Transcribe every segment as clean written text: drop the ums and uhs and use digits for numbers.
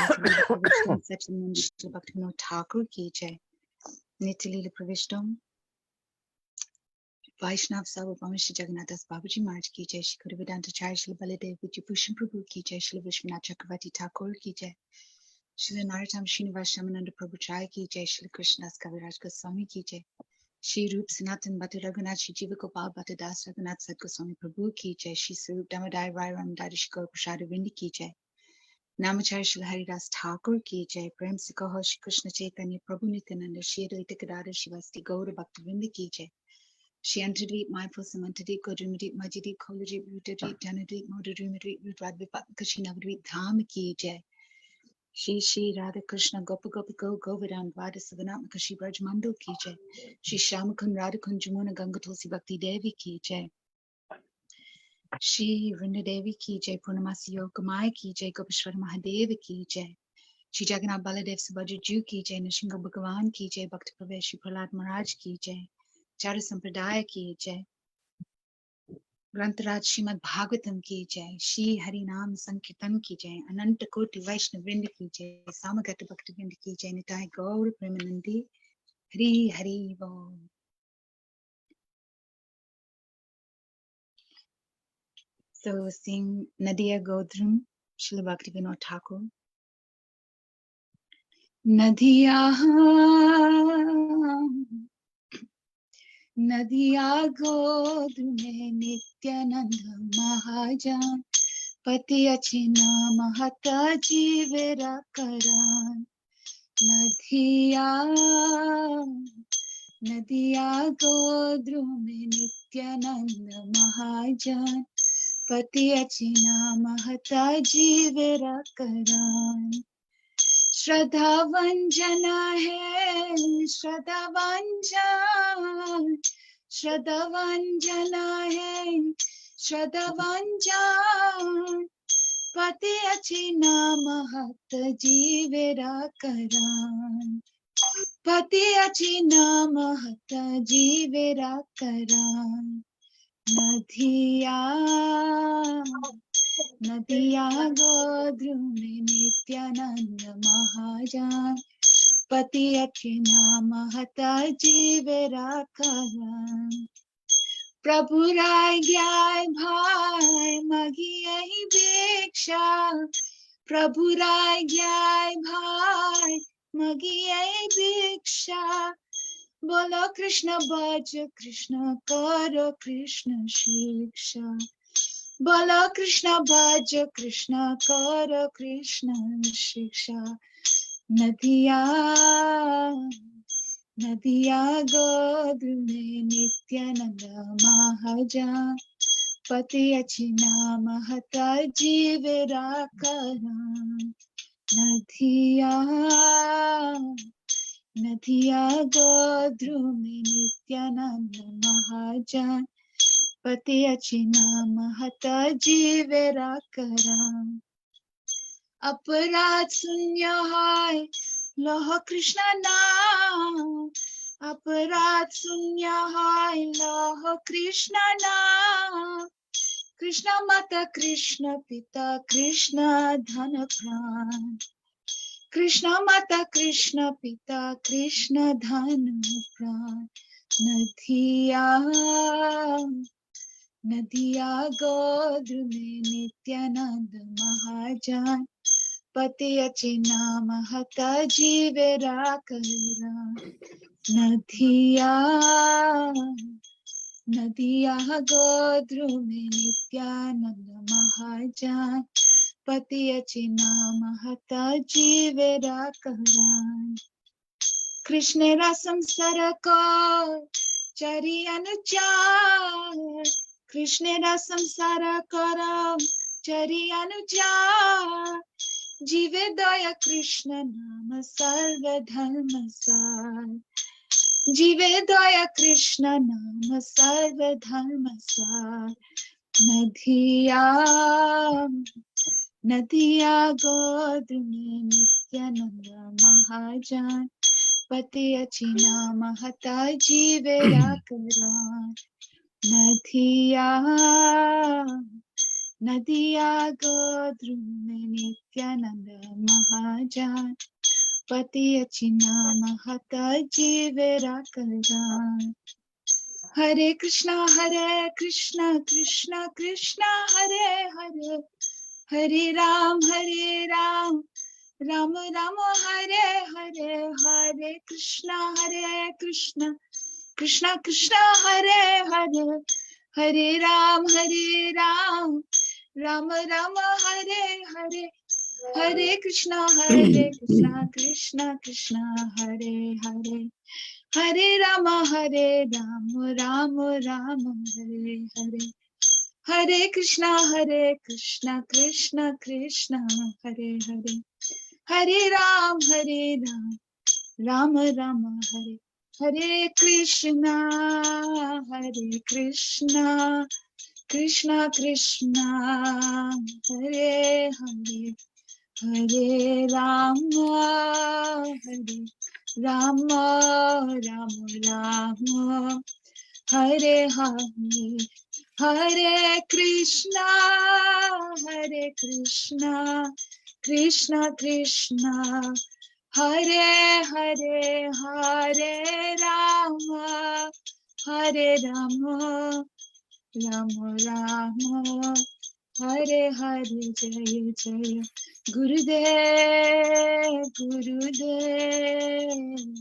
सचिदानंद श्री भक्तिविनोद ठाकुर की जय। नित्यलीला प्रविष्टम वैष्णव सार्वभौम श्री जगन्नाथ दास बाबूजी महाराज की जय। श्री गुरु वेदांताचार्य श्री बलदेव विजयभूषण प्रभु की जय। श्री विश्वनाथ चक्रवर्ती ठाकुर की जय। श्री नारोत्तम श्रीनिवास रामानंद प्रभु चाय की जय। श्री कृष्णदास कविराज गोस्वामी की जय। श्री रूप सनातन भट्ट रघुनाथ श्री जीव गोपाल भट्ट दास रघुनाथ सत गोस्वामी प्रभु की जय। श्री स्वरूप दामोदर राय रामदास श्री गौर प्रसाद विंद की जय। नामचार्य श्री हरिदास ठाकुर की जय। प्रेम से कहो श्री कृष्ण चैतन्य प्रभु नित्यानंद श्री अद्वैत गदाधर शिवासादि गौर भक्तवृंद की जय। She entered mindful samantadi kodrimadi majidi kolari utari janadi modrimadi Navadvip Dham ki jai. Shri Radha Krishna Gopa Gopa Go Govardhan Vada Savanatmaka Shri Braj Mandal ki jai. Shri Shamakun Radha Kunjamuna Ganga Tulsi Bhakti Devi ki jai. Shri Vrinda Devi ki jai. Purnamasi Yogamaya ki jai. Gopeshwara Mahadeva ki jai. Shri Jagannath Baladev Subhadra Ju ki jai. Nrsimha Bhagavan ki jai. Bhakti Pravesh Shri Prahlad Maharaj ki jai. चार संप्रदाय की जय। ग्रंथराज श्रीमद् भागवतम की जय। श्री हरि नाम संकीर्तन की जय। अनंत कोटि वैष्णव वृंद की जय। सामगत भक्त वृंद की जय। निताय गौर प्रेमानंदी हरि हरि बोल। So sing Nadia Godrum Srila Bhaktivinoda Thakur. Nadia नदिया गोद में नित्यानंद महाजान पति अचिना महता जीवेरा करान। नदिया नदिया गोद में नित्यानंद महाजान पति अचिना महता जीवेरा करान। श्रद्धा वंजना है श्रद्धा वंजन श्रद्धा वंजना है श्रद्धा वंजन पति अचिना महत जीवेरा करान। पति अचिना महत जीवेरा करान। नदिया नदिया गोद्रु में नित्यानंद महाजान पति अचिना महता जीवेरा करान। प्रभु राय ज्ञाय भाई मगी यही भिक्षा। प्रभु राय ज्ञाय भाई मगी यही भिक्षा। बोलो कृष्ण भज कृष्ण करो कृष्ण शिक्षा। बोलो कृष्ण भज कृष्ण करो कृष्ण शिक्षा। नदिया नदिया गोद में नित्यानंद महाजान पति अचिना महता जीवेरा करान। नदिया नदिया गोद में नित्यानंद महाजान पति अचिना महता जीवेरा करान। अपराध शून्य है लोह कृष्ण नाम। अपराध शून्य है लोह कृष्ण नाम। कृष्ण माता कृष्ण पिता कृष्ण धन प्राण। कृष्ण माता कृष्ण पिता कृष्ण धन प्राण। नदिया नदिया गोद में नित्यानंद महाजान पति अचिना महता जीवेरा करान। नदिया नदिया गोद में नित्यानंद महाजान पति अचिना महता जीवेरा करान। कृष्ण रसम सरको चरी अनुचार। कृष्ण रसम सरकरम चरी अनुचार। जीवे दया कृष्ण नाम सर्व धर्म सार। जीवे दया कृष्ण नाम सर्व धर्म सार। नदिया नदिया गोद में नित्यानंद महाजान पति अचिना महता जीवेरा करान। नदिया Nadiya Godru Nityananda Mahajan Patiya China Mahata Jivera Kalgan. Hare Krishna Krishna Krishna Hare Hare Hare Ram Ram Ram Hare Hare Hare Krishna Krishna Krishna Hare Hare Hare Ram Ram Ram Hare Hare Hare Krishna Krishna Krishna Hare Hare Hare Rama Ram Ram Hare Hare Hare Krishna Krishna Krishna Hare Hare Hare Ram Ram Ram Hare Hare Krishna Krishna Krishna Hare Hare Hare Rama Rama Rama Hare Hare Hare Krishna Krishna Krishna Hare Hare Hare Rama Rama Rama Hare Hare Jaya Jaya Gurudev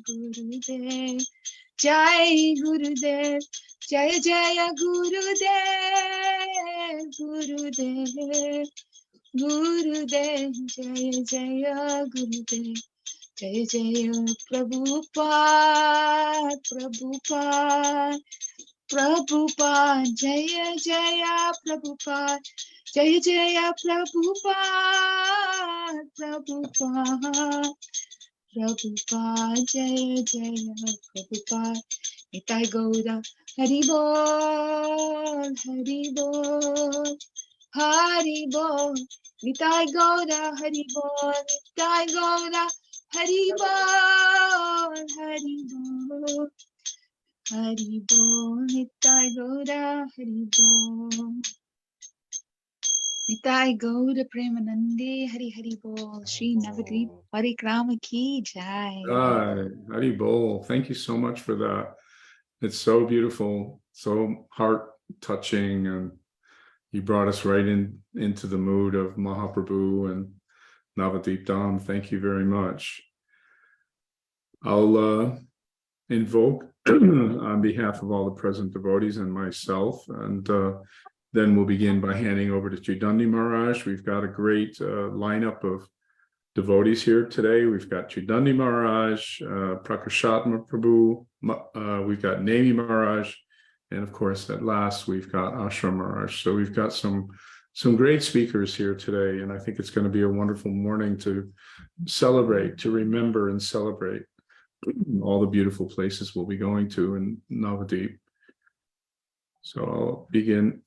Gurudev Jai Gurudev Jaya Jaya Gurudev Gurudev Jaya Jaya Gurudev Jaya Jaya Prabhupada Jaya Jaya Prabhupada Jaya Jaya Prabhupada Jaya Jaya Prabhupada Nitai Gaura Haribol Haribol Nitai Gaura Haribol Nitai Gaura Haribol Haribol Nitai Gaura Haribol Nitai Gaura Premanande Hari Bol Shri Navadvip Parikrama Ki Jai. Hari Bol. Thank you so much for that. It's so beautiful, so heart touching, and you brought us right into the mood of Mahaprabhu and Navadvip Dham. Thank you very much. I'll invoke on behalf of all the present devotees and myself, and then we'll begin by handing over to Chaitanya Maharaj. We've got a great lineup of devotees here today. We've got Chaitanya Maharaj, Prakashatma Prabhu, we've got Nemi Maharaj, and of course at last we've got Ashram Maharaj. So we've got some great speakers here today, and I think it's going to be a wonderful morning to celebrate, to remember and celebrate all the beautiful places we'll be going to in Navadvip. So I'll begin.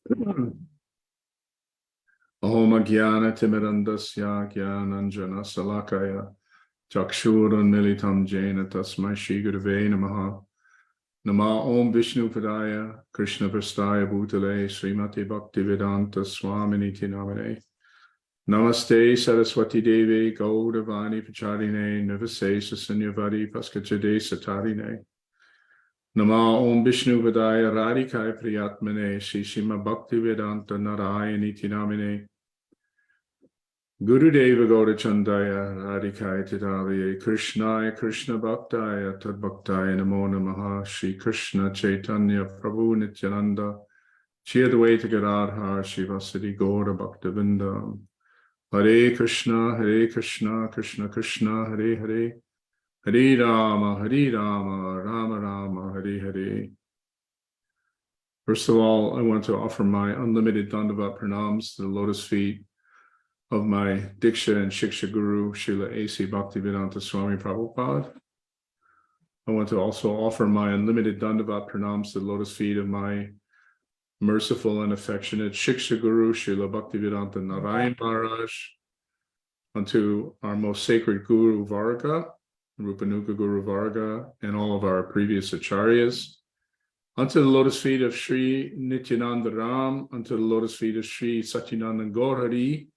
Om Jnana Timirandasya Jnananjana Salakaya Chakshurun Militam Jena Tasmai Shri Gurave Namaha. Nama Om Vishnu Padaya Krishna Prastaya Bhutale Srimati Bhaktivedanta Swamini Namane. Namaste Saraswati Devi Gaudavani Pacharine Nivasesa Sanyavadi Paskachade Satarine. Nama Om Vishnu Padaya Radhikai Priyatmane Shishima Bhaktivedanta Narayani Namane. Gurudeva Gaurachandaya Radhikaya Tadavaya Krishnaya Krishna Bhaktaya Tad Bhaktaya Namo Namaha. Shri Krishna Chaitanya Prabhu Nityananda Shri Advaita Gadadhar Shivasadi Gaura Bhaktavinda. Hare Krishna Krishna Krishna Hare Hare Hare Rama Rama Rama Hare Hare. First of all, I want to offer my unlimited Dandavat Pranams to the lotus feet of my Diksha and Shiksha Guru, Srila A.C. Bhaktivedanta Swami Prabhupada. I want to also offer my unlimited Dandavat Pranams to the lotus feet of my merciful and affectionate Shiksha Guru, Srila Bhaktivedanta Narayan Maharaj, unto our most sacred Guru Varga, Rupanuga Guru Varga, and all of our previous acharyas, unto the lotus feet of Sri Nityananda Ram, unto the lotus feet of Sri Satyananda Gaurari.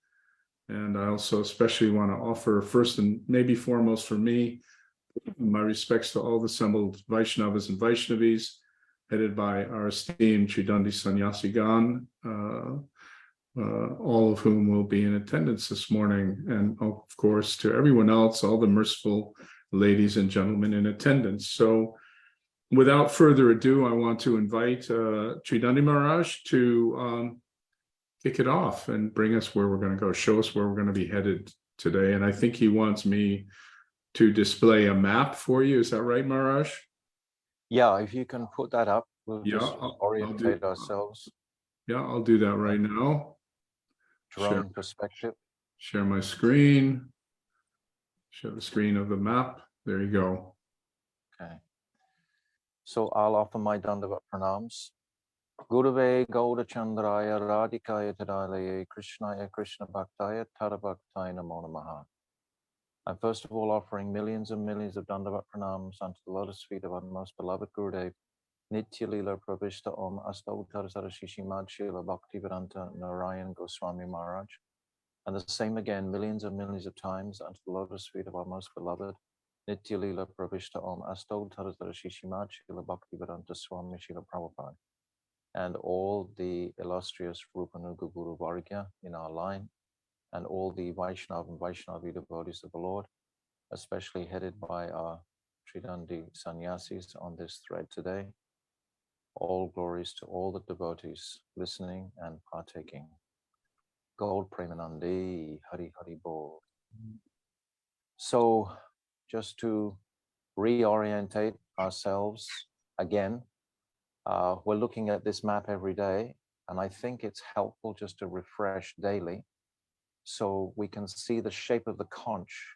And I also especially want to offer, first and maybe foremost for me, my respects to all the assembled Vaishnavas and Vaishnavis, headed by our esteemed Chidandi Sannyasi Gan, all of whom will be in attendance this morning, and of course to everyone else, all the merciful ladies and gentlemen in attendance. So without further ado, I want to invite Chidandi Maharaj to kick it off and bring us where we're going to go, show us where we're going to be headed today. And I think he wants me to display a map for you. Is that right, Maharaj? Yeah, if you can put that up, we'll Yeah, just orientate ourselves. Yeah, I'll do that right now. Drone perspective. Share my screen. Share the screen of the map. There you go. Okay. So I'll offer my Dandava Pranams. Gurave Gauda Chandraya Radhikaya Tadalaye Krishnaya Krishna Bhaktaya Tadabhaktaya Namo Namaha. I'm first of all offering millions and millions of Dandava Pranams unto the lotus feet of our most beloved Gurudev, Nitya Lila Pravishta Om Astautar Sarashishi Madshila Bhaktivedanta Narayan Goswami Maharaj. And the same again, millions and millions of times unto the lotus feet of our most beloved, Nitya Lila Pravishta Om Astautar Sarashishi Madshila Bhaktivedanta Swami Shila Prabhupada. And all the illustrious Rupanuga Guru Vargya in our line, and all the Vaishnava and Vaishnavi devotees of the Lord, especially headed by our Tridandi sannyasis on this thread today. All glories to all the devotees listening and partaking. Gaur Premanandi, Hari Hari Bol. So just to reorientate ourselves again, we're looking at this map every day, and I think it's helpful just to refresh daily so we can see the shape of the conch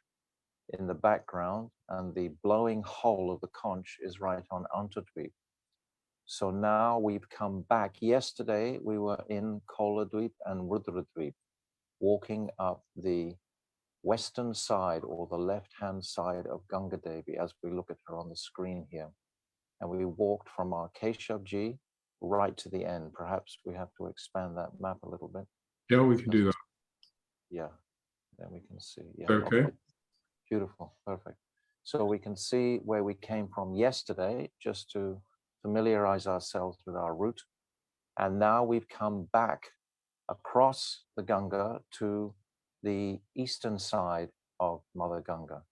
in the background, and the blowing hole of the conch is right on Antadvip. So now we've come back. Yesterday we were in Koladvip and Rudradvip, walking up the western side or the left-hand side of Ganga Devi as we look at her on the screen here. And we walked from our Keshavji right to the end. Perhaps we have to expand that map a little bit. Yeah, we can do that. Yeah, then we can see. Yeah, okay. Beautiful, perfect. So we can see where we came from yesterday, just to familiarize ourselves with our route. And now we've come back across the Ganga to the eastern side of Mother Ganga.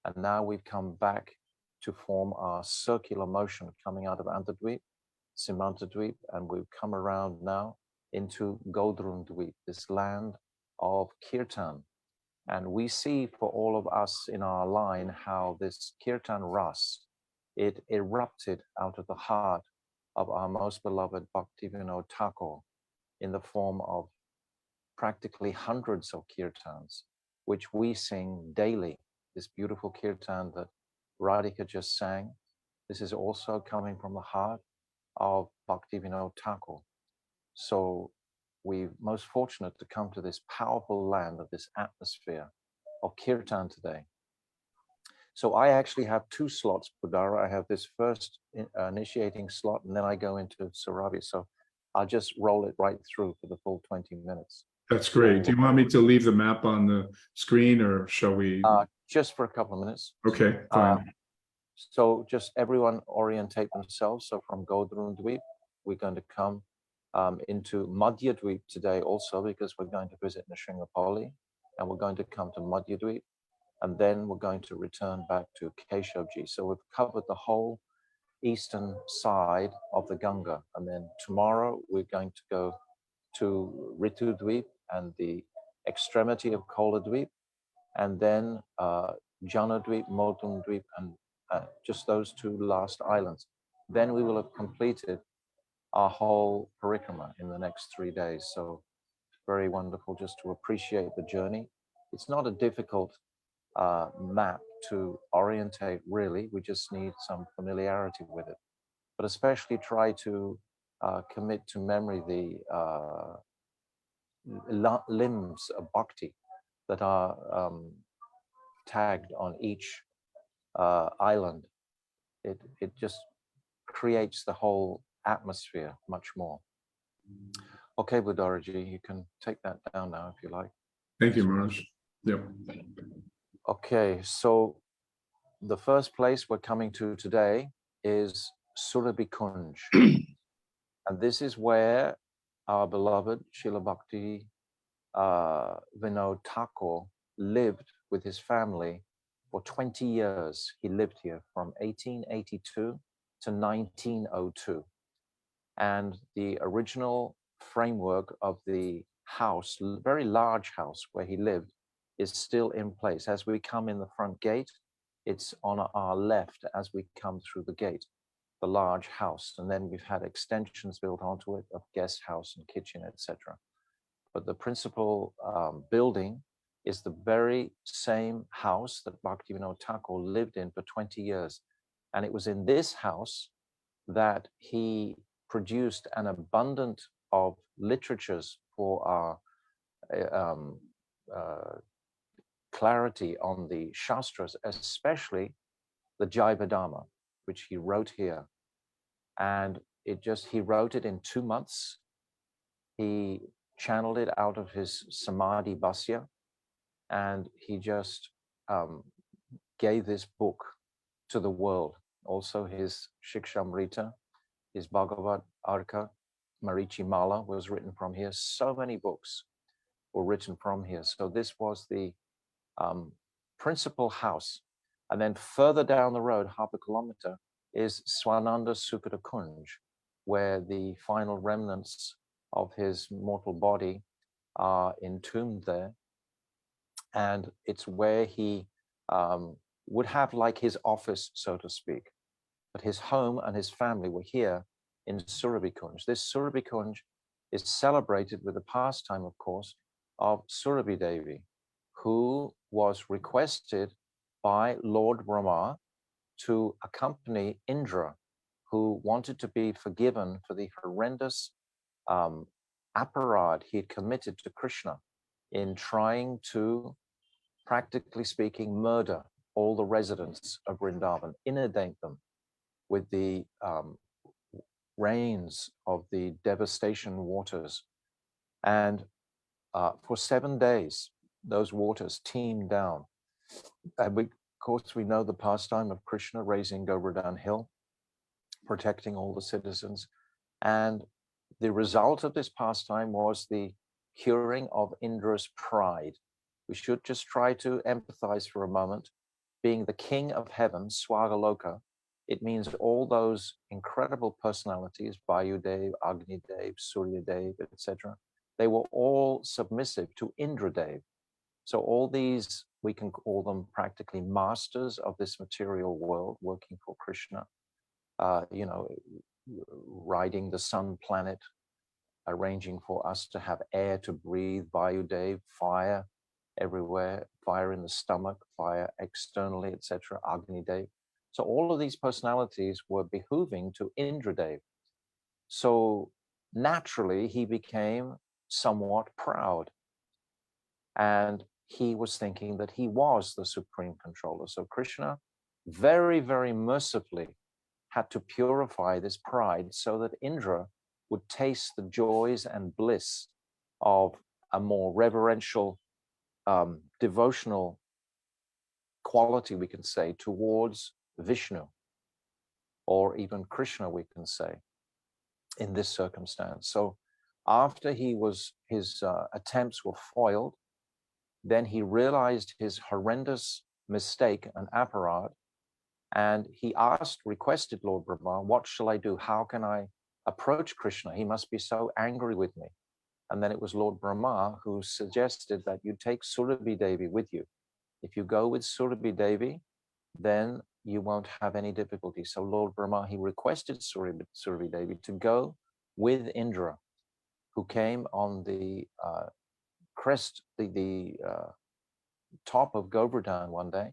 And now we've come back to form our circular motion coming out of Antadvip, Simantadvip, and we've come around now into Godrundvip, this land of Kirtan. And we see for all of us in our line how this Kirtan Ras, it erupted out of the heart of our most beloved Bhaktivinoda Thakur in the form of practically hundreds of kirtans, which we sing daily. This beautiful kirtan that Radhika just sang, this is also coming from the heart of Bhaktivinoda Thakur. So we're most fortunate to come to this powerful land of this atmosphere of kirtan today. So I actually have two slots, Budara. I have this first initiating slot, and then I go into Saravi. So I'll just roll it right through for the full 20 minutes. That's great. Do you want me to leave the map on the screen, or shall we? Just for a couple of minutes. Okay, fine. So just everyone orientate themselves. So from Godrundvip, we're going to come into Madhyadvip today also, because we're going to visit Nrsimhapali, and we're going to come to Madhyadvip, and then we're going to return back to Keshavji. So we've covered the whole eastern side of the Ganga, and then tomorrow we're going to go to Ritudvip and the extremity of Koladvip, and then Janadvip, Motundvip, and just those two last islands. Then we will have completed our whole parikrama in the next 3 days. So very wonderful just to appreciate the journey. It's not a difficult map to orientate, really. We just need some familiarity with it, but especially try to commit to memory the limbs of bhakti that are tagged on each island. It just creates the whole atmosphere much more. Okay, Buddharaji, you can take that down now if you like. Thank you, Maharaj. Yep. Okay, so the first place we're coming to today is Surabhi Kunj. And this is where our beloved Srila Bhakti Vinod Thakur lived with his family for 20 years. He lived here from 1882 to 1902. And the original framework of the house, very large house where he lived, is still in place. As we come in the front gate, it's on our left as we come through the gate, the large house. And then we've had extensions built onto it of guest house and kitchen, etc. But the principal building is the very same house that Bhaktivinoda Thakur lived in for 20 years. And it was in this house that he produced an abundance of literatures for our clarity on the Shastras, especially the Jayavadama, which he wrote here. And he wrote it in 2 months. He channeled it out of his Samadhi Bhasya, and he just gave this book to the world. Also his Shikshamrita, his Bhagavad Arka, Marichi Mala was written from here. So many books were written from here. So this was the principal house. And then further down the road, half a kilometer, is Swananda Sukata Kunj, where the final remnants of his mortal body are entombed there. And it's where he would have like his office, so to speak. But his home and his family were here in Surabhi Kunj. This Surabhi Kunj is celebrated with the pastime, of course, of Surabhi Devi, who was requested by Lord Brahma to accompany Indra, who wanted to be forgiven for the horrendous aparad he had committed to Krishna in trying to, practically speaking, murder all the residents of Vrindavan, inundate them with the rains of the devastation waters. And for 7 days, those waters teemed down. And of course, we know the pastime of Krishna raising Govardhan Hill, protecting all the citizens. And the result of this pastime was the curing of Indra's pride. We should just try to empathize for a moment. Being the king of heaven, Swagaloka, it means all those incredible personalities, Vayudev, Agnidev, Suryadev, etc., they were all submissive to Indradev. So all these, we can call them practically masters of this material world, working for Krishna, riding the sun planet, arranging for us to have air to breathe, Vayudev, fire everywhere, fire in the stomach, fire externally, etc., Agnidev. So all of these personalities were behooving to Indradev. So naturally, he became somewhat proud. And he was thinking that he was the supreme controller. So Krishna very, very mercifully had to purify this pride so that Indra would taste the joys and bliss of a more reverential, devotional quality, we can say, towards Vishnu, or even Krishna, we can say, in this circumstance. So after his attempts were foiled, then he realized his horrendous mistake and aparad, and he requested Lord Brahma, what shall I do? How can I approach Krishna? He must be so angry with me. And then it was Lord Brahma who suggested that you take Surabhi Devi with you. If you go with Surabhi Devi, then you won't have any difficulty. So Lord Brahma, he requested Surabhi Devi to go with Indra, who came on the crest, the top of Govardhan one day,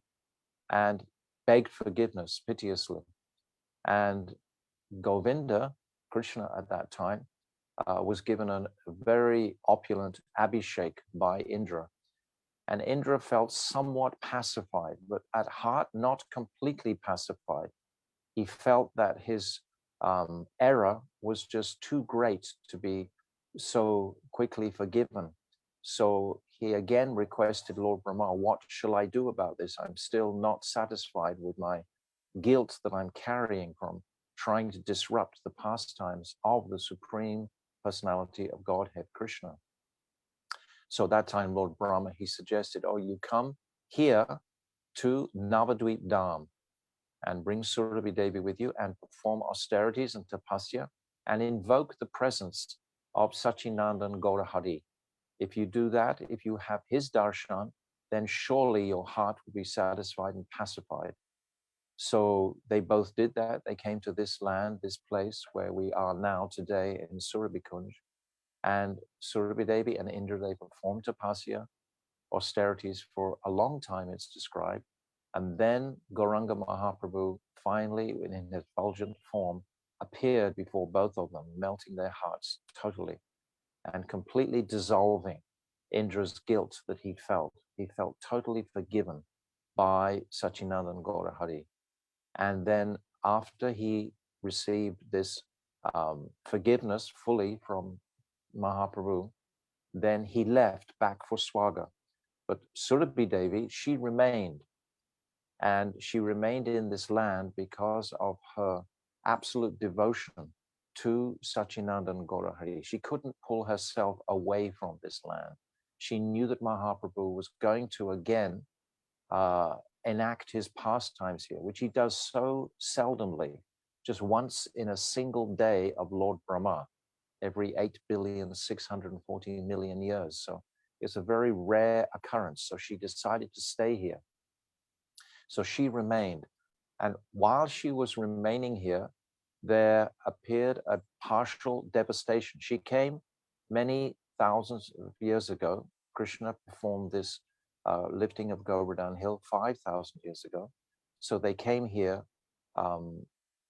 and begged forgiveness piteously. And Govinda, Krishna at that time, was given a very opulent abhishek by Indra. And Indra felt somewhat pacified, but at heart not completely pacified. He felt that his error was just too great to be so quickly forgiven. So he again requested Lord Brahma, what shall I do about this? I'm still not satisfied with my guilt that I'm carrying from trying to disrupt the pastimes of the Supreme Personality of Godhead, Krishna. So at that time, Lord Brahma, he suggested, oh, you come here to Navadvip Dham and bring Surabhi Devi with you and perform austerities and tapasya and invoke the presence of Sachinandan Gaurahari. If you do that, if you have his darshan, then surely your heart will be satisfied and pacified. So they both did that. They came to this land, this place where we are now today in Surabhi Kunj. And Surabhi Devi and Indra, they performed tapasya, austerities for a long time, it's described. And then Gauranga Mahaprabhu finally, in his effulgent form, appeared before both of them, melting their hearts totally and completely dissolving Indra's guilt that he felt. He felt totally forgiven by Sachinandan Gaurahari. And then after he received this forgiveness fully from Mahaprabhu, then he left back for Swaga. But Surabhi Devi, she remained. And she remained in this land because of her absolute devotion to Sachinandan Gaurahari. She couldn't pull herself away from this land. She knew that Mahaprabhu was going to again enact his pastimes here, which he does so seldomly, just once in a single day of Lord Brahma, every 8,614,000,000 years. So it's a very rare occurrence. So she decided to stay here. So she remained. And while she was remaining here, there appeared a partial devastation. She came many thousands of years ago. Krishna performed this lifting of Govardhan Hill 5,000 years ago. So they came here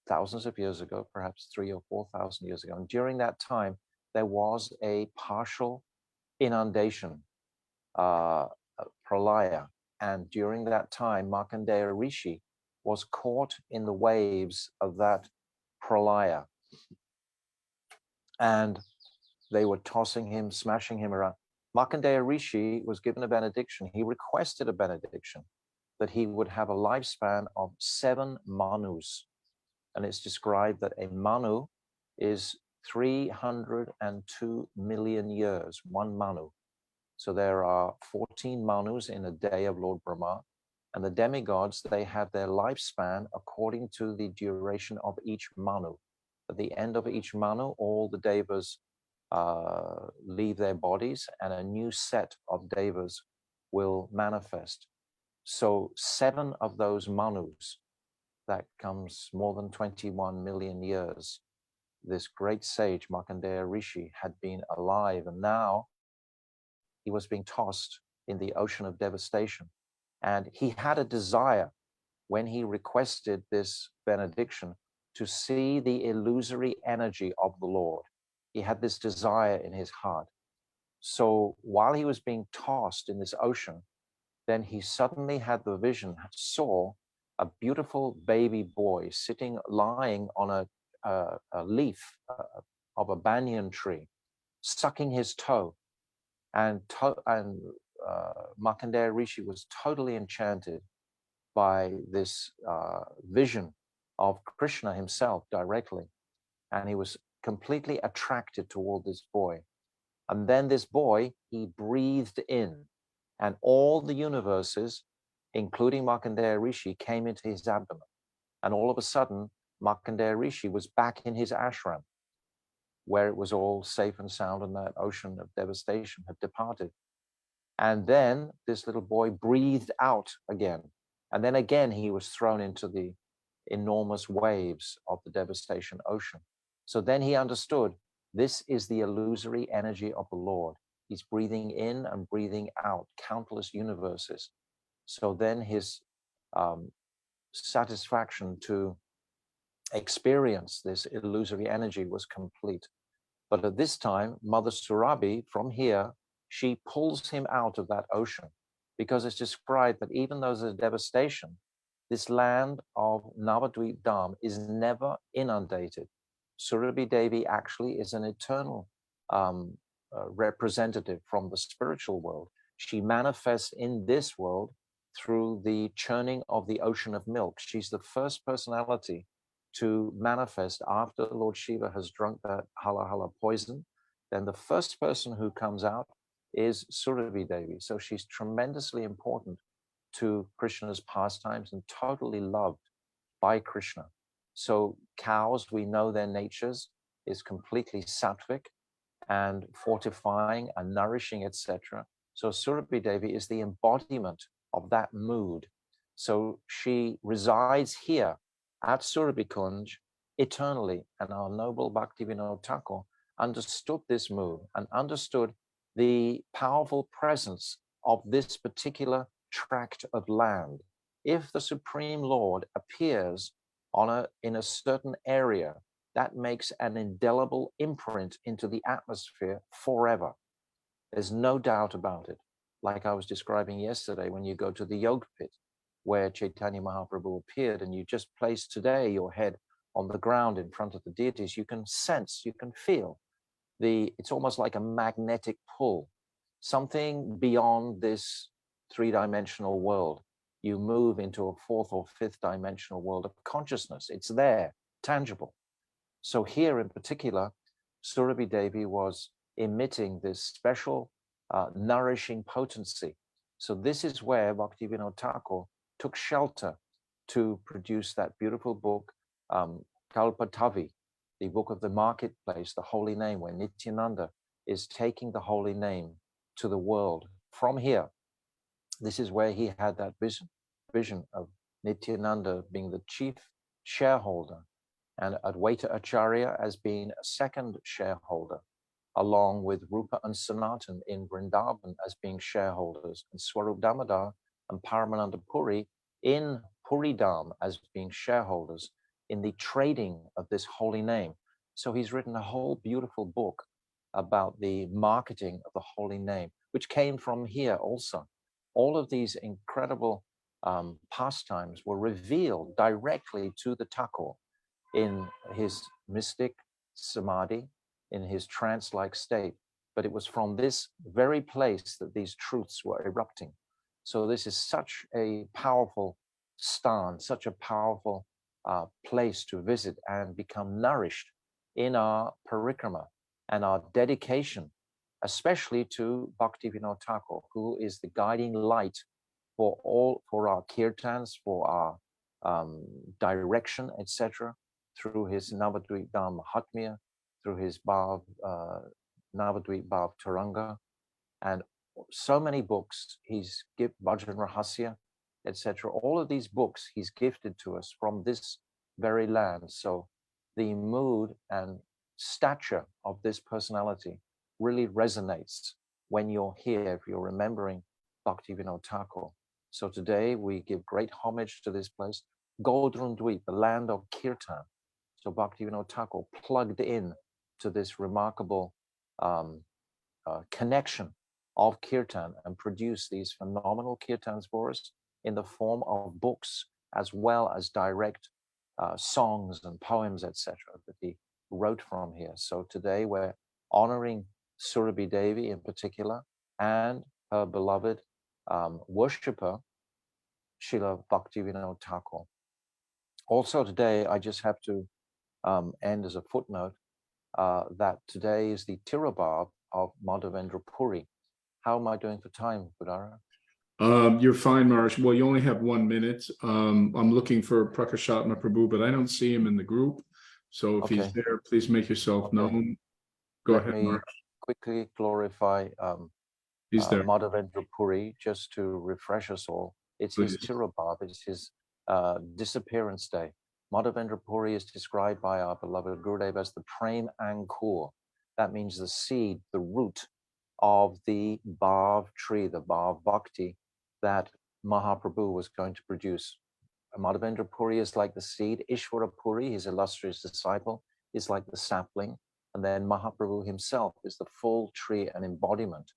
thousands of years ago, perhaps 3,000 or 4,000 years ago. And during that time, there was a partial inundation, pralaya. And during that time, Markandeya Rishi was caught in the waves of that pralaya. And they were tossing him, smashing him around. Markandeya Rishi was given a benediction. He requested a benediction that he would have a lifespan of 7 manus. And it's described that a manu is 302 million years, 1 manu. So there are 14 manus in a day of Lord Brahma, and the demigods, they have their lifespan according to the duration of each manu. At the end of each manu, all the devas leave their bodies and a new set of devas will manifest. So 7 of those manus, that comes more than 21 million years. This great sage, Markandeya Rishi, had been alive, and now he was being tossed in the ocean of devastation. And he had a desire when he requested this benediction to see the illusory energy of the Lord. He had this desire in his heart. So while he was being tossed in this ocean, then he suddenly had the vision, saw a beautiful baby boy lying on a leaf of a banyan tree, sucking his toe. And Markandeya Rishi was totally enchanted by this vision of Krishna himself directly. And he was completely attracted toward this boy. And then this boy, he breathed in, and all the universes, including Markandeya Rishi, came into his abdomen. And all of a sudden, Markandeya Rishi was back in his ashram, where it was all safe and sound, and that ocean of devastation had departed. And then this little boy breathed out again. And then again, he was thrown into the enormous waves of the devastation ocean. So then he understood, this is the illusory energy of the Lord. He's breathing in and breathing out countless universes. So then his satisfaction to experience this illusory energy was complete. But at this time, Mother Surabhi from here, she pulls him out of that ocean, because it's described that even though there's a devastation, this land of Navadvip Dham is never inundated. Surabhi Devi actually is an eternal representative from the spiritual world. She manifests in this world through the churning of the ocean of milk. She's the first personality to manifest after Lord Shiva has drunk that hala hala poison. Then the first person who comes out is Surabhi Devi. So she's tremendously important to Krishna's pastimes and totally loved by Krishna. So cows, we know their natures is completely sattvic and fortifying and nourishing, etc. So Surabhi Devi is the embodiment of that mood. So she resides here at Surabhi Kunj eternally. And our noble Bhaktivinoda Thakur understood this mood and understood the powerful presence of this particular tract of land. If the Supreme Lord appears in a certain area, that makes an indelible imprint into the atmosphere forever. There's no doubt about it. Like I was describing yesterday, when you go to the Yoga Pit, where Chaitanya Mahaprabhu appeared, and you just place today your head on the ground in front of the deities, you can sense, you can feel it's almost like a magnetic pull, something beyond this three-dimensional world. You move into a fourth or fifth dimensional world of consciousness. It's there, tangible. So here in particular, Surabhi Devi was emitting this special nourishing potency. So this is where Bhaktivinoda Thakur took shelter to produce that beautiful book, Kalpatavi, the book of the marketplace, the holy name, where Nityananda is taking the holy name to the world from here. This is where he had that vision of Nityananda being the chief shareholder and Advaita Acharya as being a second shareholder, along with Rupa and Sanatan in Vrindavan as being shareholders, and Swarup Damodar and Paramananda Puri in Puridam as being shareholders in the trading of this holy name. So he's written a whole beautiful book about the marketing of the holy name, which came from here also. All of these incredible pastimes were revealed directly to the Thakur in his mystic samadhi, in his trance-like state. But it was from this very place that these truths were erupting. So this is such a powerful stan, such a powerful place to visit and become nourished in our parikrama and our dedication, especially to Bhaktivinoda Thakur, who is the guiding light for our kirtans, for our direction, etc., through his Navadvip Mahatmya, through his Navadvip Taranga, and so many books. He's given Bhajan Rahasya, etc. All of these books he's gifted to us from this very land. So the mood and stature of this personality really resonates when you're here, if you're remembering Bhaktivinoda Thakur. So today we give great homage to this place, Godrundwip, the land of Kirtan. So Bhaktivinoda Thakur plugged in to this remarkable connection of Kirtan and produced these phenomenal Kirtans for us in the form of books, as well as direct songs and poems, etc., that he wrote from here. So today we're honoring Surabhi Devi in particular and her beloved worshipper, Srila Bhaktivinoda Thakur. Also today, I just have to end as a footnote that today is the Tirobhav of Madhavendra Puri. How am I doing for time, Budara? You're fine, Maharaj. Well, you only have 1 minute. I'm looking for Prakashatma Prabhu, but I don't see him in the group. So if he's there, please make yourself known. Go ahead, Maharaj. Quickly glorify He's there. Madhavendra Puri, just to refresh us all. It's his Tirobhav, it's his disappearance day. Madhavendra Puri is described by our beloved Gurudev as the Prem Ankur. That means the seed, the root of the Bhav tree, the Bhav Bhakti that Mahaprabhu was going to produce. Madhavendra Puri is like the seed. Ishvara Puri, his illustrious disciple, is like the sapling. And then Mahaprabhu himself is the full tree and embodiment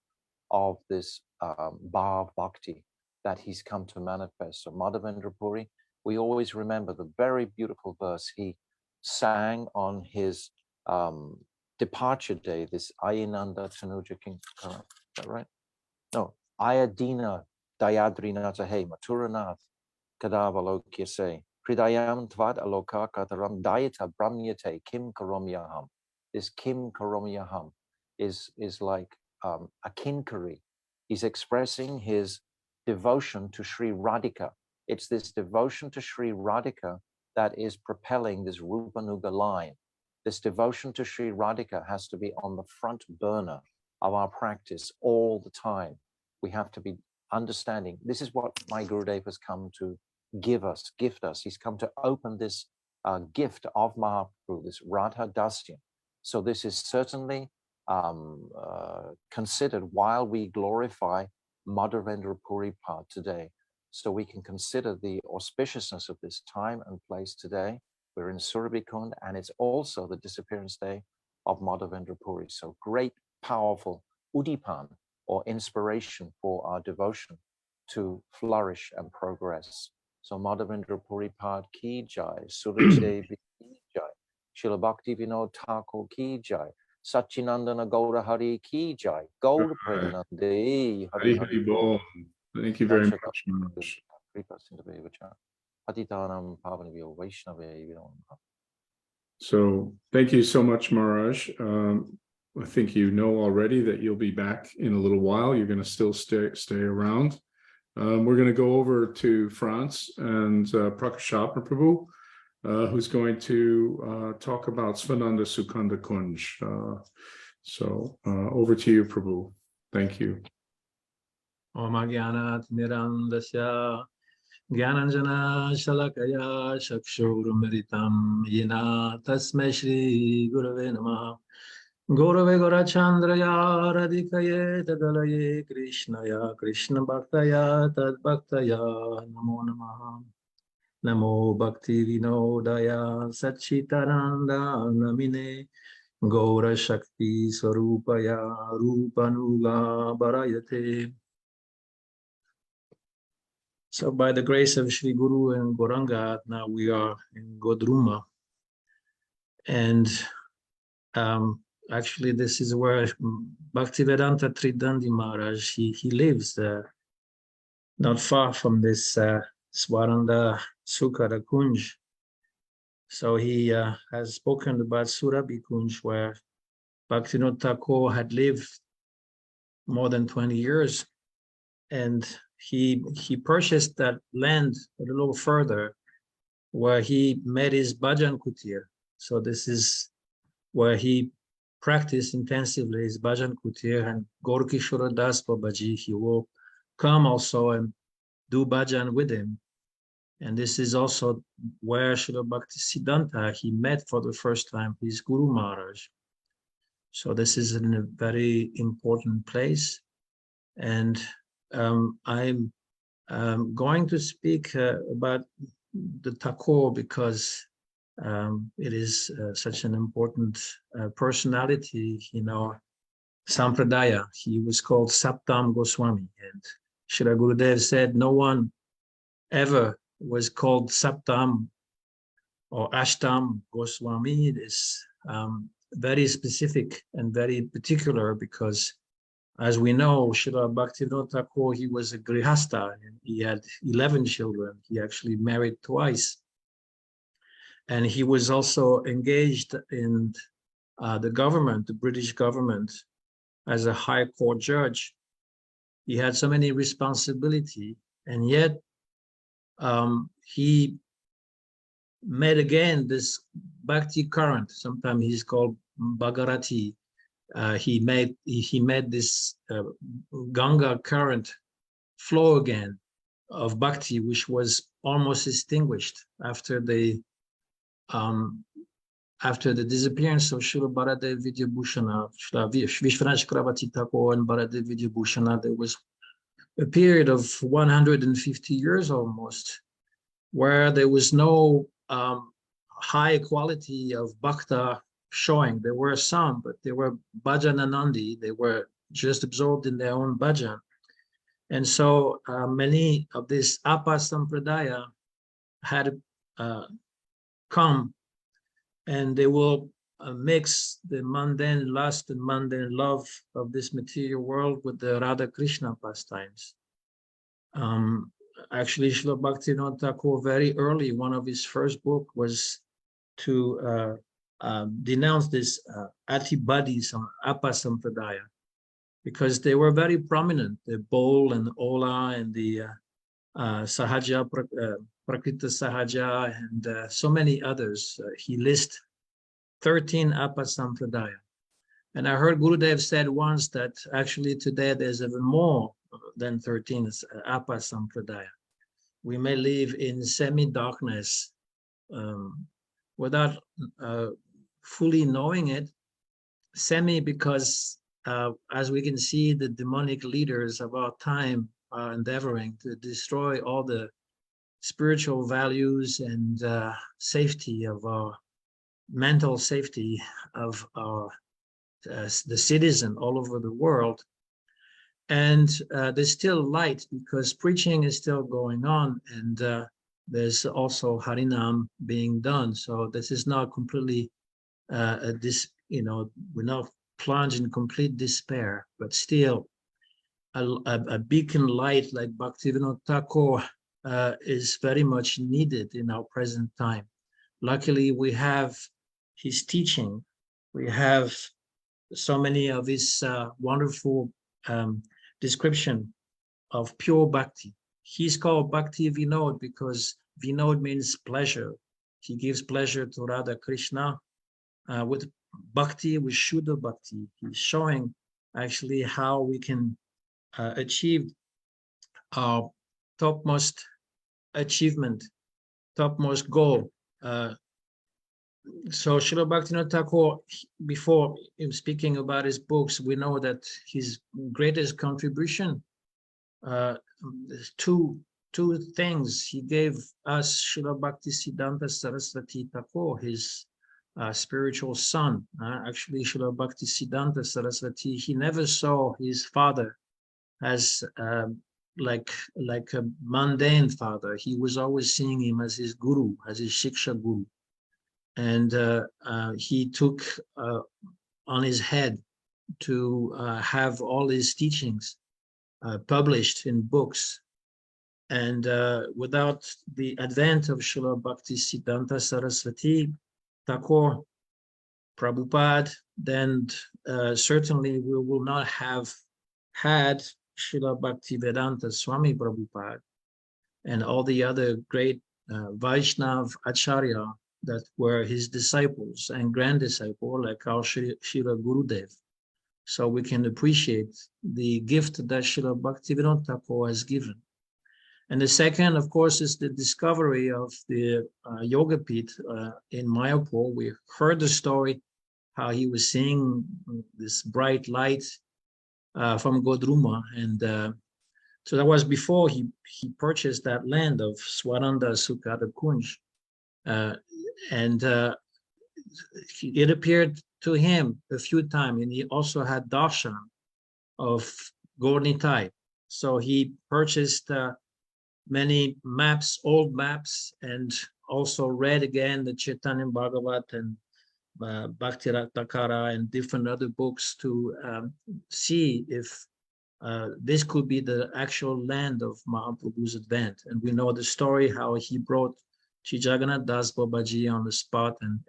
of this Bhav Bhakti that he's come to manifest. So Madhavendra Puri, we always remember the very beautiful verse. He sang on his departure day, this Ayinanda Tanuja King. Is that right? No, Ayadina Dayadrinata Hey Maturanath Kadavalokyase Pridayam Tvad Aloka Kataram Dayata Brahmyate Kim Karomyaham. This Kim Karomyaham is like a kinkari. He's expressing his devotion to Sri Radhika. It's this devotion to Sri Radhika that is propelling this Rupanuga line. This devotion to Sri Radhika has to be on the front burner of our practice all the time. We have to be understanding. This is what my Gurudev has come to gift us. He's come to open this gift of Mahaprabhu, this Radha Dasya. So this is certainly considered while we glorify Madhavendra Puripad today. So we can consider the auspiciousness of this time and place today. We're in Surabikund, and it's also the disappearance day of Madhavendra Puri. So great, powerful udipan, or inspiration for our devotion to flourish and progress. So Madhavendra Puripad ki jai, Suraj Devi ki jai, Srila Bhakti Vinod Thakur ki jai, Satchinandana Gaura Hari ki jai, Gaura Premanande Hari Hari Bol. Thank you very much, Maharaj. So thank you so much, Maharaj. I think you know already that you'll be back in a little while. You're going to still stay around. We're going to go over to France and Prakashapa Prabhu, who's going to talk about Svananda Sukanda Kunj. So over to you, Prabhu. Thank you. Om Agyanat Mirandasya Gyananjana Shalakaya Chakshurumritam Yena Tasmai Shri Gurave Namaha Gurave Gorachandraya Radhikaye Tadalaye Krishnaya Krishna Bhaktaya Tad Bhaktaya Namo Namaha Namo Bhakti Vinodaya Satchitananda Namine Gaura Shakti Swarupaya Rupanuga Bharayate. So by the grace of Sri Guru and Gauranga, now we are in Godruma. And actually this is where Bhaktivedanta Tridandi Maharaj, he lives not far from this Swaranda Sukada Kunj. So he has spoken about Surabhi Kunj, where Bhaktivinoda Thakur had lived more than 20 years. And he purchased that land a little further where he made his bhajan kutir. So this is where he practiced intensively his bhajan kutir, and Gaurkishora Das Babaji, he will come also and do bhajan with him. And this is also where Srila Bhaktisiddhanta, he met for the first time his Guru Maharaj. So this is in a very important place. And I'm going to speak about the Thakur because it is such an important personality in our Sampradaya. He was called Saptam Goswami, and Shri Gurudev said no one ever was called Saptam or Ashtam Goswami. It is very specific and very particular because, as we know, Srila Bhaktivinoda Thakur, he was a grihasta, and he had 11 children. He actually married twice. And he was also engaged in the government, the British government, as a high court judge. He had so many responsibilities, and yet he met again this bhakti current. Sometimes he's called Bhagirati. He made this Ganga current flow again of bhakti, which was almost extinguished after the disappearance of Srila Bharadev Vidyabhushana, Srila Vishwanath Chakravarti Thakur and Bharadev Vidyabhushana. There was a period of 150 years almost where there was no high quality of bhakta showing. There were some, but they were bhajananandi. They were just absorbed in their own bhajan. And so many of this Apa Sampradaya had come and they will mix the mundane lust and mundane love of this material world with the Radha Krishna pastimes. Actually, Srila Bhaktivinoda Thakur, very early, one of his first book was to denounce this Ati-Badis on Apa Sampradaya, because they were very prominent, the Bol and Ola and the Sahaja, Prakrita Sahaja, and so many others. He lists 13 Apa Sampradaya. And I heard Gurudev said once that actually today there's even more than 13 Apa Sampradaya. We may live in semi-darkness without fully knowing it. Semi, because as we can see, the demonic leaders of our time are endeavoring to destroy all the spiritual values and safety of our mental safety of our the citizen all over the world. And there's still light because preaching is still going on, and there's also Harinam being done. So this is not completely we're not plunged in complete despair, but still a beacon light like Bhaktivinoda Thakur is very much needed in our present time. Luckily, we have his teaching. We have so many of his wonderful description of pure bhakti. He's called Bhakti Vinod because Vinod means pleasure. He gives pleasure to Radha Krishna with bhakti, with Shuddha Bhakti. He's showing actually how we can achieve our topmost achievement, topmost goal. So Srila Bhaktivinoda Thakur, before speaking about his books, we know that his greatest contribution, two things. He gave us Srila Bhakti Siddhanta Saraswati Thakur, his spiritual son. Actually, Srila Bhakti Siddhanta Saraswati, he never saw his father as like a mundane father. He was always seeing him as his guru, as his Shiksha Guru. And he took on his head to have all his teachings published in books. And without the advent of Srila Bhakti Siddhanta Saraswati Thakur, Prabhupada, then certainly we will not have had Srila Bhakti Vedanta Swami Prabhupada and all the other great Vaishnav Acharya that were his disciples and grand disciple, like our Srila Gurudev. So we can appreciate the gift that Srila Bhaktivinoda Thakur has given. And the second, of course, is the discovery of the Yoga Pit in Mayapur. We heard the story, how he was seeing this bright light from Godruma. And so that was before he purchased that land of Swaranda Sukada Kunj. And it appeared to him a few times, and he also had darshan of Gornitai. So he purchased many maps, old maps, and also read again the Chaitanya Bhagavat and Bhakti Ratakara and different other books to see if this could be the actual land of Mahaprabhu's advent. And we know the story how he brought Shri Jagannath Das Babaji on the spot, and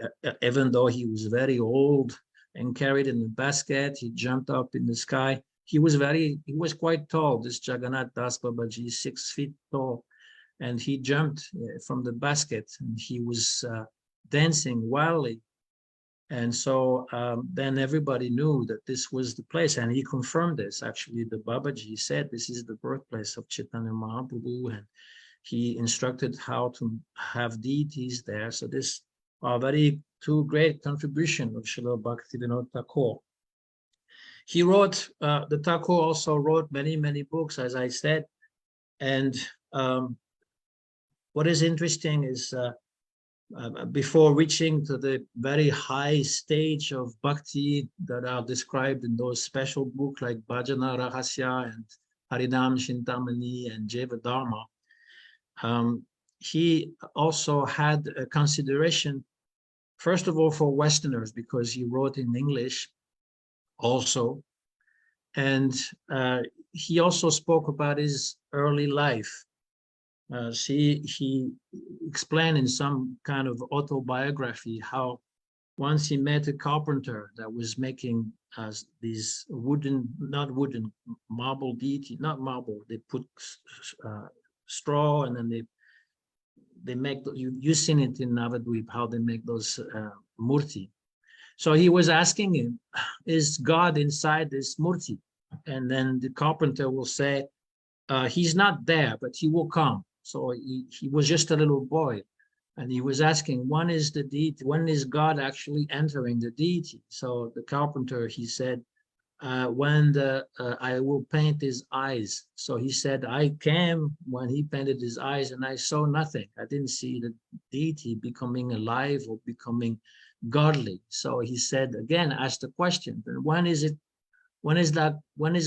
even though he was very old and carried in a basket, he jumped up in the sky. He was quite tall, this Jagannath Das Babaji, 6 feet tall, and he jumped from the basket, and he was dancing wildly. And so then everybody knew that this was the place, and he confirmed this. Actually, the Babaji said this is the birthplace of Chaitanya Mahaprabhu, and he instructed how to have deities there. So this are very two great contributions of Srila Bhaktivinoda Thakur. He wrote, the Thakur also wrote many, many books, as I said. And what is interesting is before reaching to the very high stage of bhakti that are described in those special books like Bhajana Rahasya and Harinam Shintamani and Jeva Dharma, he also had a consideration first of all, for Westerners, because he wrote in English also. And he also spoke about his early life. He explained in some kind of autobiography how once he met a carpenter that was making these marble deity, not marble, they put straw, and then they make, you've seen it in Navadvip, how they make those murti. So he was asking him, is God inside this murti? And then the carpenter will say, he's not there, but he will come. So he was just a little boy. And he was asking, when is the deity, when is God actually entering the deity? So the carpenter, he said, when I will paint his eyes. So he said, I came when he painted his eyes and I saw nothing. I didn't see the deity becoming alive or becoming godly. So he said, again, asked the question, when is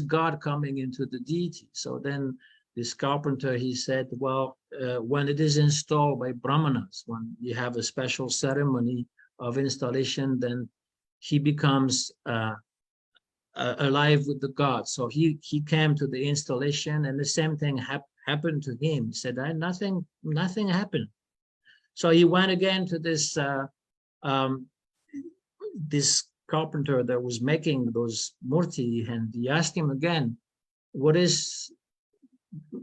God coming into the deity? So then this carpenter, he said, well, when it is installed by Brahmanas, when you have a special ceremony of installation, then he becomes alive with the God. So he came to the installation, and the same thing happened to him. He said, nothing happened. So he went again to this this carpenter that was making those murti, and he asked him again,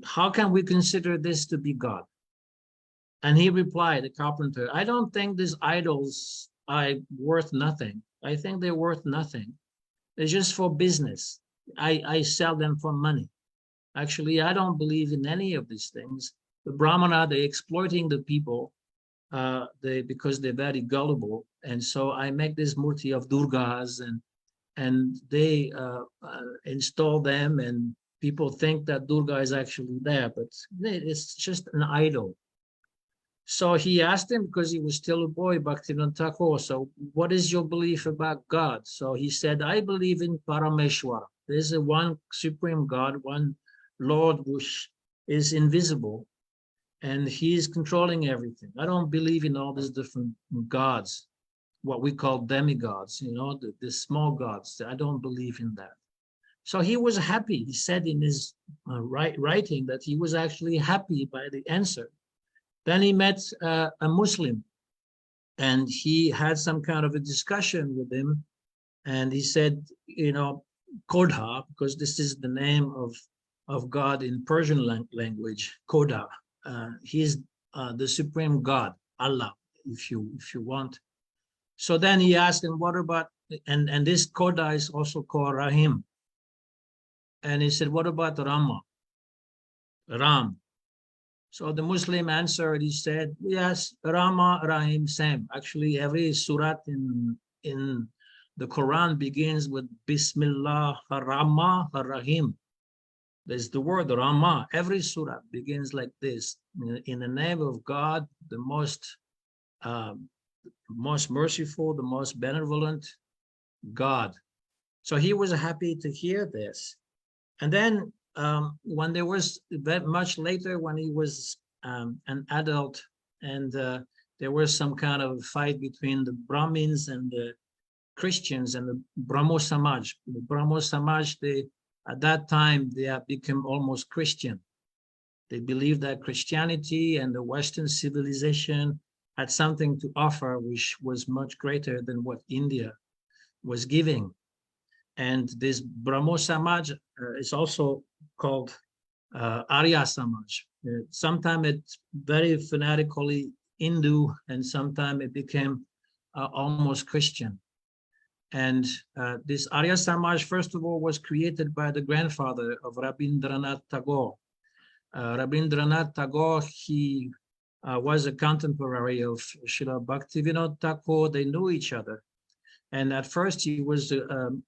how can we consider this to be God? And he replied, the carpenter, I don't think these idols are worth nothing. I think they're worth nothing. They're just for business. I sell them for money. Actually, I don't believe in any of these things. The Brahmana, they're exploiting the people because they're very gullible. And so I make this murti of Durgas, and they install them, and people think that Durga is actually there, but it's just an idol. So he asked him, because he was still a boy, Bhaktivinoda Thakur, so what is your belief about God? So he said, I believe in Parameshwara. There's a one supreme God, one Lord which is invisible, and he is controlling everything. I don't believe in all these different gods, what we call demigods, the small gods. I don't believe in that. So he was happy. He said in his writing that he was actually happy by the answer. Then he met a Muslim, and he had some kind of a discussion with him. And he said, Kodha, because this is the name of God in Persian language, Kodha. He's the supreme God, Allah, if you want. So then he asked him, what about, and this Kodha is also called Rahim. And he said, what about Ram? So the Muslim answered, he said, yes, Rama, Rahim, same. Actually, every surat in the Quran begins with Bismillah, Rama, Rahim. There's the word Rama. Every surah begins like this. In the name of God, the most merciful, the most benevolent God. So he was happy to hear this. And then when there was much later, when he was an adult, and there was some kind of fight between the Brahmins and the Christians and the Brahmo Samaj. The Brahmo Samaj, at that time, they had become almost Christian. They believed that Christianity and the Western civilization had something to offer, which was much greater than what India was giving. And this Brahmo Samaj is also called Arya Samaj. Sometimes it's very fanatically Hindu, and sometimes it became almost Christian. And this Arya Samaj, first of all, was created by the grandfather of Rabindranath Tagore. Rabindranath Tagore, he was a contemporary of Srila Bhaktivinoda Thakur. They knew each other. And at first he was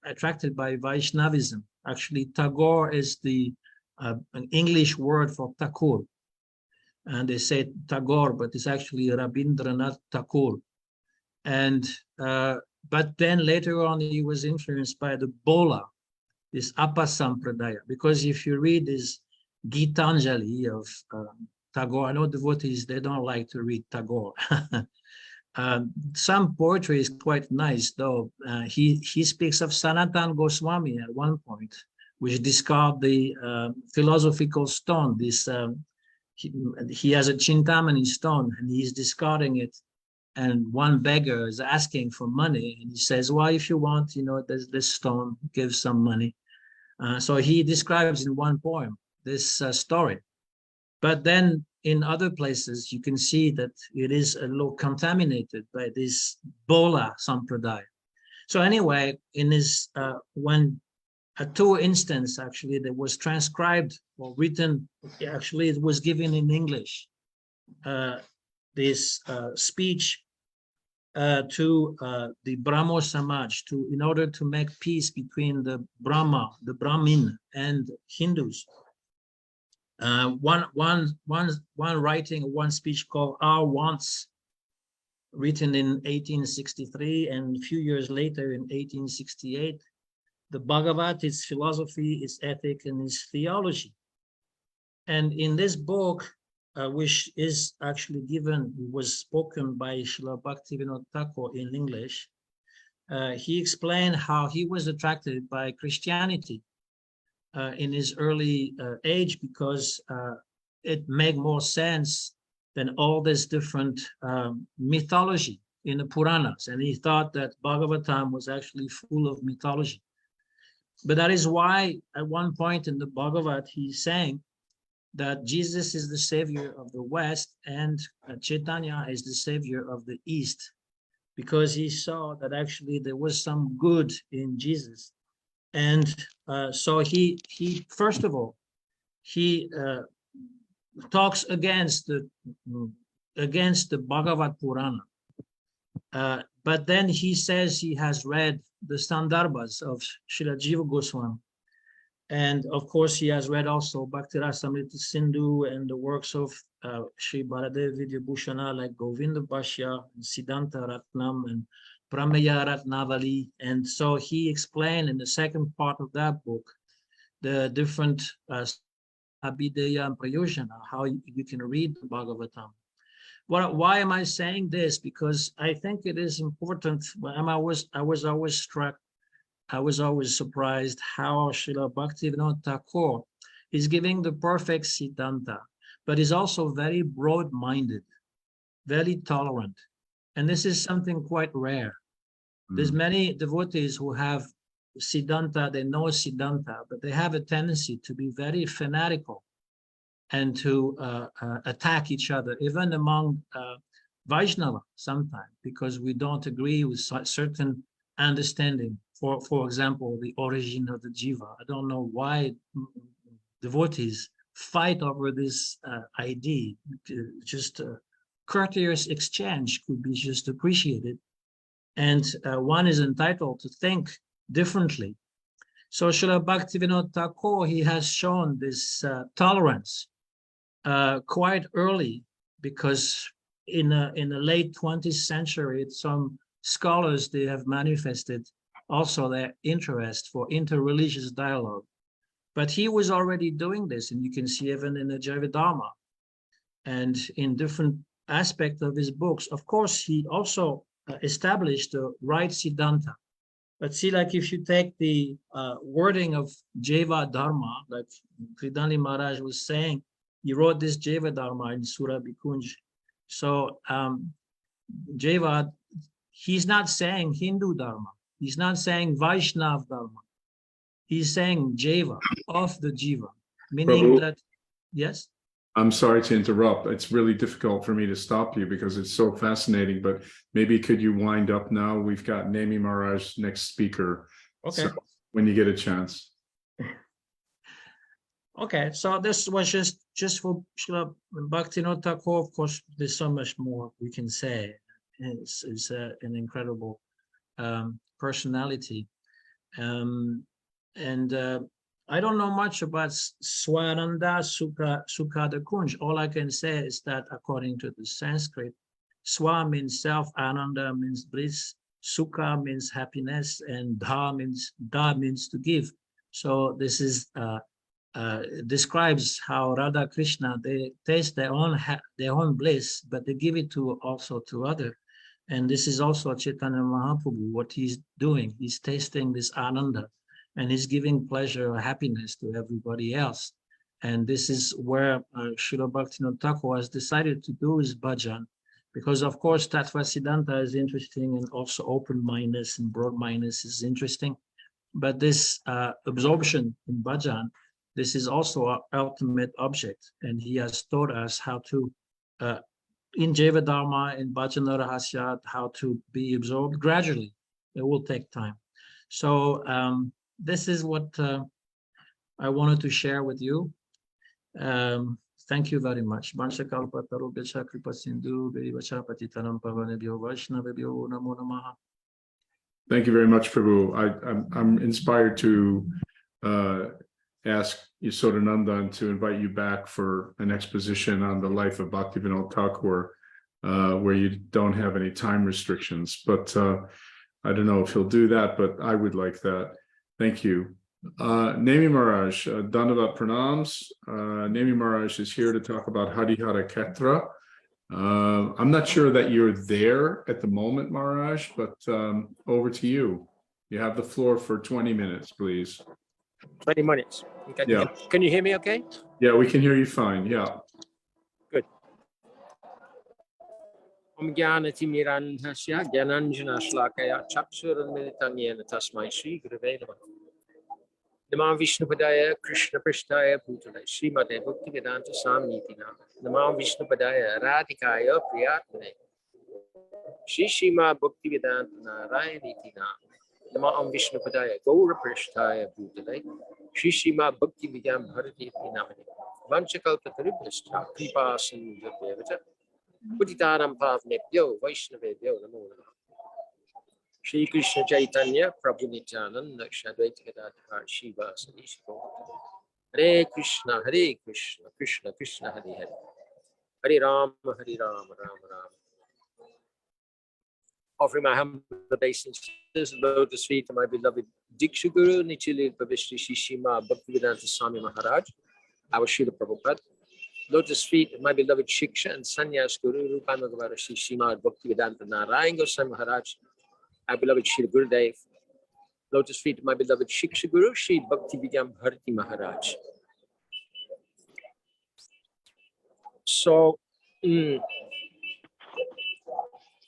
attracted by Vaishnavism. Actually, Tagore is an English word for Thakur. And they say Tagore, but it's actually Rabindranath Thakur. And but then later on, he was influenced by the Bola, this Apasampradaya, because if you read this Gitanjali of Tagore, I know devotees, they don't like to read Tagore. Some poetry is quite nice, though. He speaks of Sanatan Goswami at one point, which discard the philosophical stone. This he has a Chintamani stone, and he's discarding it. And one beggar is asking for money, and he says, "Well, if you want, there's this stone. Give some money." So he describes in one poem this story. But then in other places, you can see that it is a little contaminated by this Bola Sampradaya. So anyway, in his two instances, actually, that was transcribed or written, actually, it was given in English, this speech to the Brahmo Samaj, in order to make peace between the Brahmin, and Hindus. One writing, one speech called Our Wants, written in 1863, and a few years later in 1868, the Bhagavad, its philosophy, its ethic, and its theology. And in this book, which is actually was spoken by Srila Bhaktivinoda Thakur in English, he explained how he was attracted by Christianity in his early age, because it made more sense than all this different mythology in the Puranas. And he thought that Bhagavatam was actually full of mythology. But that is why at one point in the Bhagavad, he's saying that Jesus is the savior of the West and Chaitanya is the savior of the East, because he saw that actually there was some good in Jesus. And so he first of all, he talks against the Bhagavad Purana. But then he says he has read the Sandarbhas of Srila Jiva Goswami. And of course, he has read also Bhakti Rasamrita Sindhu and the works of Sri Baladev Vidyabhushana, like Govinda Bhashya, Siddhanta Ratnam, and Prameya Ratnavali. And so he explained in the second part of that book the different Abhideya and Prayojana, how you can read the Bhagavatam. Why am I saying this? Because I think it is important. I was always struck, I was always surprised how Srila Bhaktivinoda Thakur is giving the perfect Siddhanta, but is also very broad-minded, very tolerant. And this is something quite rare. There's many devotees who have Siddhanta, they know Siddhanta, but they have a tendency to be very fanatical and to attack each other, even among Vaishnava sometimes, because we don't agree with certain understanding. For example, the origin of the jiva. I don't know why devotees fight over this idea. Just a courteous exchange could be just appreciated. And one is entitled to think differently. So Srila Bhaktivinoda Thakur, he has shown this tolerance quite early, because in the late 20th century, some scholars, they have manifested also their interest for interreligious dialogue. But he was already doing this, and you can see even in the Jaiva and in different aspects of his books. Of course, he also established the right Siddhanta. But see, like if you take the wording of Jaiva Dharma, like Kridani Maharaj was saying, he wrote this Jaiva Dharma in Surah Bikunj. So Jaiva, he's not saying Hindu Dharma. He's not saying Vaishnav Dharma. He's saying Jaiva, of the Jiva, meaning Prabhu, that, yes? I'm sorry to interrupt. It's really difficult for me to stop you because it's so fascinating, but maybe could you wind up now? We've got Nemi Maharaj, next speaker. Okay. So when you get a chance. Okay, so this was just for Srila Bhaktivinoda Thakur. Of course, there's so much more we can say. It's an incredible personality. I don't know much about Swaranda Sukhada Kunj. All I can say is that according to the Sanskrit, Swa means self, Ananda means bliss, Sukha means happiness, and Da means to give. So this is describes how Radha Krishna, they taste their own bliss, but they give it also to others. And this is also Chaitanya Mahaprabhu, what he's doing. He's tasting this ananda and he's giving pleasure or happiness to everybody else. And this is where Srila Bhaktivinoda Thakur has decided to do his bhajan, because of course Tattva Siddhanta is interesting, and also open-mindedness and broad-mindedness is interesting. But this absorption in bhajan, this is also our ultimate object. And he has taught us how to, in Jeva Dharma, in Bhajana Rahasya, how to be absorbed gradually. It will take time. So this is what I wanted to share with you. Thank you very much. Thank you very much, Prabhu. I'm inspired to ask Yasodhanandan to invite you back for an exposition on the life of Bhaktivinoda Thakur, where you don't have any time restrictions. But I don't know if he'll do that, but I would like that. Thank you. Nemi Maharaj, Dandavat Pranams. Nemi Maharaj is here to talk about Harihara Ketra. I'm not sure that you're there at the moment, Maharaj, but over to you. You have the floor for 20 minutes, please. 20 minutes. Okay. Yeah. Can you hear me okay? Yeah, we can hear you fine. Yeah. Good. Om Gyanati Mirandhasya Gyananjana Shlakaya Chaksuranmilitanyena Tasmai Shri Gurave Namah. Namah Vishnupadaya Krishna Prishtaya Bhutale Srimate Bhaktivedanta Samniti Nama. Namah Vishnupadaya Radhikaya Priyatmane Shri Shrima Bhaktivedanta Narayaniti Nama. Namah Vishnupadaya Gaura Prishtaya Bhutale Shri Shrima Bhaktivedanta Bharati Namani. Vanchakalpatarubhyascha Kripa Sindhya Putitaram Pavnebhyo Vaishnavebhyo Namo Namah. Shri Krishna Chaitanya Prabhu Nityananda Shadvaita Gadadhar Shiva Sadishiko Hare Krishna Krishna Krishna Hare Hare Hare Rama Rama Rama. Offering my humble obeisances, lotus feet to my beloved Diksha Guru Nichili Bhavishri Shishima Bhaktivedanta Swami Maharaj, our Srila Prabhupada. Lotus feet of my beloved Shiksha and Sannyas Guru Rupanagavara Shishima Bhaktivedanta Narayan Goswami Maharaj, our beloved Srila Gurudev. Lotus feet of my beloved Shiksha Guru Sri Bhaktivedanta Bharati Maharaj. So,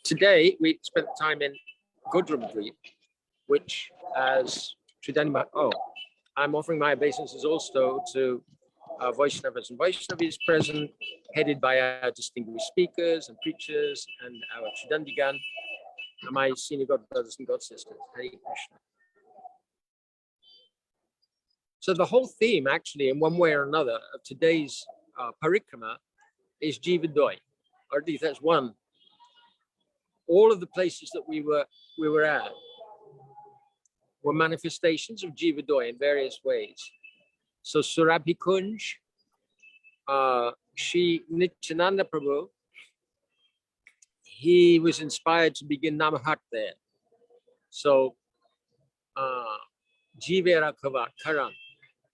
today we spent time in Godramdvip, which as Tridani, I'm offering my obeisances also to Vaishnavas and Vaishnavis present, headed by our distinguished speakers and preachers and our Tridandigan, and my senior God brothers and God sisters. Hare Krishna. So the whole theme, actually, in one way or another, of today's parikrama is Jivadoy, or at least that's one. All of the places that we were at were manifestations of Jivadoy in various ways. So Surabhi Kunj, Shri Nityananda Prabhu, he was inspired to begin Namahat there. So Jivera Karan,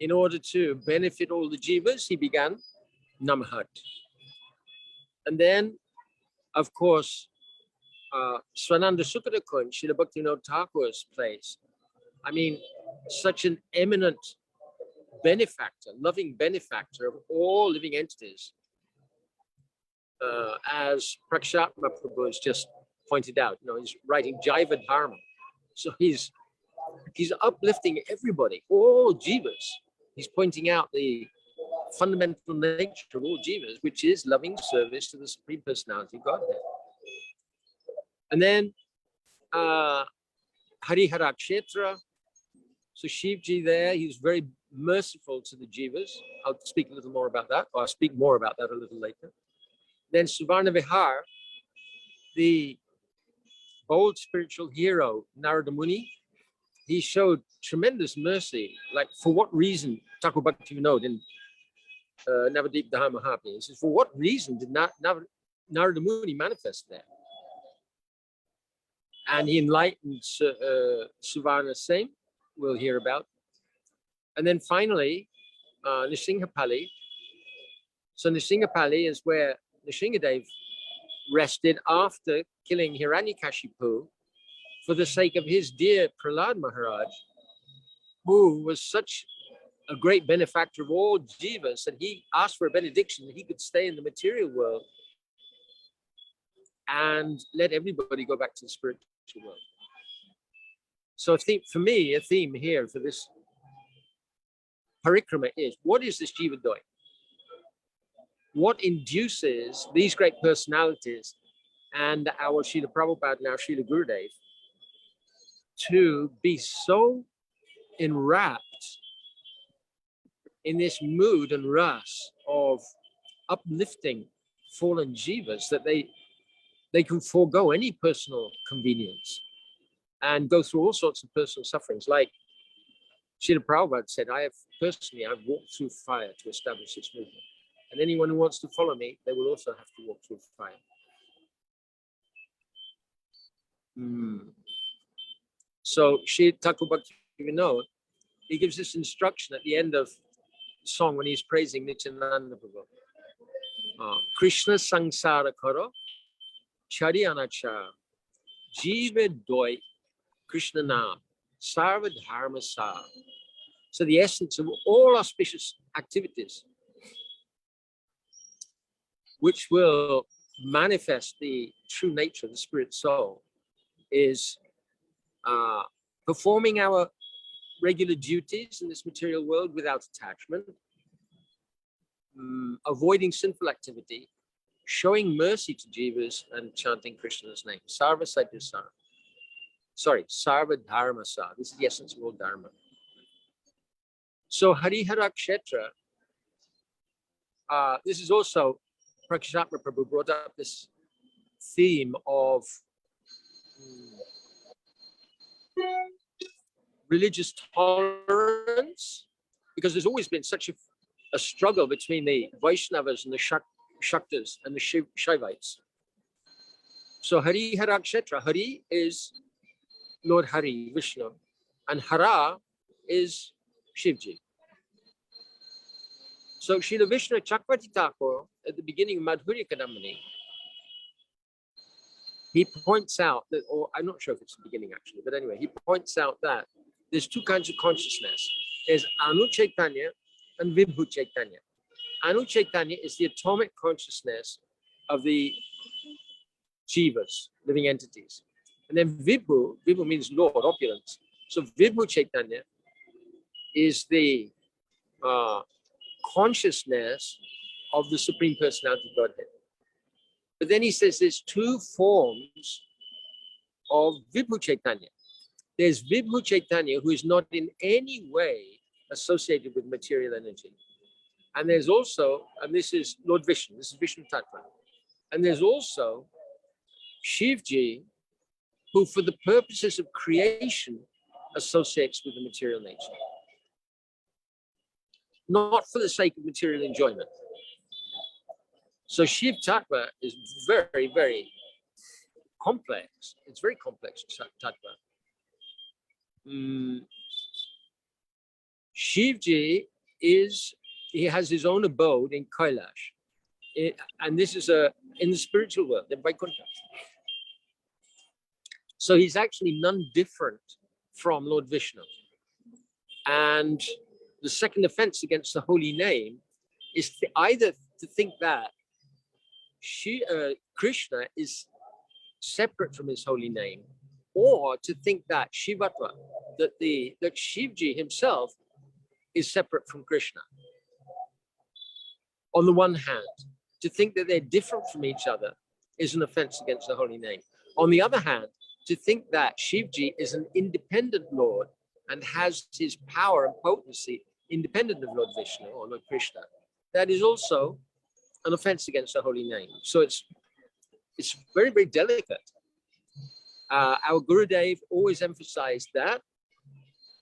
in order to benefit all the jivas, he began Namahat. And then, of course, Swananda Sukada Kunj, Srila Bhaktivinoda Thakur's place. I mean, such an eminent benefactor, loving benefactor of all living entities, as Prakshatma Prabhu has just pointed out. You know, he's writing Jaiva Dharma, so he's uplifting everybody, all jivas. He's pointing out the fundamental nature of all jivas, which is loving service to the Supreme Personality of Godhead. And then Harihara Kshetra, so Shivji there, he's very merciful to the jivas. I'll speak a little more about that, or I'll speak more about that a little later. Then Suvarna Vihar, the bold spiritual hero, Narada Muni, he showed tremendous mercy. Like, for what reason, Thakur Bhaktivinoda in Navadvip Parikrama, he says, for what reason did Narada Muni manifest there? And he enlightened Suvarna same, we'll hear about. And then finally, Nishinghapali. So Nishinghapali is where Nishingadev rested after killing Hiranyakashipu for the sake of his dear Prahlad Maharaj, who was such a great benefactor of all jivas that he asked for a benediction that he could stay in the material world and let everybody go back to the spiritual world. So for me, a theme here for this parikrama is, what is this jiva doing? What induces these great personalities and our Srila Prabhupada and our Srila Gurudev to be so enwrapped in this mood and ras of uplifting fallen jivas that they can forego any personal convenience and go through all sorts of personal sufferings. Like Srila Prabhupada said, I've walked through fire to establish this movement. And anyone who wants to follow me, they will also have to walk through fire. So Sri Thakur Bhaktivinoda, he gives this instruction at the end of the song when he's praising Nityananda Prabhu. Krishna Sangsara Karo, Chari Anachar, Jiva Doi, Krishna Nam, Sarva Dharma Sar. So the essence of all auspicious activities which will manifest the true nature of the spirit soul is performing our regular duties in this material world without attachment, avoiding sinful activity, showing mercy to jivas, and chanting Krishna's name. Sarva Satyasara. Sorry, Sarva Dharma Sa. This is the essence of all Dharma. So Harihara Kshetra, this is also, Prakashatma Prabhu brought up this theme of religious tolerance, because there's always been such a struggle between the Vaishnavas and the Shaktas and the Shaivites. So Hari Hara Kshetra, Hari is Lord Hari, Vishnu, and Hara is Shivji. So Srila Vishnu Chakravarti Thakur, at the beginning of Madhurya Kadambini, he points out that, or I'm not sure if it's the beginning actually, but anyway, he points out that there's two kinds of consciousness. There's Anu Chaitanya and Vibhu Chaitanya. Anu Chaitanya is the atomic consciousness of the jivas, living entities. And then Vibhu means Lord, opulence. So Vibhu Chaitanya is the consciousness of the Supreme Personality of Godhead. But then he says there's two forms of Vibhu Chaitanya. There's Vibhu Chaitanya, who is not in any way associated with material energy. And there's also, and this is Lord Vishnu, this is Vishnu Tattva. And there's also Shivji, who for the purposes of creation associates with the material nature. Not for the sake of material enjoyment. So Shiv Tattva is very, very complex. It's very complex Tattva. Shivji he has his own abode in Kailash. And this is in the spiritual world, in Vaikuntha. So he's actually none different from Lord Vishnu. And the second offense against the holy name is either to think that Krishna is separate from his holy name, or to think that Shivatva, that Shivji himself is separate from Krishna. On the one hand, to think that they're different from each other is an offense against the holy name. On the other hand, to think that Shivji is an independent Lord and has his power and potency independent of Lord Vishnu or Lord Krishna, that is also an offense against the holy name. So it's very, very delicate. Our Gurudev always emphasized that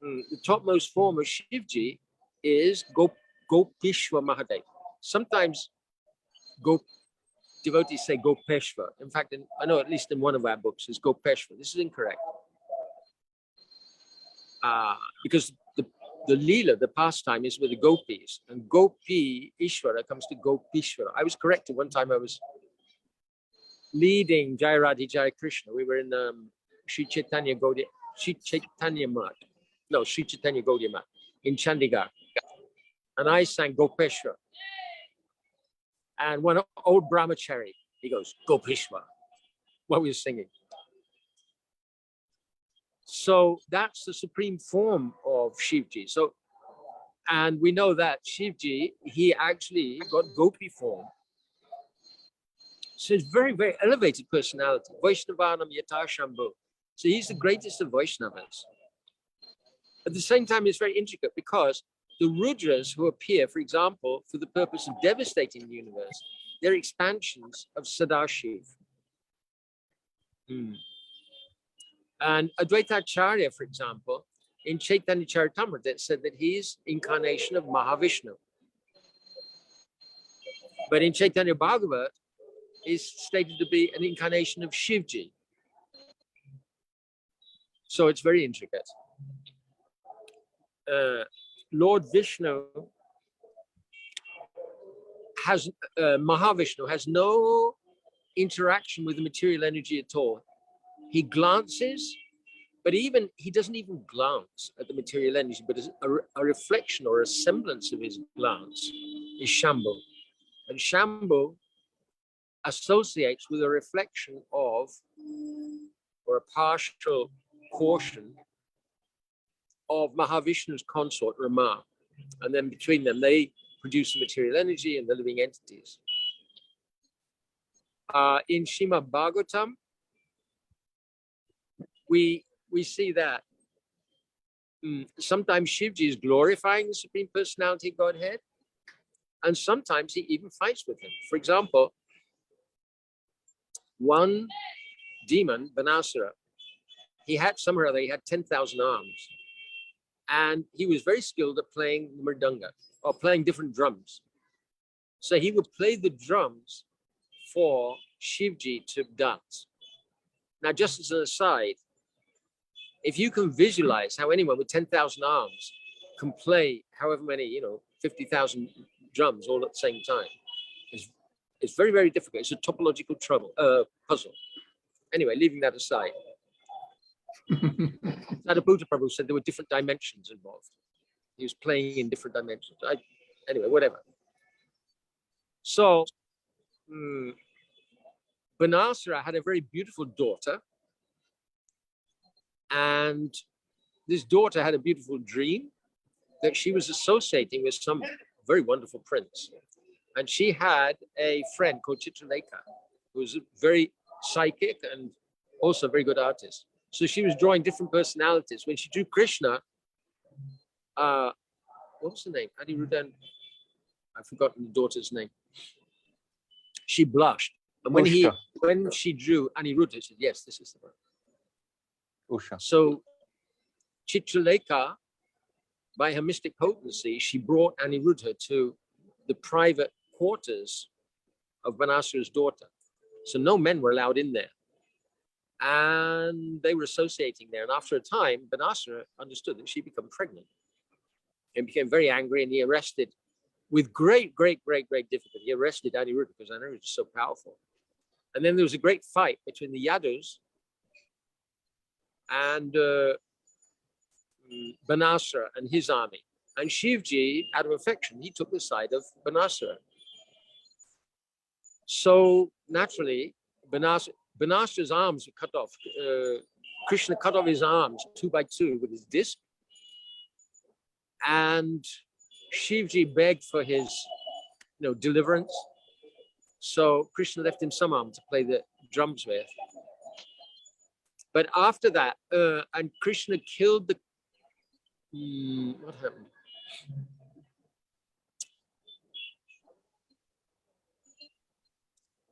the topmost form of Shivji is Gopishwa Mahadev. Sometimes devotees say Gopeshwa. In fact, I know at least in one of our books is Gopeshwa. This is incorrect. Because the Leela, the pastime, is with the gopis, and Gopi Ishvara comes to Gopishvara. I was corrected one time. I was leading Jai Radhe Jai Krishna. We were in Sri Chaitanya Gaudiya Mat in Chandigarh. And I sang Gopeshwar. And one old brahmachari, he goes, Gopeshwar, what we were singing. So that's the supreme form of Shivji. So, and we know that Shivji, he actually got Gopi form. So it's very, very elevated personality. Vaishnavanam Yata Shambhu. So he's the greatest of Vaishnavas. At the same time, it's very intricate because the Rudras who appear, for example, for the purpose of devastating the universe, they're expansions of Sadashiv. And Advaita Acharya, for example, in Chaitanya Charitamrita, it said that he's incarnation of Mahavishnu. But in Chaitanya Bhagavat, is stated to be an incarnation of Shivji. So it's very intricate. Lord Vishnu has, Mahavishnu has no interaction with the material energy at all. He glances, but even he doesn't even glance at the material energy, but a reflection or a semblance of his glance is Shambhu. And Shambhu associates with a reflection of, or a partial portion of Mahavishnu's consort Rama. And then between them, they produce the material energy and the living entities. In Srimad Bhagavatam, we see that sometimes Shivji is glorifying the Supreme Personality of Godhead, and sometimes he even fights with him. For example, one demon, Banasura, he had 10,000 arms, and he was very skilled at playing the mridanga, or playing different drums. So he would play the drums for Shivji to dance. Now, just as an aside, if you can visualize how anyone with 10,000 arms can play however many, 50,000 drums all at the same time, it's very, very difficult. It's a topological puzzle. Anyway, leaving that aside. Sadhbhuta Prabhu said there were different dimensions involved. He was playing in different dimensions. Anyway, whatever. So, Banasura had a very beautiful daughter. And this daughter had a beautiful dream that she was associating with some very wonderful prince. And she had a friend called Chitralekha, who was very psychic and also a very good artist. So she was drawing different personalities. When she drew Krishna, what was the name? Aniruddha, I've forgotten the daughter's name. She blushed. And when she drew Aniruddha, she said, yes, this is the one. Usha. So Chitralekha, by her mystic potency, she brought Aniruddha to the private quarters of Banasura's daughter. So no men were allowed in there. And they were associating there. And after a time, Banasura understood that she'd become pregnant and became very angry, and he arrested, with great difficulty, he arrested Aniruddha because Aniruddha was so powerful. And then there was a great fight between the Yadus and Banasura and his army. And Shivji, out of affection, he took the side of Banasura. So naturally, Banasura's arms were cut off. Krishna cut off his arms 2 by 2 with his disc. And Shivji begged for his deliverance. So Krishna left him some arm to play the drums with. But after that, and Krishna killed the, what happened?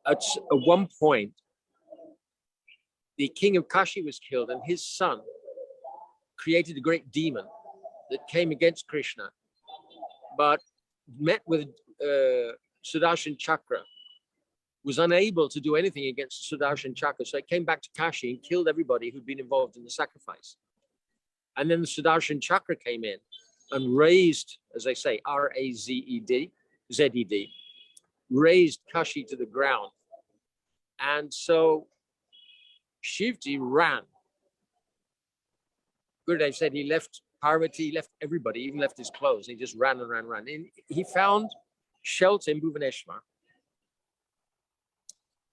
At one point, the king of Kashi was killed, and his son created a great demon that came against Krishna, but met with Sudarshan Chakra, was unable to do anything against the Sudarshan Chakra. So it came back to Kashi and killed everybody who'd been involved in the sacrifice. And then the Sudarshan Chakra came in and razed, as they say, R-A-Z-E-D, Z-E-D, razed Kashi to the ground. And so Shivji ran. Gurudev said he left Parvati, he left everybody, even left his clothes. He just ran and ran and ran. And he found shelter in Bhuvaneshwar.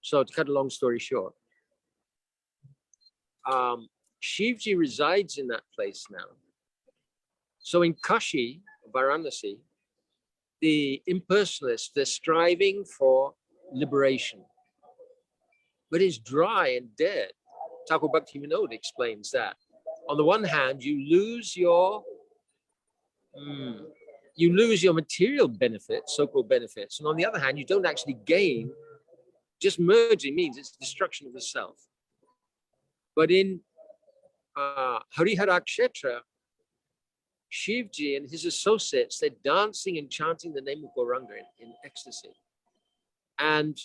So to cut a long story short, Shivji resides in that place now. So in Kashi, Varanasi, the impersonalists, they're striving for liberation. But it's dry and dead. Thakur Bhakti Vinod explains that. On the one hand, you lose your material benefits, so-called benefits. And on the other hand, you don't actually gain. Just merging means it's destruction of the self. But in Harihara Kshetra, Shivji and his associates, they're dancing and chanting the name of Gauranga in ecstasy. And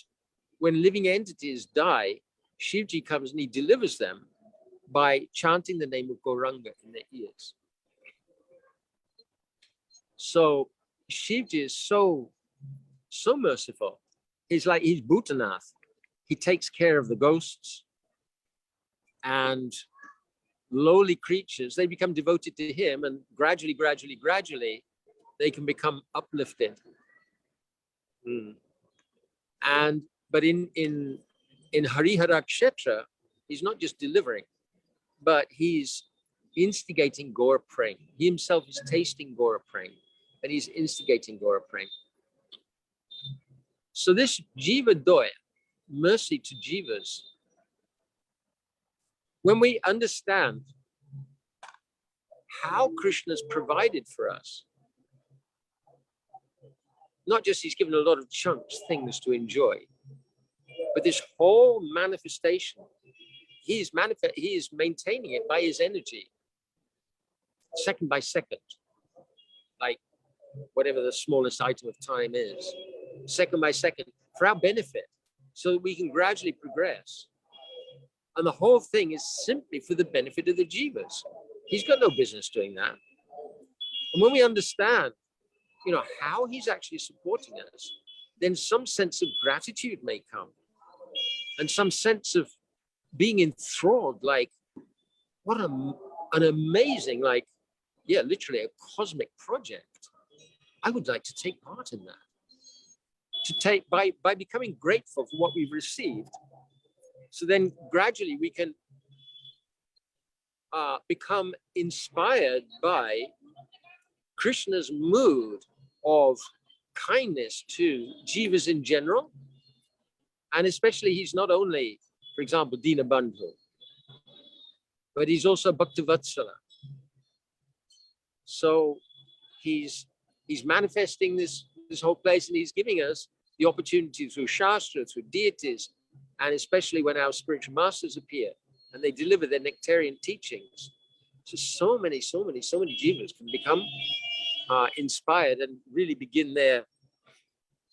when living entities die, Shivji comes and he delivers them by chanting the name of Gauranga in their ears. So Shivji is so merciful. He's Bhutanath. He takes care of the ghosts and lowly creatures. They become devoted to him, and gradually, they can become uplifted. But in Harihara Kshetra, he's not just delivering, but he's instigating Gaura Prem. He himself is tasting Gaura Prem, and he's instigating Gaura Prem. So this Jiva Doya, mercy to Jivas, when we understand how Krishna's provided for us, not just he's given a lot of chunks, things to enjoy, but this whole manifestation, he is maintaining it by his energy, second by second, like whatever the smallest item of time is, second by second, for our benefit, so that we can gradually progress. And the whole thing is simply for the benefit of the jivas. He's got no business doing that. And when we understand, how he's actually supporting us, then some sense of gratitude may come, and some sense of being enthralled, like, what an amazing, literally a cosmic project. I would like to take part in that. By becoming grateful for what we've received. So then gradually we can become inspired by Krishna's mood of kindness to jivas in general. And especially he's not only, for example, Dina Bandhu, but he's also Bhaktavatsala. So he's manifesting this whole place, and he's giving us the opportunity through Shastra, through deities, and especially when our spiritual masters appear and they deliver their nectarian teachings. So many jivas can become inspired and really begin their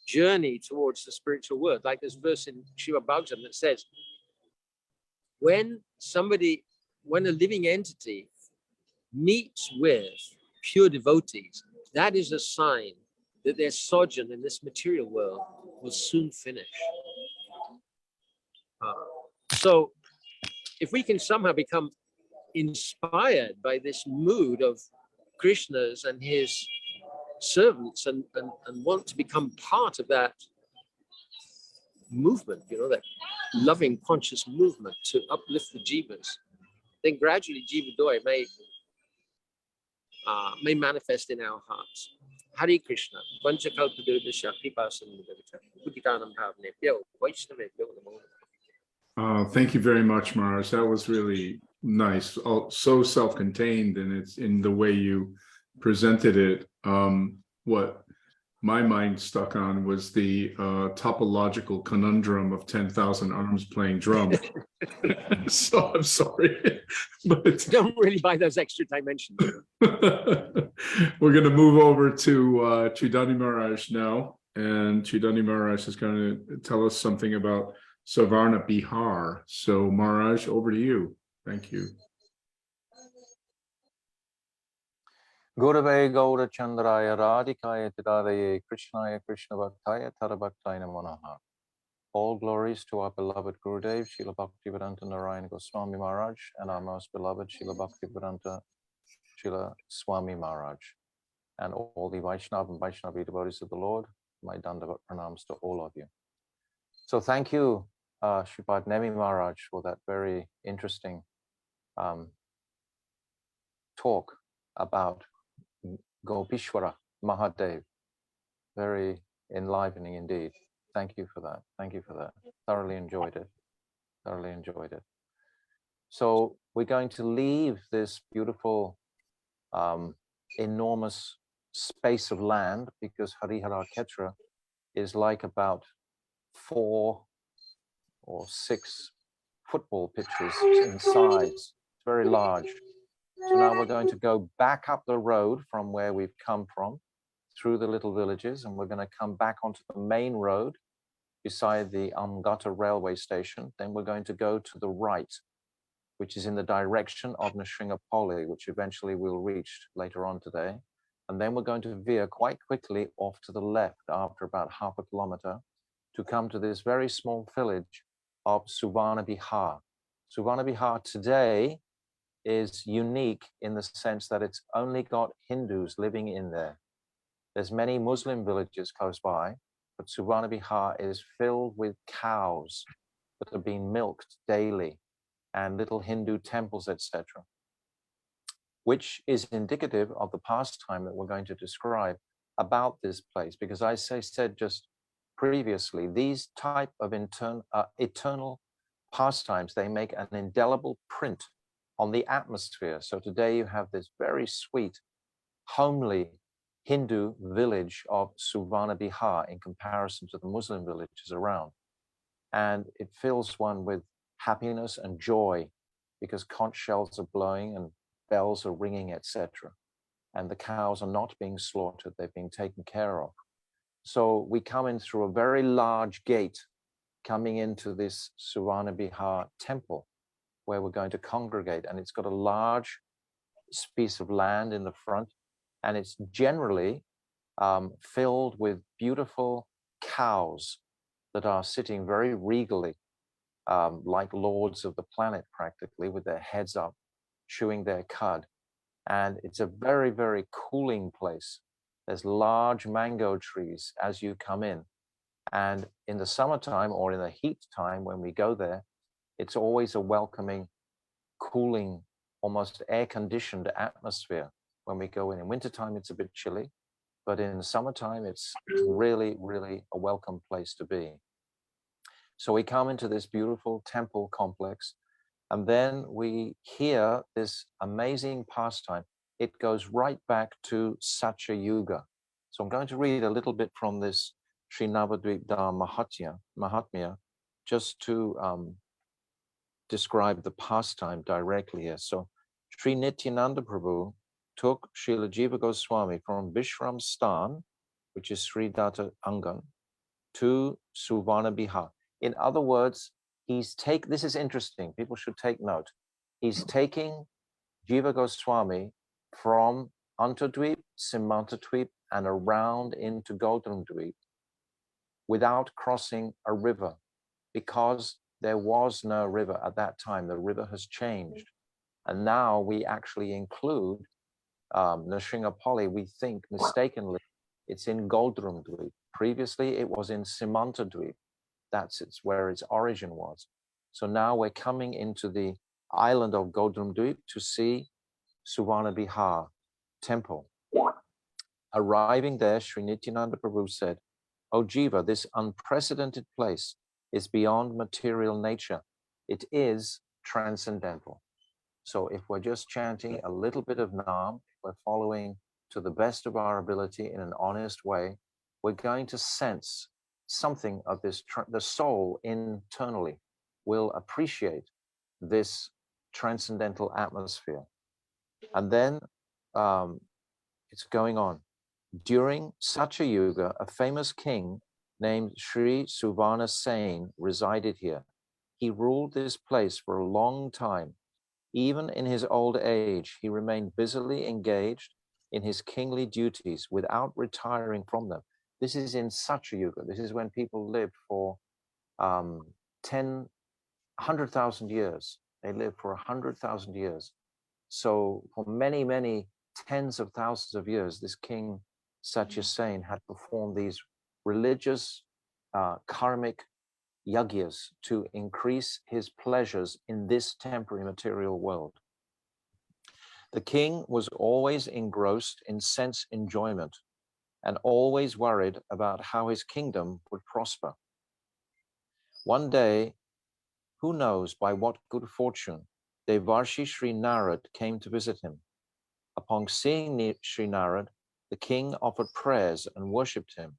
journey towards the spiritual world. Like this verse in Srimad Bhagavatam that says, when a living entity meets with pure devotees, that is a sign that their sojourn in this material world will soon finish. So if we can somehow become inspired by this mood of Krishna's and his servants and want to become part of that movement, that loving conscious movement to uplift the jivas, then gradually Jiva Doya may manifest in our hearts. Hare Krishna. Thank you very much, Maharaj. That was really nice. So self-contained, and it's in the way you presented it. What my mind stuck on was the topological conundrum of 10,000 arms playing drums. So I'm sorry, but don't really buy those extra dimensions. We're going to move over to Chaitanya Maharaj now, and Chaitanya Maharaj is going to tell us something about Savarna Bihar. So Maharaj, over to you. Thank you. Gurave Gaura Chandraya Radhikaya Tidadaye Krishnaya Krishna Bhaktaya Tarabhaktaya Namo Namaha. All glories to our beloved Gurudev, Srila Bhaktivedanta Narayana Goswami Maharaj, and our most beloved Srila Bhaktivedanta Srila Swami Maharaj, and all the Vaishnava and Vaishnavi devotees of the Lord. My Dandavat pranams to all of you. So thank you, Sripad Nemi Maharaj, for that very interesting talk about Gopishwara Mahadev. Very enlivening indeed. Thank you for that. Thank you for that. Thoroughly enjoyed it. Thoroughly enjoyed it. So we're going to leave this beautiful, enormous space of land, because Harihara Ketra is like about 4 or 6 football pitches in size. It's very large. So now we're going to go back up the road from where we've come from, through the little villages, and we're going to come back onto the main road beside the Amgata railway station. Then we're going to go to the right, which is in the direction of Nishringapoli, which eventually we'll reach later on today. And then we're going to veer quite quickly off to the left after about half a kilometer to come to this very small village of Suvarna Bihar. Suvarna Bihar today is unique in the sense that it's only got Hindus living in there. There's many Muslim villages close by, but Suvarna Bihar is filled with cows that are being milked daily, and little Hindu temples, etc., which is indicative of the pastime that we're going to describe about this place. Because as I said just previously, these type of eternal pastimes, they make an indelible print on the atmosphere. So today you have this very sweet, homely Hindu village of Suvarna Bihar in comparison to the Muslim villages around. And it fills one with happiness and joy, because conch shells are blowing and bells are ringing, etc. And the cows are not being slaughtered, they're being taken care of. So we come in through a very large gate, coming into this Suvarna Bihar temple, where we're going to congregate. And it's got a large piece of land in the front, and it's generally filled with beautiful cows that are sitting very regally, like lords of the planet practically, with their heads up, chewing their cud. And it's a very, very cooling place. There's large mango trees as you come in. And in the summertime or in the heat time when we go there, it's always a welcoming, cooling, almost air-conditioned atmosphere when we go in. In wintertime, it's a bit chilly, but in summertime, it's really, really a welcome place to be. So we come into this beautiful temple complex, and then we hear this amazing pastime. It goes right back to Satya Yuga. So I'm going to read a little bit from this Sri Navadvip Mahatmya, just to describe the pastime directly here. So Sri Nityananda Prabhu took Srila Jiva Goswami from Vishram Stan, which is Sri Datta Angan, to Suvarna Bihar. In other words, this is interesting, people should take note. He's taking Jiva Goswami from Antardvip, Simantadvip, and around into Goldramdvip without crossing a river, because there was no river at that time. The river has changed. And now we actually include Nishringapoli, we think mistakenly, it's in Goldramdvip. Previously, it was in Simantadvip. That's where its origin was. So now we're coming into the island of Goldramdvip to see Suvarna Bihar temple. Arriving there, Sri Nityananda Prabhu said, "O Jiva, this unprecedented place is beyond material nature. It is transcendental." So if we're just chanting a little bit of Nam, we're following to the best of our ability in an honest way, we're going to sense something of this. The soul internally will appreciate this transcendental atmosphere. And then it's going on. During Satya Yuga, a famous king named Sri Suvarna Sen resided here. He ruled this place for a long time. Even in his old age, he remained busily engaged in his kingly duties without retiring from them. This is in Satya Yuga. This is when people lived for 100,000 years. They live for 100,000 years. So for many, many tens of thousands of years, this king Satyasena had performed these religious karmic yagyas to increase his pleasures in this temporary material world. The king was always engrossed in sense enjoyment and always worried about how his kingdom would prosper. One day, who knows by what good fortune, Devarshi Sri Narad came to visit him. Upon seeing Sri Narad, the king offered prayers and worshipped him.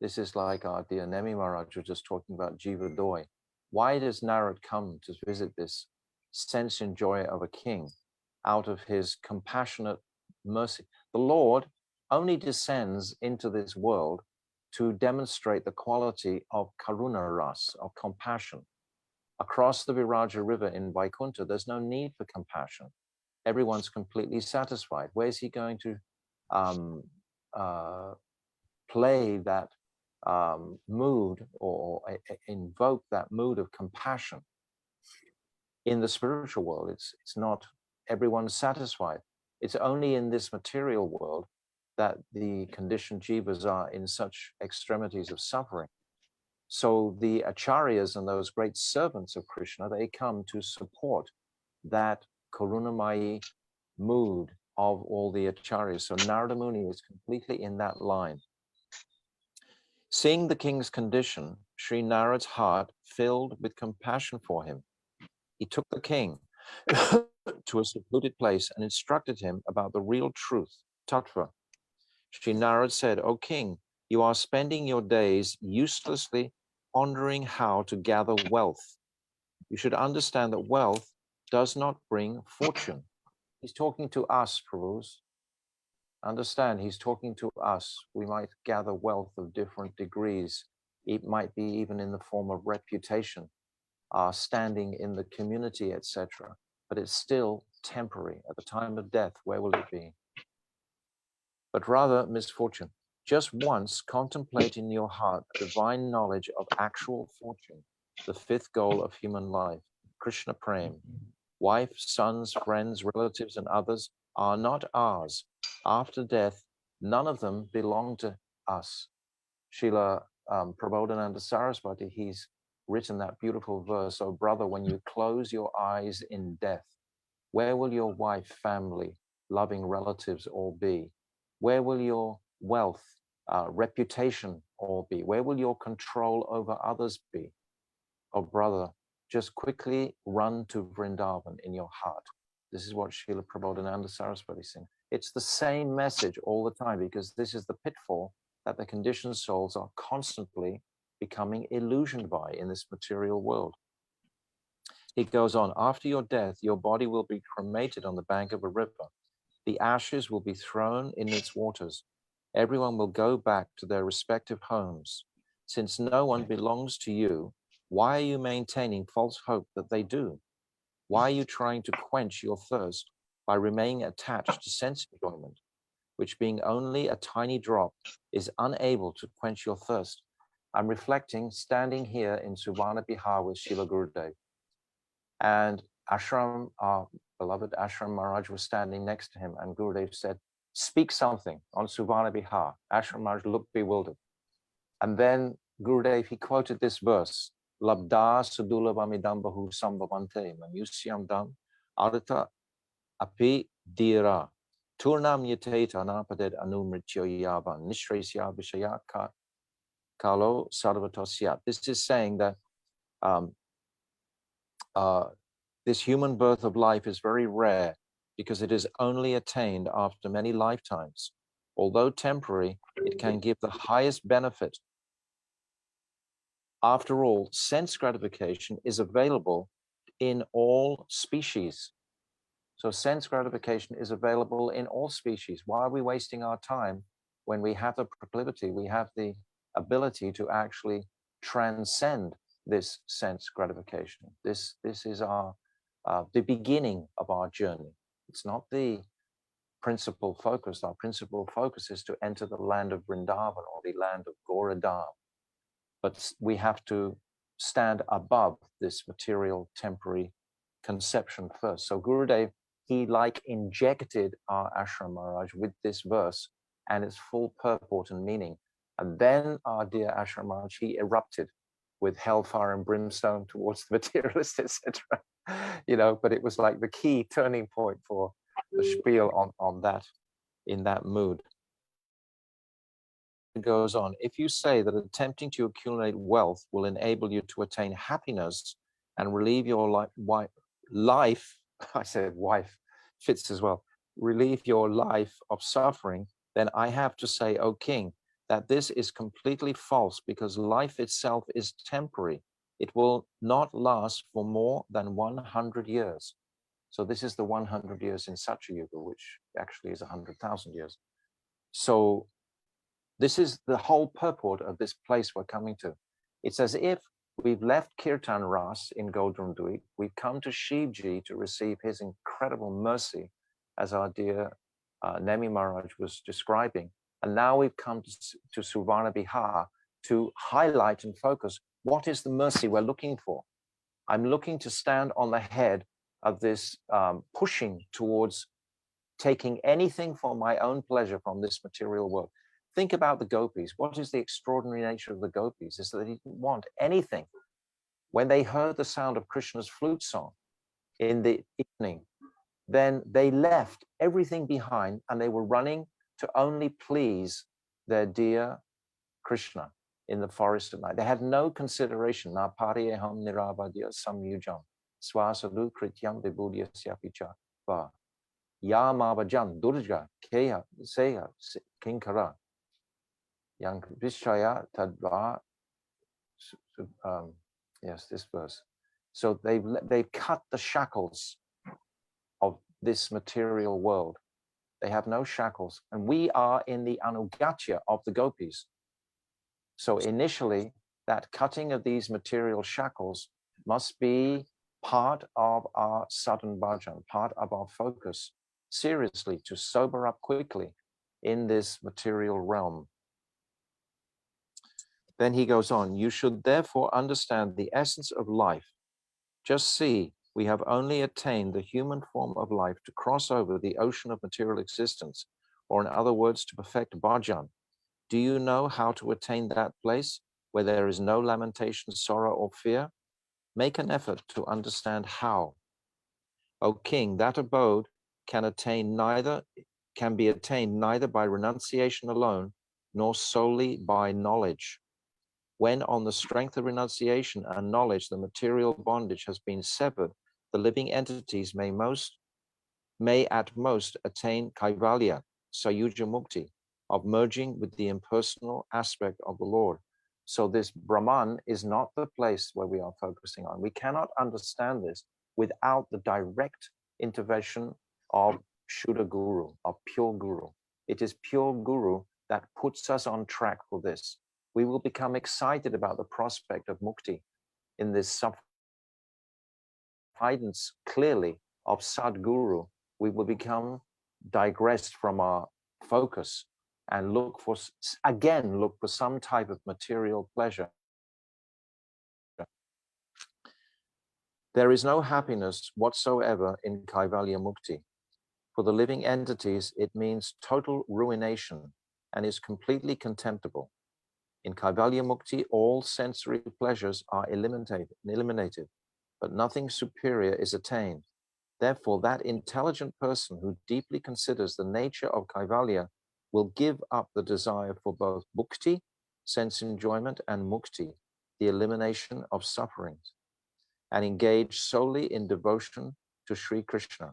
This is like our dear Nemi Maharaj was just talking about Jiva Doi. Why does Narad come to visit this sense and joy of a king out of his compassionate mercy? The Lord only descends into this world to demonstrate the quality of karuna ras, of compassion. Across the Viraja river in Vaikuntha, there's no need for compassion. Everyone's completely satisfied. Where's he going to play that mood or invoke that mood of compassion? In the spiritual world, it's not everyone's satisfied. It's only in this material world that the conditioned jivas are in such extremities of suffering. So the acharyas and those great servants of Krishna, they come to support that karunamayi mood of all the acharyas. So Narada Muni is completely in that line. Seeing the king's condition, Sri Narad's heart filled with compassion for him. He took the king to a secluded place and instructed him about the real truth, tattva. Sri Narad said, "O king, you are spending your days uselessly pondering how to gather wealth. You should understand that wealth does not bring fortune." He's talking to us, Prabhus. Understand, he's talking to us. We might gather wealth of different degrees. It might be even in the form of reputation, standing in the community, etc. But it's still temporary. At the time of death, where will it be? But rather misfortune. Just once contemplate in your heart divine knowledge of actual fortune, the fifth goal of human life, Krishna Prem. Wife, sons, friends, relatives, and others are not ours. After death, none of them belong to us. Srila Prabodhananda Saraswati, he's written that beautiful verse, "Oh brother, when you close your eyes in death, where will your wife, family, loving relatives all be? Where will your wealth, reputation all be? Where will your control over others be? Oh brother, just quickly run to Vrindavan in your heart." This is what Srila Prabodhananda Saraswati is saying. It's the same message all the time, because this is the pitfall that the conditioned souls are constantly becoming illusioned by in this material world. He goes on, "After your death, your body will be cremated on the bank of a river. The ashes will be thrown in its waters. Everyone will go back to their respective homes. Since no one belongs to you, why are you maintaining false hope that they do? Why are you trying to quench your thirst by remaining attached to sense enjoyment, which being only a tiny drop is unable to quench your thirst?" I'm reflecting, standing here in Suvarna Bihar with Srila Gurudev. And Ashram, our beloved Ashram Maharaj, was standing next to him, and Gurudev said, "Speak something on Suvarna Bihar." Ashram Maharaj looked bewildered. And then Gurudev, he quoted this verse, "Labda sudulabamidam bahu sambhavante manusyam dam artha api dira turnam yate anapaded anumrityo yavan nishresya vishaya kalo sarvatosyat." This is saying that this human birth of life is very rare because it is only attained after many lifetimes. Although temporary, it can give the highest benefit. After all, sense gratification is available in all species. So sense gratification is available in all species. Why are we wasting our time when we have the proclivity, we have the ability to actually transcend this sense gratification? This is our the beginning of our journey. It's not the principal focus. Our principal focus is to enter the land of Vrindavan or the land of Goradam. But we have to stand above this material temporary conception first. So Gurudev, he like injected our Ashram Maharaj with this verse and its full purport and meaning. And then our dear Ashram Maharaj, he erupted with hellfire and brimstone towards the materialist, etc. You know, but it was like the key turning point for the spiel on that, in that mood. It goes on, if you say that attempting to accumulate wealth will enable you to attain happiness and relieve your life, I said wife, fits as well, relieve your life of suffering, then I have to say, O king, that this is completely false, because life itself is temporary. It will not last for more than 100 years. So this is the 100 years in Satya Yuga, which actually is 100,000 years. So this is the whole purport of this place we're coming to. It's as if we've left Kirtan Ras in Godram Dweep, we've come to Shivji to receive his incredible mercy, as our dear Nemi Maharaj was describing. And now we've come to Suvarna Bihar to highlight and focus, what is the mercy we're looking for? I'm looking to stand on the head of this pushing towards taking anything for my own pleasure from this material world. Think about the gopis. What is the extraordinary nature of the gopis? Is that they didn't want anything. When they heard the sound of Krishna's flute song in the evening, then they left everything behind and they were running to only please their dear Krishna in the forest at night. They had no consideration. Na pariyeham niravadya samyujam swasalu krityam vibhudyasyapicha va ya mavajan durja keya seya kinkara yang vishaya tadva. Yes, this verse. So they've cut the shackles of this material world. They have no shackles, and we are in the anugatya of the gopis. So initially, that cutting of these material shackles must be part of our sadhan bhajan, part of our focus, seriously, to sober up quickly in this material realm. Then he goes on, you should therefore understand the essence of life. Just see, we have only attained the human form of life to cross over the ocean of material existence, or in other words, to perfect bhajan. Do you know how to attain that place where there is no lamentation, sorrow, or fear? Make an effort to understand how. O king, that abode can be attained neither by renunciation alone, nor solely by knowledge. When on the strength of renunciation and knowledge the material bondage has been severed, the living entities may at most attain kaivalya, sayuja mukti, of merging with the impersonal aspect of the Lord. So this Brahman is not the place where we are focusing on. We cannot understand this without the direct intervention of Shuddha Guru, of pure Guru. It is pure Guru that puts us on track for this. We will become excited about the prospect of mukti in this guidance clearly of Sadguru. We will become digressed from our focus and look for some type of material pleasure. There is no happiness whatsoever in Kaivalya Mukti. For the living entities, it means total ruination and is completely contemptible. In Kaivalya Mukti, all sensory pleasures are eliminated, but nothing superior is attained. Therefore, that intelligent person who deeply considers the nature of Kaivalya will give up the desire for both bhukti, sense enjoyment, and mukti, the elimination of sufferings, and engage solely in devotion to Sri Krishna.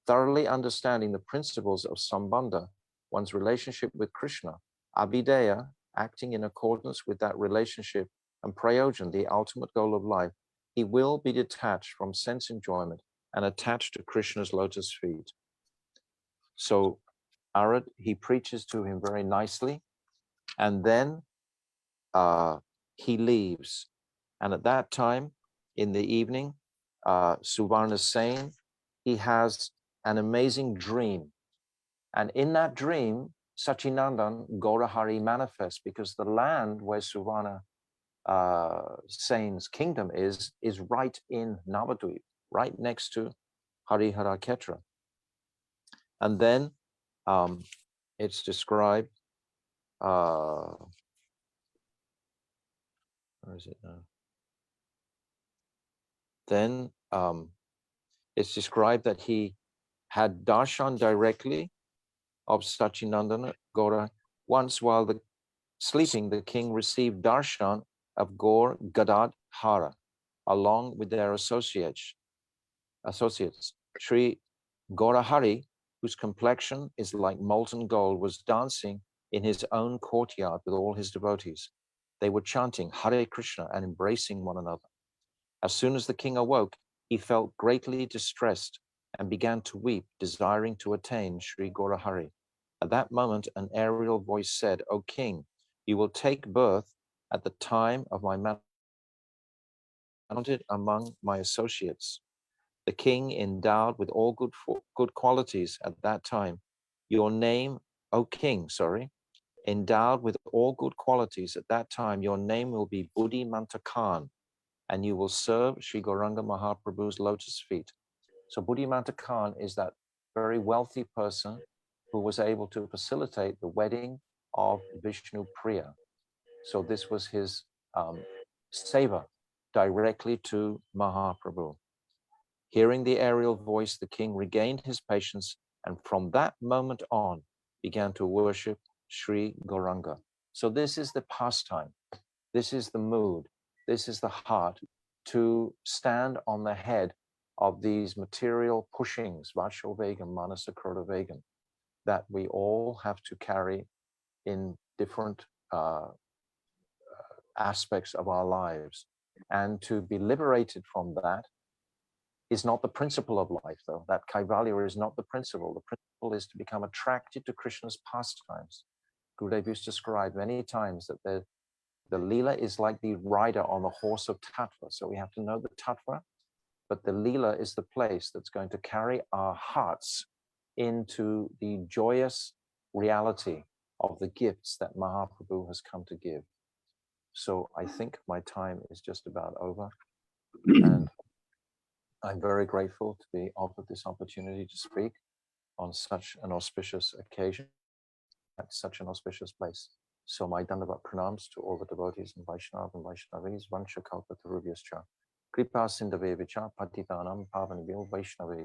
Thoroughly understanding the principles of sambandha, one's relationship with Krishna, abhideya, acting in accordance with that relationship, and prayojan, the ultimate goal of life, he will be detached from sense enjoyment and attached to Krishna's lotus feet. So Arad, he preaches to him very nicely, and then he leaves. And at that time, in the evening, Suvarna Sen, he has an amazing dream. And in that dream, Sachinandan Gaurahari manifests, because the land where Suvarna Saint's kingdom is right in Navadvip, right next to Harihara Ketra. And then it's described, where is it now? Then it's described that he had darshan directly of Sachinandana Gora. Once while sleeping, the king received darshan of Gaur Gadad Hara, along with their associates. Sri Gaurahari, whose complexion is like molten gold, was dancing in his own courtyard with all his devotees. They were chanting Hare Krishna and embracing one another. As soon as the king awoke, he felt greatly distressed and began to weep, desiring to attain Sri Gaurahari. At that moment, an aerial voice said, "O king, you will take birth at the time of my mounted among my associates. The king endowed with all good qualities at that time. Your name, O king, endowed with all good qualities at that time, your name will be Buddhi Mantakan, and you will serve Sri Gauranga Mahaprabhu's lotus feet." So Buddhi Mantakan is that very wealthy person who was able to facilitate the wedding of Vishnu Priya. So this was his seva directly to Mahaprabhu. Hearing the aerial voice, the king regained his patience and from that moment on began to worship Sri Gauranga. So this is the pastime, this is the mood, this is the heart to stand on the head of these material pushings, Vachovegam, Manasa Krodavegam, that we all have to carry in different aspects of our lives. And to be liberated from that is not the principle of life, though. That Kaivalya is not the principle. The principle is to become attracted to Krishna's pastimes. Gurudev used to describe many times that the Leela is like the rider on the horse of Tattva. So we have to know the Tattva, but the Leela is the place that's going to carry our hearts into the joyous reality of the gifts that Mahaprabhu has come to give. So I think my time is just about over. And I'm very grateful to be offered this opportunity to speak on such an auspicious occasion at such an auspicious place. So my Dandavat pranams to all the devotees and Vaishnava and Vaishnavis, Vansha Kalpa Tarubhyascha, Kripa Sindhavevicha, Patitanam, Pavanivil, Vaishnavi.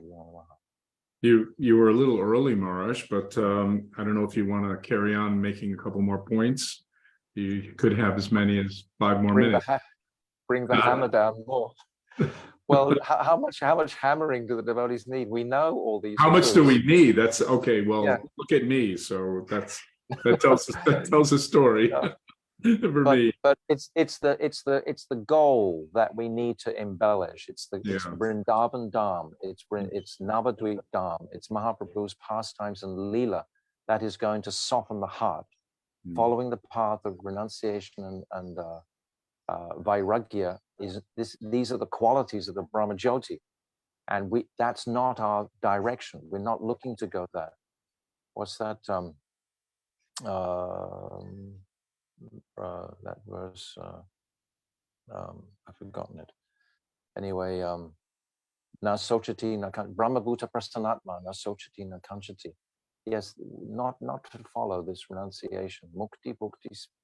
You were a little early, Maharaj, but I don't know if you want to carry on making a couple more points. You could have as many as 5 more minutes. Bring the hammer down more. Well, how much hammering do the devotees need? We know all these. How much do we need? That's okay. Well, yeah. Look at me. So that tells a story. No. For me. But it's the goal that we need to embellish. It's Vrindavan Dham. It's Navadvip Dham. It's Mahaprabhu's pastimes and Leela that is going to soften the heart. Following the path of renunciation and Vairagya these are the qualities of the Brahmajyoti, and that's not our direction. We're not looking to go there. What's that? That verse. I've forgotten it. Anyway, na sochati na Brahmabhuta prasanatma na sochati na kanchati. Yes, not to follow this renunciation. Mukti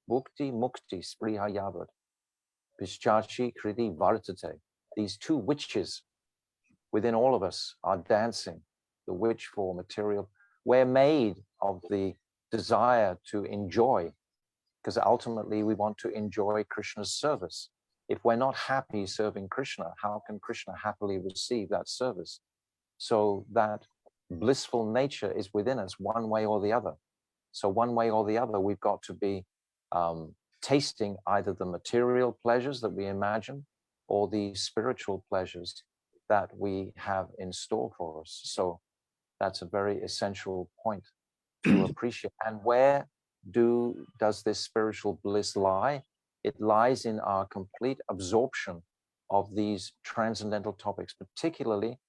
mukti spriha yavat. Pishchachi kriti vartate. These two witches within all of us are dancing. The witch for material. We're made of the desire to enjoy, because ultimately we want to enjoy Krishna's service. If we're not happy serving Krishna, how can Krishna happily receive that service? So that blissful nature is within us one way or the other. So one way or the other, we've got to be tasting either the material pleasures that we imagine or the spiritual pleasures that we have in store for us. So that's a very essential point to appreciate. And where does this spiritual bliss lie? It lies in our complete absorption of these transcendental topics, particularly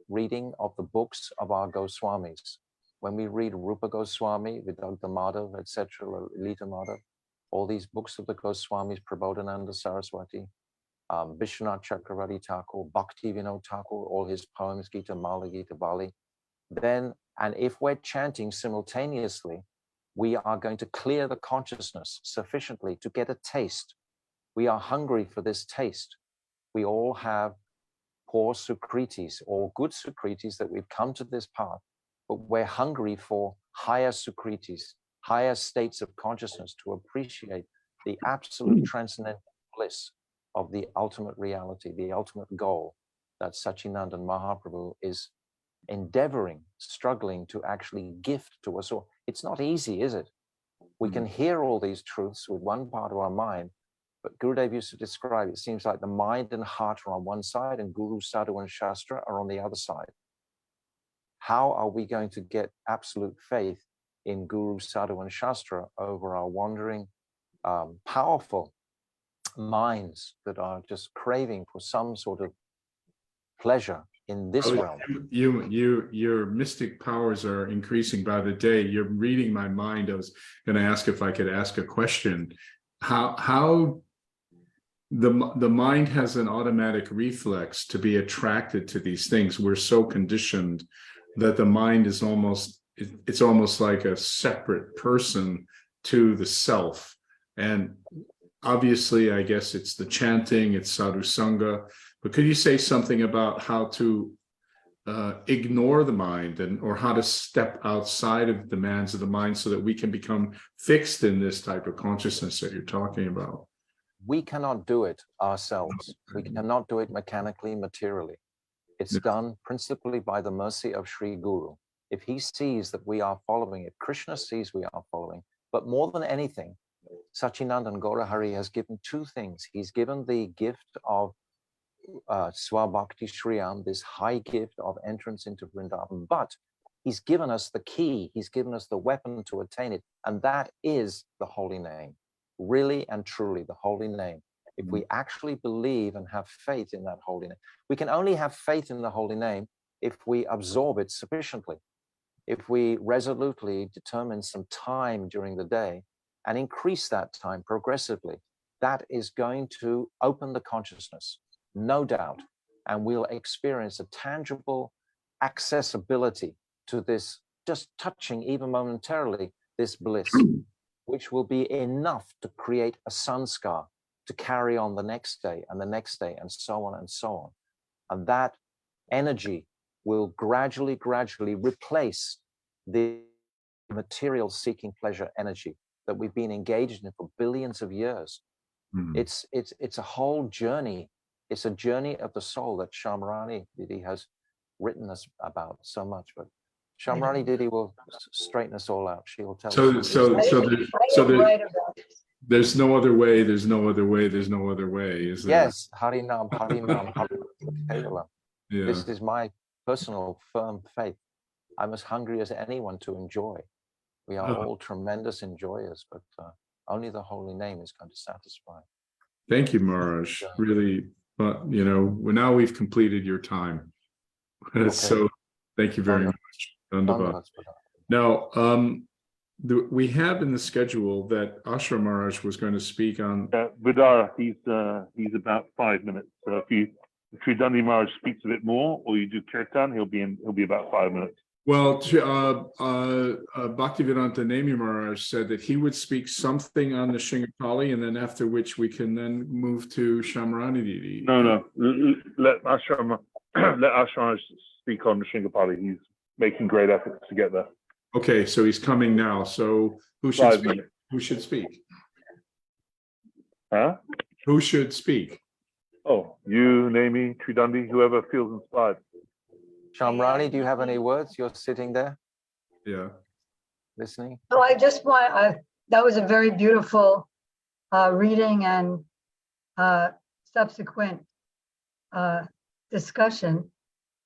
reading of the books of our Goswamis. When we read Rupa Goswami, Vidagdha Madhav, etc., Lita Madhav, all these books of the Goswamis, Prabodhananda Saraswati, Vishwanath Chakravarti Thakur, Bhakti Vinod Thakur, all his poems, Gita Mala, Gita Bali. Then, and if we're chanting simultaneously, we are going to clear the consciousness sufficiently to get a taste. We are hungry for this taste. We all have poor Sukritis or good Sukritis that we've come to this path, but we're hungry for higher Sukritis, higher states of consciousness to appreciate the absolute transcendental bliss of the ultimate reality, the ultimate goal that Sachinandan Mahaprabhu is endeavoring, struggling to actually gift to us all. It's not easy, is it? We can hear all these truths with one part of our mind, but Gurudev used to describe, it seems like the mind and heart are on one side and Guru, Sadhu and Shastra are on the other side. How are we going to get absolute faith in Guru, Sadhu and Shastra over our wandering, powerful minds that are just craving for some sort of pleasure in this realm? Your mystic powers are increasing by the day. You're reading my mind. I was going to ask if I could ask a question. How the mind has an automatic reflex to be attracted to these things. We're so conditioned that the mind is almost like a separate person to the self. And obviously, I guess it's the chanting, it's sadhu sangha. But could you say something about how to ignore the mind or how to step outside of the demands of the mind so that we can become fixed in this type of consciousness that you're talking about? We cannot do it ourselves. We cannot do it mechanically, materially. It's done principally by the mercy of Sri Guru. If he sees that we are following, if Krishna sees we are following, but more than anything, Sachinandan Gaurahari has given two things. He's given the gift of Swabhakti Shriyam, this high gift of entrance into Vrindavan, but he's given us the key, he's given us the weapon to attain it, and that is the holy name. Really and truly the holy name. If we actually believe and have faith in that holy name, we can only have faith in the holy name if we absorb it sufficiently, if we resolutely determine some time during the day and increase that time progressively. That is going to open the consciousness, no doubt, and we'll experience a tangible accessibility to this, just touching even momentarily this bliss, which will be enough to create a sanskar to carry on the next day and the next day and so on and so on. And that energy will gradually replace the material seeking pleasure energy that we've been engaged in for billions of years. It's a whole journey. It's a journey of the soul that Shamrani Didi has written us about so much. But Shamrani Didi will straighten us all out. She will tell us. There's no other way. There's no other way. There's no other way. Is there? Yes, Harinam, Harinam, Harinam. Yeah. This is my personal firm faith. I'm as hungry as anyone to enjoy. We are all tremendous enjoyers, but only the holy name is going to satisfy. Thank you, Maharaj. Really, but now we've completed your time. Okay. So thank you very much. Dandavad. Now, we have in the schedule that Ashram Maharaj was going to speak on. Vidara, he's about 5 minutes. So if Sridhani Maharaj speaks a bit more, or you do kirtan, he'll be about 5 minutes. Well, Bhaktivedanta Nemi Maharaj said that he would speak something on the Shingapali, and then after which we can then move to Shamrani Didi. No. Let Ashram speak on the Shingapali. He's making great efforts to get there. Okay, so he's coming now. So who should speak? Who should speak? Huh? Who should speak? Oh, you, Nemi, Tridandi, whoever feels inspired. Shamrani, do you have any words? You're sitting there. Yeah. Listening. Oh, I just want, that was a very beautiful reading and subsequent discussion.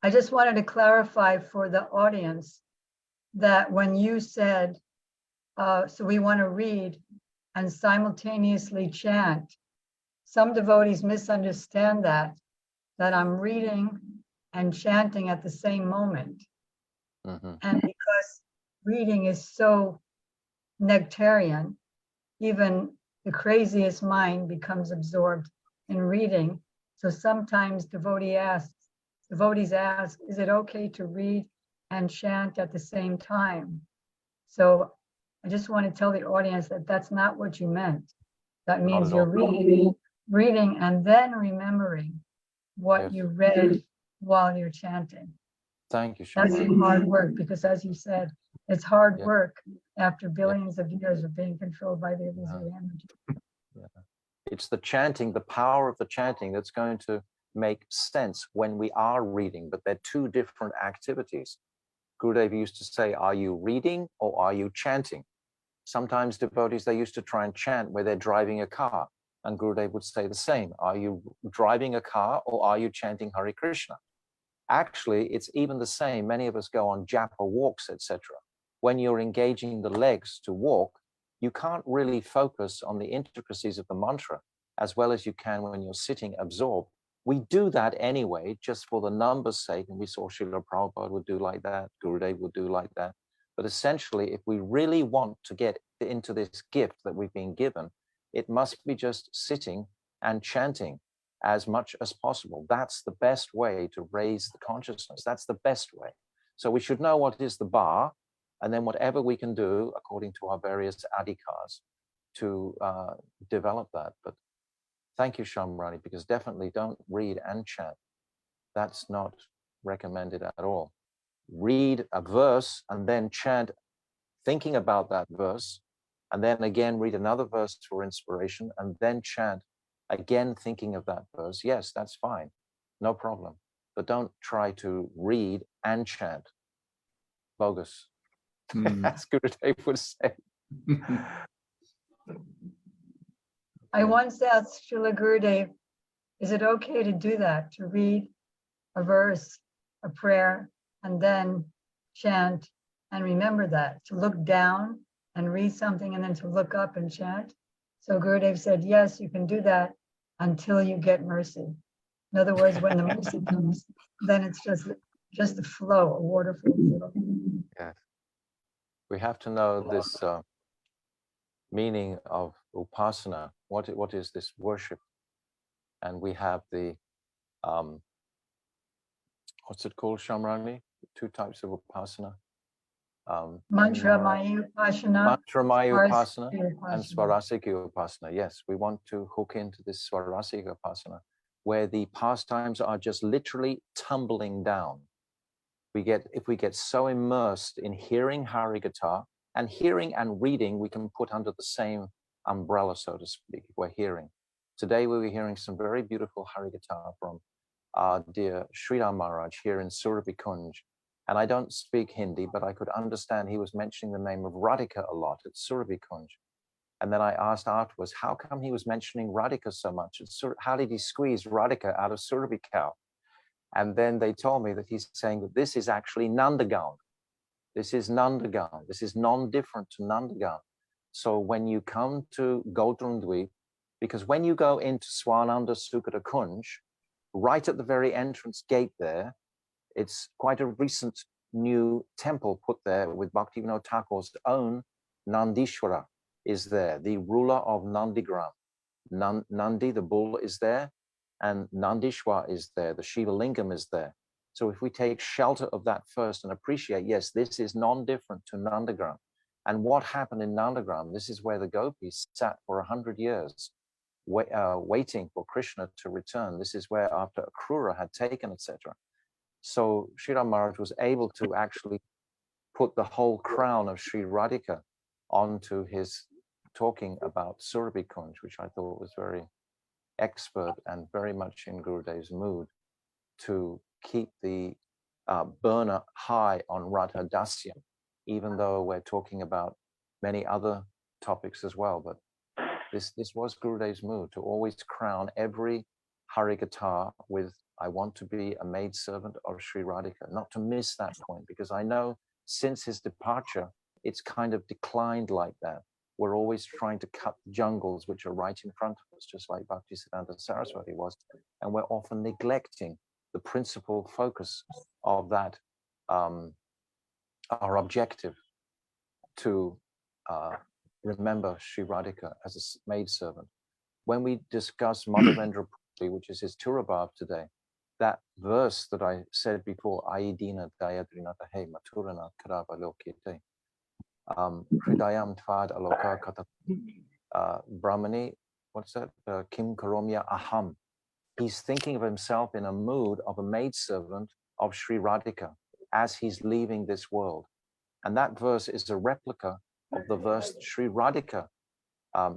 I just wanted to clarify for the audience that when you said, so we want to read and simultaneously chant, some devotees misunderstand that I'm reading and chanting at the same moment. And because reading is so nectarian, even the craziest mind becomes absorbed in reading. So sometimes devotees ask, is it okay to read and chant at the same time? So I just want to tell the audience that that's not what you meant. That means you're reading and then remembering what you read while you're chanting. Thank you, That's Shambhala. the hard work, because as you said, it's hard Yeah. work after billions of years of being controlled by the illusory energy. It's the chanting, the power of the chanting that's going to make sense when we are reading, but they're two different activities. Gurudev used to say, are you reading or are you chanting? Sometimes devotees, they used to try and chant where they're driving a car. And Gurudev would say the same. Are you driving a car or are you chanting Hare Krishna? Actually, it's even the same. Many of us go on japa walks, etc. When you're engaging the legs to walk, you can't really focus on the intricacies of the mantra as well as you can when you're sitting absorbed. We do that anyway, just for the numbers' sake, and we saw Srila Prabhupada would do like that, Gurudev would do like that. But essentially, if we really want to get into this gift that we've been given, it must be just sitting and chanting as much as possible. That's the best way to raise the consciousness. That's the best way. So we should know what is the bar, and then whatever we can do according to our various adhikas to develop that. But thank you, Shamrani, because definitely don't read and chant. That's not recommended at all. Read a verse and then chant thinking about that verse, and then again read another verse for inspiration, and then chant again thinking of that verse. Yes, that's fine, no problem. But don't try to read and chant. Bogus. As Gurudev would say. I once asked Srila Gurudev, is it okay to do that, to read a verse, a prayer, and then chant and remember that, to look down and read something and then to look up and chant? So Gurudev said, yes, you can do that until you get mercy. In other words, when the mercy comes, then it's just a flow, a waterfall flow. Yes. We have to know this meaning of upasana. What is this worship? And we have the what's it called, Shamrani? Two types of upasana. Mantra-maya upasana, Mantra-maya upasana Swarasika and Swarasika upasana. Yes, we want to hook into this Swarasika upasana, where the pastimes are just literally tumbling down. If we get so immersed in hearing Harikatha, and hearing and reading we can put under the same umbrella, so to speak, if we're hearing. Today we were hearing some very beautiful Harikatha from our dear Sridhar Maharaj here in Surabhi Kunj. And I don't speak Hindi, but I could understand he was mentioning the name of Radhika a lot at Surabhi Kunj. And then I asked afterwards, how come he was mentioning Radhika so much? How did he squeeze Radhika out of Surabhi cow? And then they told me that he's saying that this is actually Nandagaon. This is Nandagaon. This is non-different to Nandagaon. So when you come to Navadvip, because when you go into Swananda Sukata Kunj, right at the very entrance gate there, it's quite a recent new temple put there with Bhaktivinoda Thakur's own Nandishwara is there, the ruler of Nandigram. Nandi, the bull, is there, and Nandishwar is there, the Shiva Lingam is there. So if we take shelter of that first and appreciate, yes, this is non-different to Nandagram. And what happened in Nandagram, this is where the gopis sat for 100 years, waiting for Krishna to return. This is where after Akrura had taken, etc. So Sridhar Maharaj was able to actually put the whole crown of Sri Radhika onto his talking about Surabhi Kunj, which I thought was very expert and very much in Gurudev's mood to keep the burner high on Radha Dasyam, even though we're talking about many other topics as well. But this was Gurudev's mood to always crown every Harikatha with, I want to be a maidservant of Sri Radhika, not to miss that point, because I know since his departure, it's kind of declined like that. We're always trying to cut jungles which are right in front of us, just like Bhaktisiddhanta Saraswati was, and we're often neglecting the principal focus of that, our objective to remember Sri Radhika as a maidservant. When we discuss Madhavendra Puri, which is his Turabhav today, that verse that I said before, Aidina Dayadrinata He Maturana Karava Lokite, Hridayam Tvad Aloka Kata Brahmani, what's that? Kim Karomya Aham. He's thinking of himself in a mood of a maidservant of Sri Radhika as he's leaving this world. And that verse is a replica of the verse that Sri Radhika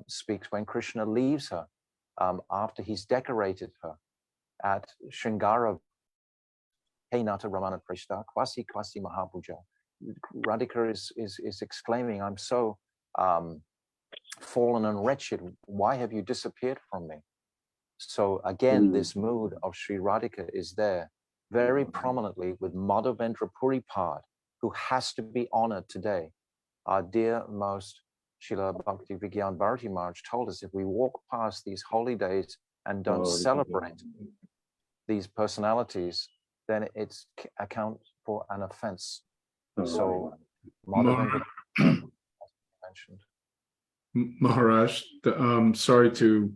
speaks when Krishna leaves her after he's decorated her at Shringara. Hey Nata Ramana Prishta, Kwasi Kwasi Mahapuja. Radhika is exclaiming, I'm so fallen and wretched. Why have you disappeared from me? So again, this mood of Sri Radhika is there very prominently with Madhavendra Puripad, who has to be honored today. Our dear most Srila Bhakti Vigyan Bharati Maharaj told us, if we walk past these holy days and don't celebrate these personalities, then it's account for an offense. So Madhavendra mentioned. Maharaj, sorry to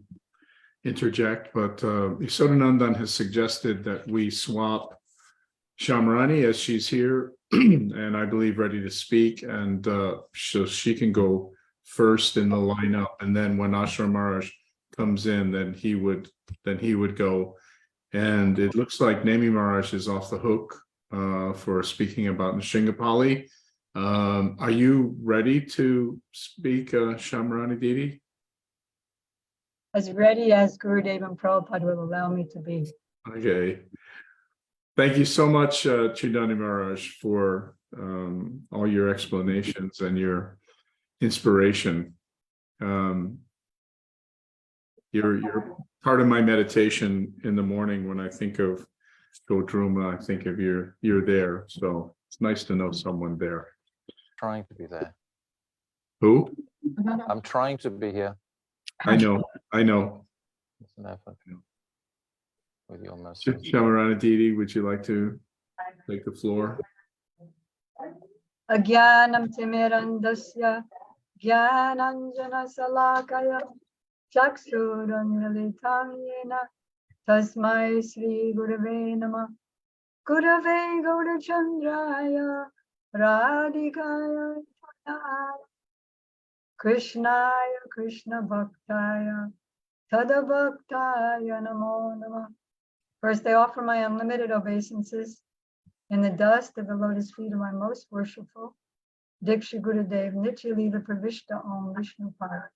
interject, but Yashodanandan has suggested that we swap Shamrani as she's here and I believe ready to speak, and so she can go first in the lineup, and then when Ashram Maharaj comes in, then he would go. And it looks like Nemi Maharaj is off the hook for speaking about Nrsimhapali. Are you ready to speak, Shamrani Didi? As ready as Gurudev and Prabhupada will allow me to be. Okay. Thank you so much, Chaitanya Maharaj, for all your explanations and your inspiration. You're part of my meditation in the morning. When I think of Godruma, I think of you're there. So it's nice to know someone there. Trying to be there. Who? I'm trying to be here. I know. It's an effort. With your mercy. Shamarana Didi, would you like to take the floor? Agyanam timirandasya Gyananjana salakaya Chaksuranmilitam yena Tasmai Sri Gurave Nama Gurave Gaurachandraya Radhikaya Krishnaya Krishna Bhaktaya Tadabhaktaya Namo Nama. First, I offer my unlimited obeisances in the dust of the lotus feet of my most worshipful Diksha Gurudev Nityalila Pravishta Om Vishnu Par.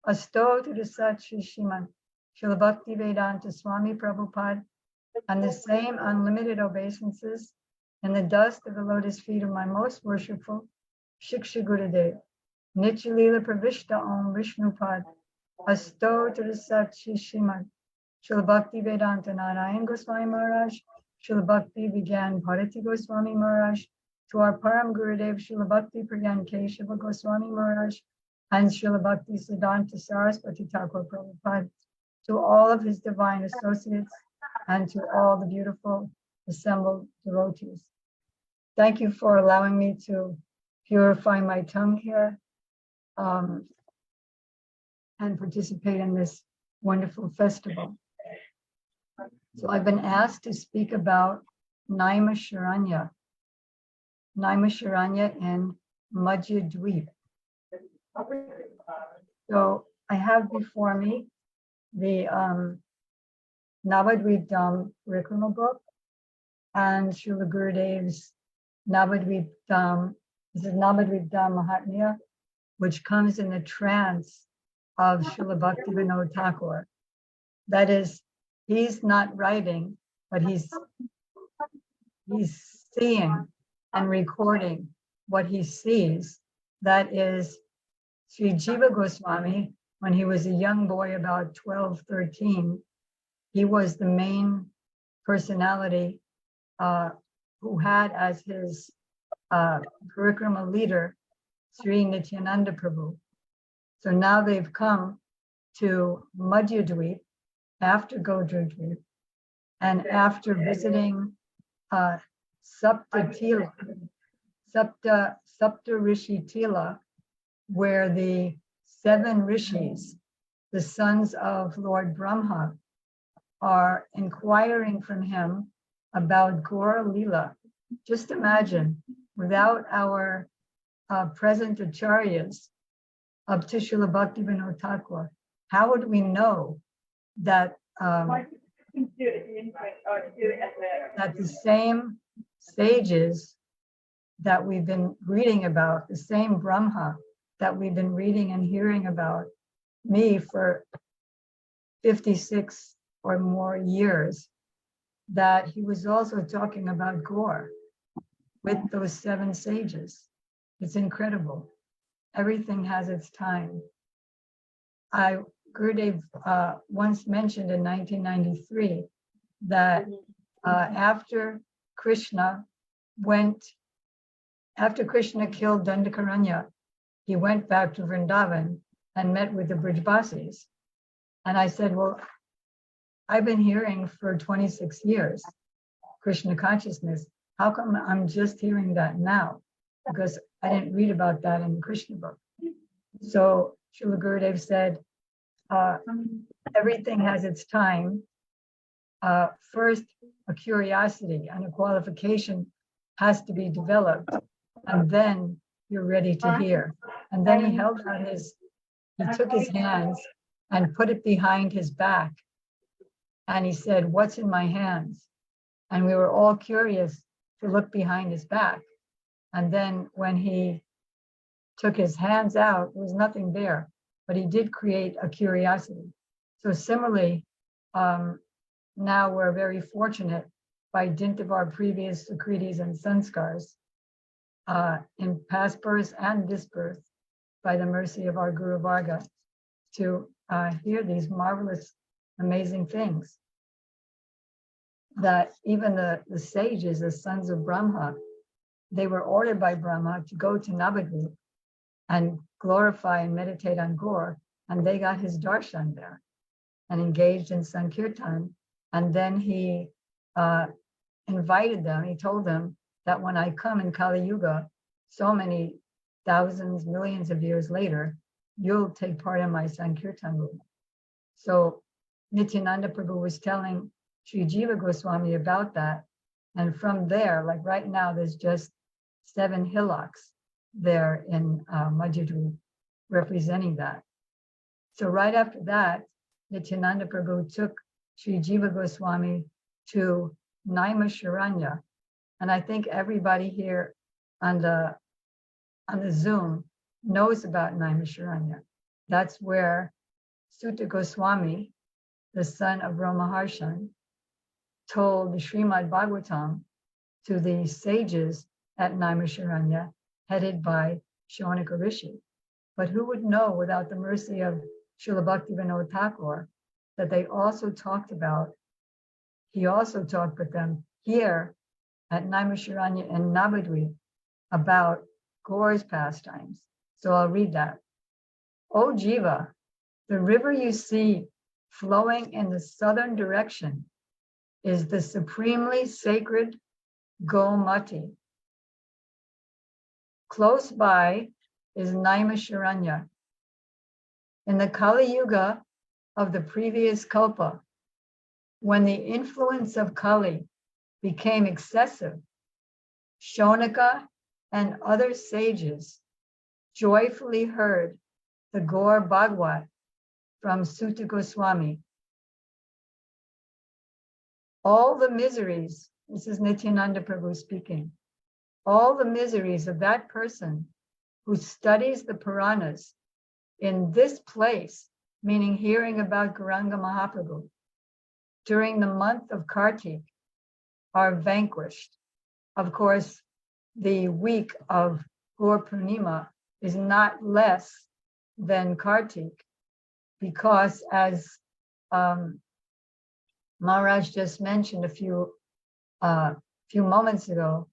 Asto to the Sat Shri Shriman Srila Bhakti Vedanta Swami Prabhupada, and the same unlimited obeisances in the dust of the lotus feet of my most worshipful Shiksha Gurudev Nityalila Pravishta Om Vishnu Par. Asto to the Sat Shri Shriman Srila Bhakti Vedanta Narayan Goswami Maharaj, Srila Bhakti Vigyan Bharati Goswami Maharaj, to our Param Gurudev Srila Bhakti Pragyan Keshava Goswami Maharaj, and Srila Bhakti Siddhanta Saraswati Thakur Prabhupada, to all of his divine associates, and to all the beautiful assembled devotees. Thank you for allowing me to purify my tongue here and participate in this wonderful festival. So I've been asked to speak about Naimisharanya in Navadvip. So I have before me the Navadvip Parikrama book and Srila Gurudev's Navadvip this is Navadvip Mahatmya, which comes in the trance of Srila Bhaktivinoda Thakur. That is, he's not writing, but he's seeing and recording what he sees. That is Sri Jiva Goswami, when he was a young boy, about 12, 13, he was the main personality who had as his Parikrama leader, Sri Nityananda Prabhu. So now they've come to Madhyadvip after Godradvip, and after visiting Sapta Rishi Tila, where the 7 rishis, the sons of Lord Brahma, are inquiring from him about Gaura Lila. Just imagine, without our present acharyas up to Srila Bhaktivinoda Thakur, how would we know that that the same sages that we've been reading about, the same Brahma that we've been reading and hearing about me for 56 or more years, that he was also talking about Gaur with those 7 sages. It's incredible. Everything has its time. Gurudev once mentioned in 1993 that after Krishna killed Dandakaranya, he went back to Vrindavan and met with the Brijbasis. And I said, well, I've been hearing for 26 years Krishna consciousness. How come I'm just hearing that now? Because I didn't read about that in the Krishna book. So Srila Gurudev said, everything has its time. First, a curiosity and a qualification has to be developed, and then you're ready to hear. And then he held out he took his hands and put it behind his back. And he said, what's in my hands? And we were all curious to look behind his back. And then when he took his hands out, there was nothing there, but he did create a curiosity. So similarly, now we're very fortunate by dint of our previous Sukritis and Sanskars in past births and this birth, by the mercy of our Guru Varga, to hear these marvelous, amazing things. That even the sages, the sons of Brahma, they were ordered by Brahma to go to Navadvip and glorify and meditate on Gaur, and they got his darshan there and engaged in Sankirtan. And then he invited them, he told them that when I come in Kali Yuga, so many thousands, millions of years later, you'll take part in my Sankirtan movement. So Nityananda Prabhu was telling Sri Jiva Goswami about that. And from there, like right now, there's just 7 hillocks there in Madhya representing that. So right after that, Nityananda Prabhu took Sri Jiva Goswami to Naimisharanya. And I think everybody here on the Zoom knows about Naimisharanya. That's where Sutta Goswami, the son of Brahmaharshan, told the Srimad Bhagavatam to the sages at Naimisharanya, headed by Shaunaka Rishi. But who would know, without the mercy of Srila Bhaktivinoda Thakur, that they also talked about, he also talked with them here at Naimisharanya and Navadvip about Gaur's pastimes. So I'll read that. O Jiva, the river you see flowing in the southern direction is the supremely sacred Gomati. Close by is Naimisharanya. In the Kali Yuga of the previous Kalpa, when the influence of Kali became excessive, Shaunaka and other sages joyfully heard the Gaur Bhagwat from Sutta Goswami. All the miseries, this is Nityananda Prabhu speaking, all the miseries of that person who studies the Puranas in this place, meaning hearing about Gauranga Mahaprabhu, during the month of Kartik, are vanquished. Of course, the week of Gaur Purnima is not less than Kartik, because as Maharaj just mentioned a few moments ago,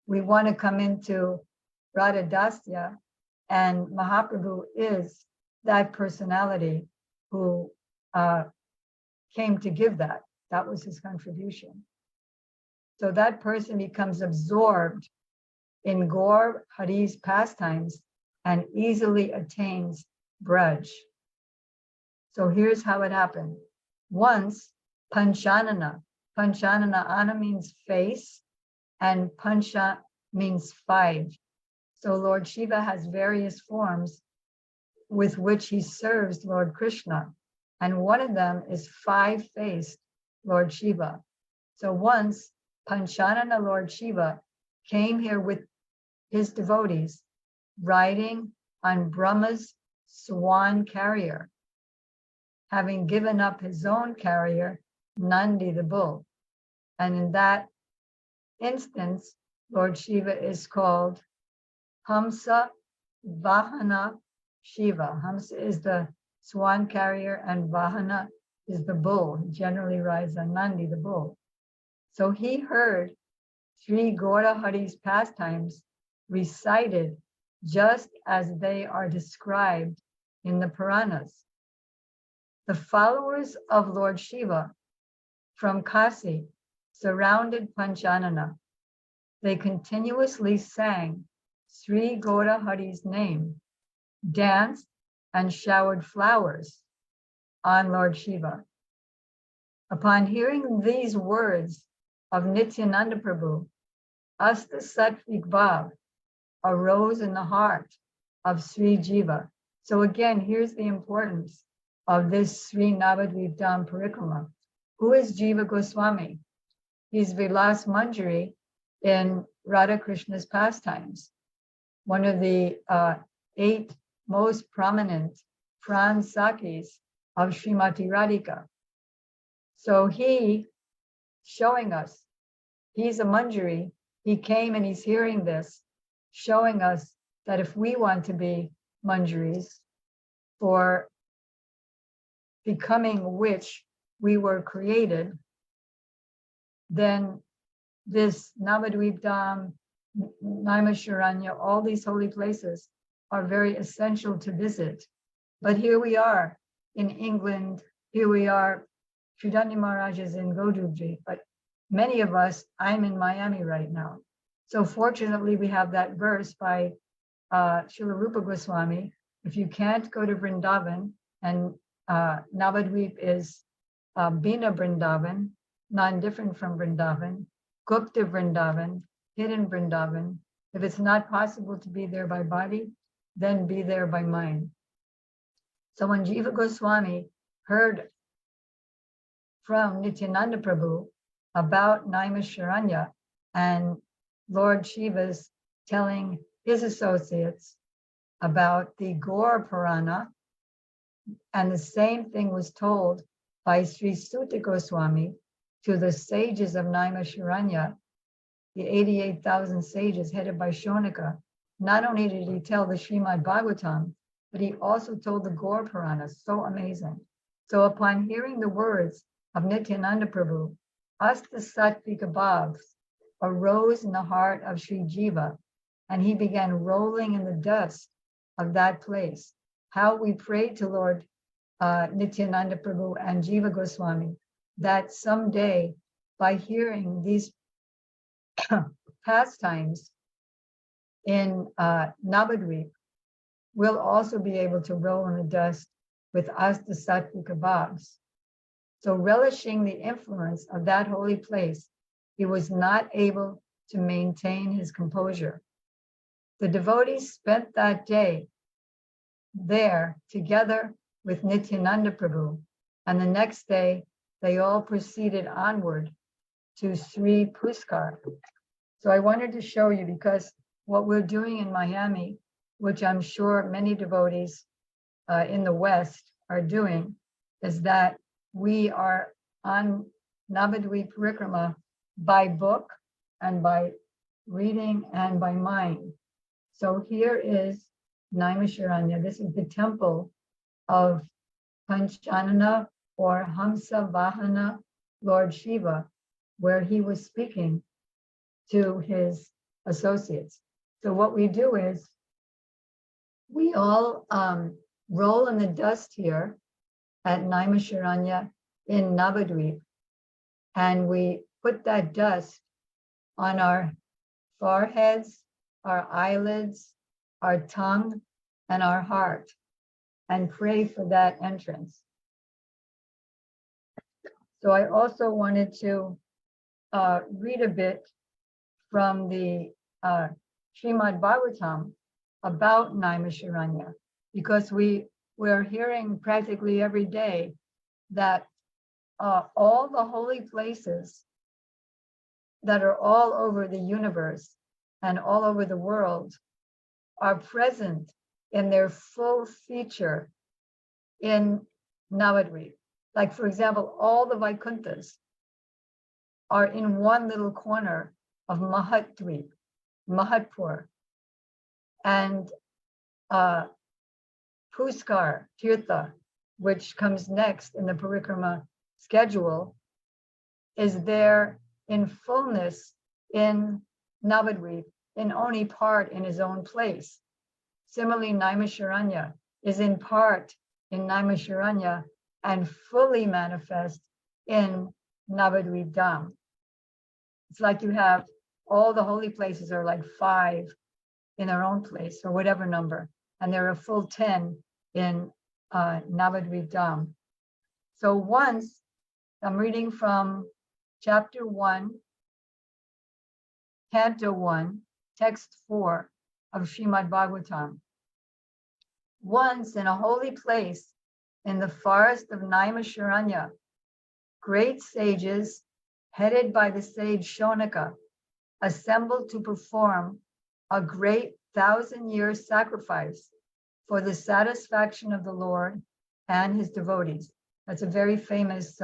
we want to come into Radha Dasya, and Mahaprabhu is that personality who came to give that. That was his contribution. So that person becomes absorbed in Gaur Hari's pastimes and easily attains Braj. So here's how it happened. Once, Panchanana. Panchanana, Ana means face, and Pancha means 5. So Lord Shiva has various forms with which he serves Lord Krishna. And one of them is 5-faced Lord Shiva. So once, Panchanana Lord Shiva came here with his devotees, riding on Brahma's swan carrier, having given up his own carrier, Nandi the bull. And in that instance, Lord Shiva is called Hamsa Vahana Shiva. Hamsa is the swan carrier and Vahana is the bull. He generally rides on Nandi the bull. So he heard Sri Gaura Hari's pastimes recited just as they are described in the Puranas. The followers of Lord Shiva from Kasi surrounded Panchanana. They continuously sang Sri Gaura Hari's name, danced, and showered flowers on Lord Shiva. Upon hearing these words of Nityananda Prabhu, Asta Satvik Bhav arose in the heart of Sri Jiva. So again, here's the importance of this Sri Navadvip Parikrama. Who is Jiva Goswami? He's Vilas Manjari in Radha Krishna's pastimes, one of the 8 most prominent Pran Sakis of Srimati Radhika. So he, showing us, he's a Manjari, he came and he's hearing this, showing us that if we want to be Manjaris, for becoming which we were created, then this Navadvip Dham, Naimisharanya, all these holy places are very essential to visit. But here we are in England, here we are, Sridhar Maharaj is in Godubji, but many of us, I'm in Miami right now. So fortunately, we have that verse by Srila Rupa Goswami. If you can't go to Vrindavan, and Navadvip is Bina Vrindavan, non-different from Vrindavan, Gupta Vrindavan, hidden Vrindavan. If it's not possible to be there by body, then be there by mind. So when Jiva Goswami heard from Nityananda Prabhu about Naimisharanya and Lord Shiva's telling his associates about the Gaur Purana, and the same thing was told by Sri Sutta Goswami to the sages of Naimisharanya, the 88,000 sages headed by Shonaka. Not only did he tell the Srimad Bhagavatam, but he also told the Gaur Purana. So amazing. So upon hearing the words of Nityananda Prabhu, Asta Sattvika Bhavs arose in the heart of Sri Jiva, and he began rolling in the dust of that place. How we prayed to Lord Nityananda Prabhu and Jiva Goswami that someday, by hearing these pastimes in Navadvip, we'll also be able to roll in the dust with Asta Sattvika Bhavs. So relishing the influence of that holy place, he was not able to maintain his composure. The devotees spent that day there together with Nityananda Prabhu, and the next day they all proceeded onward to Sri Puskar. So I wanted to show you, because what we're doing in Miami, which I'm sure many devotees in the West are doing, is that we are on Navadvip Parikrama by book and by reading and by mind. So here is Naimisharanya. This is the temple of Panchanana or Hamsa Vahana Lord Shiva, where he was speaking to his associates. So what we do is we all roll in the dust here at Naimisharanya in Navadvip, and we put that dust on our foreheads, our eyelids, our tongue, and our heart and pray for that entrance. So I also wanted to read a bit from the Srimad Bhagavatam about Naimisharanya, because we're hearing practically every day that all the holy places that are all over the universe and all over the world are present in their full feature in Navadvip. Like, for example, all the Vaikunthas are in one little corner of Mahatdvip, Mahatpur, and Puskar, Tirtha, which comes next in the Parikrama schedule, is there in fullness in Navadvip, in only part in his own place. Similarly, Naimisharanya is in part in Naimisharanya and fully manifest in Navadvip Dham. It's like you have all the holy places are like 5 in their own place, or whatever number, and there are a full 10 in Navadvip Dham. So once, I'm reading from chapter 1, canto 1, text 4 of Srimad Bhagavatam. Once in a holy place in the forest of Naimisharanya, great sages, headed by the sage Shonaka, assembled to perform a great 1,000-year sacrifice for the satisfaction of the Lord and his devotees. That's a very famous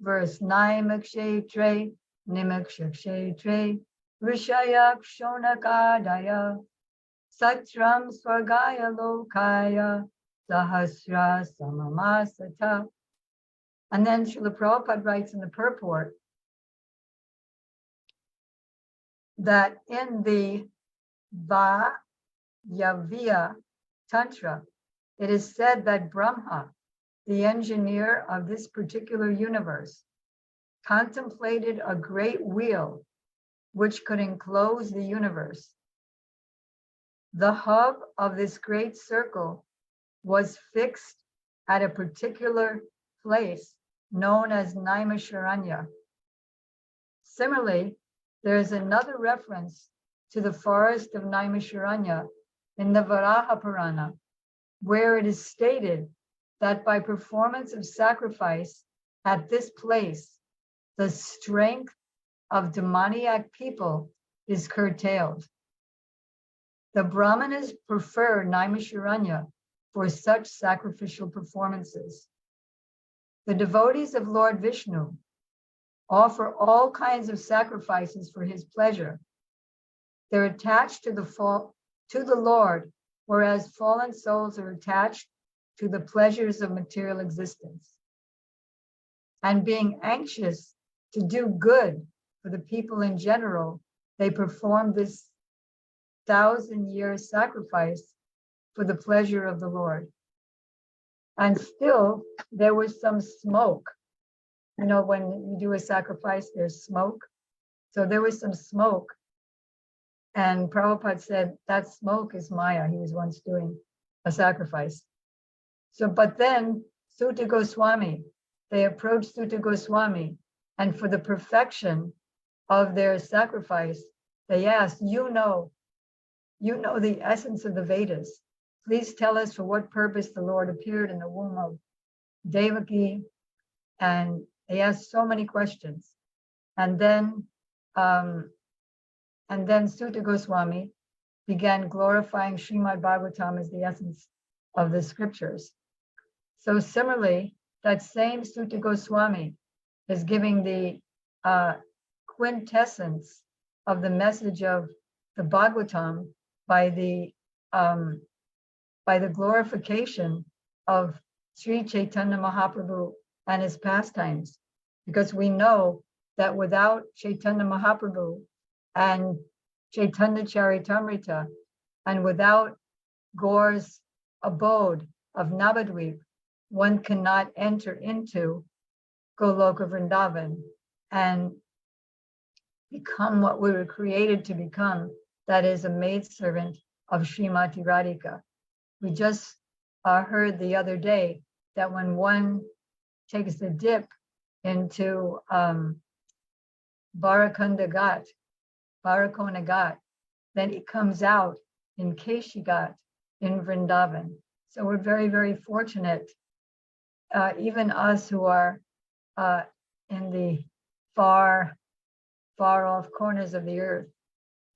verse. Naimakshetre, Nimakshetre, Rishayak Shonakadaya, Satram Swargaya Lokaya, Sahasra Samamasata. And then Srila Prabhupada writes in the purport that in the Vayavya Tantra, it is said that Brahma, the engineer of this particular universe, contemplated a great wheel which could enclose the universe. The hub of this great circle was fixed at a particular place known as Naimisharanya. Similarly, there is another reference to the forest of Naimisharanya in the Varaha Purana, where it is stated that by performance of sacrifice at this place, the strength of demoniac people is curtailed. The Brahmanas prefer Naimisharanya for such sacrificial performances. The devotees of Lord Vishnu offer all kinds of sacrifices for his pleasure. They're attached to the Lord, whereas fallen souls are attached to the pleasures of material existence. And being anxious to do good for the people in general, they perform this 1,000-year sacrifice for the pleasure of the Lord. And still, there was some smoke. You know, when you do a sacrifice, there's smoke. So there was some smoke. And Prabhupada said, that smoke is Maya. He was once doing a sacrifice. So, but then Sutta Goswami, they approached Sutta Goswami, and for the perfection of their sacrifice, they asked, you know the essence of the Vedas. Please tell us for what purpose the Lord appeared in the womb of Devaki. And they asked so many questions. And then Sutta Goswami began glorifying Srimad Bhagavatam as the essence of the scriptures. So similarly, that same Sutta Goswami is giving the quintessence of the message of the Bhagavatam by the glorification of Sri Chaitanya Mahaprabhu and his pastimes, because we know that without Chaitanya Mahaprabhu and Chaitanya Charitamrita, and without Gaur's abode of Navadvip, one cannot enter into Goloka Vrindavan and become what we were created to become, that is a maidservant of Srimati Radhika. We just heard the other day that when one takes the dip into Barakona Ghat, then it comes out in Keshi Ghat in Vrindavan. So we're very, very fortunate, even us who are in the far off corners of the earth,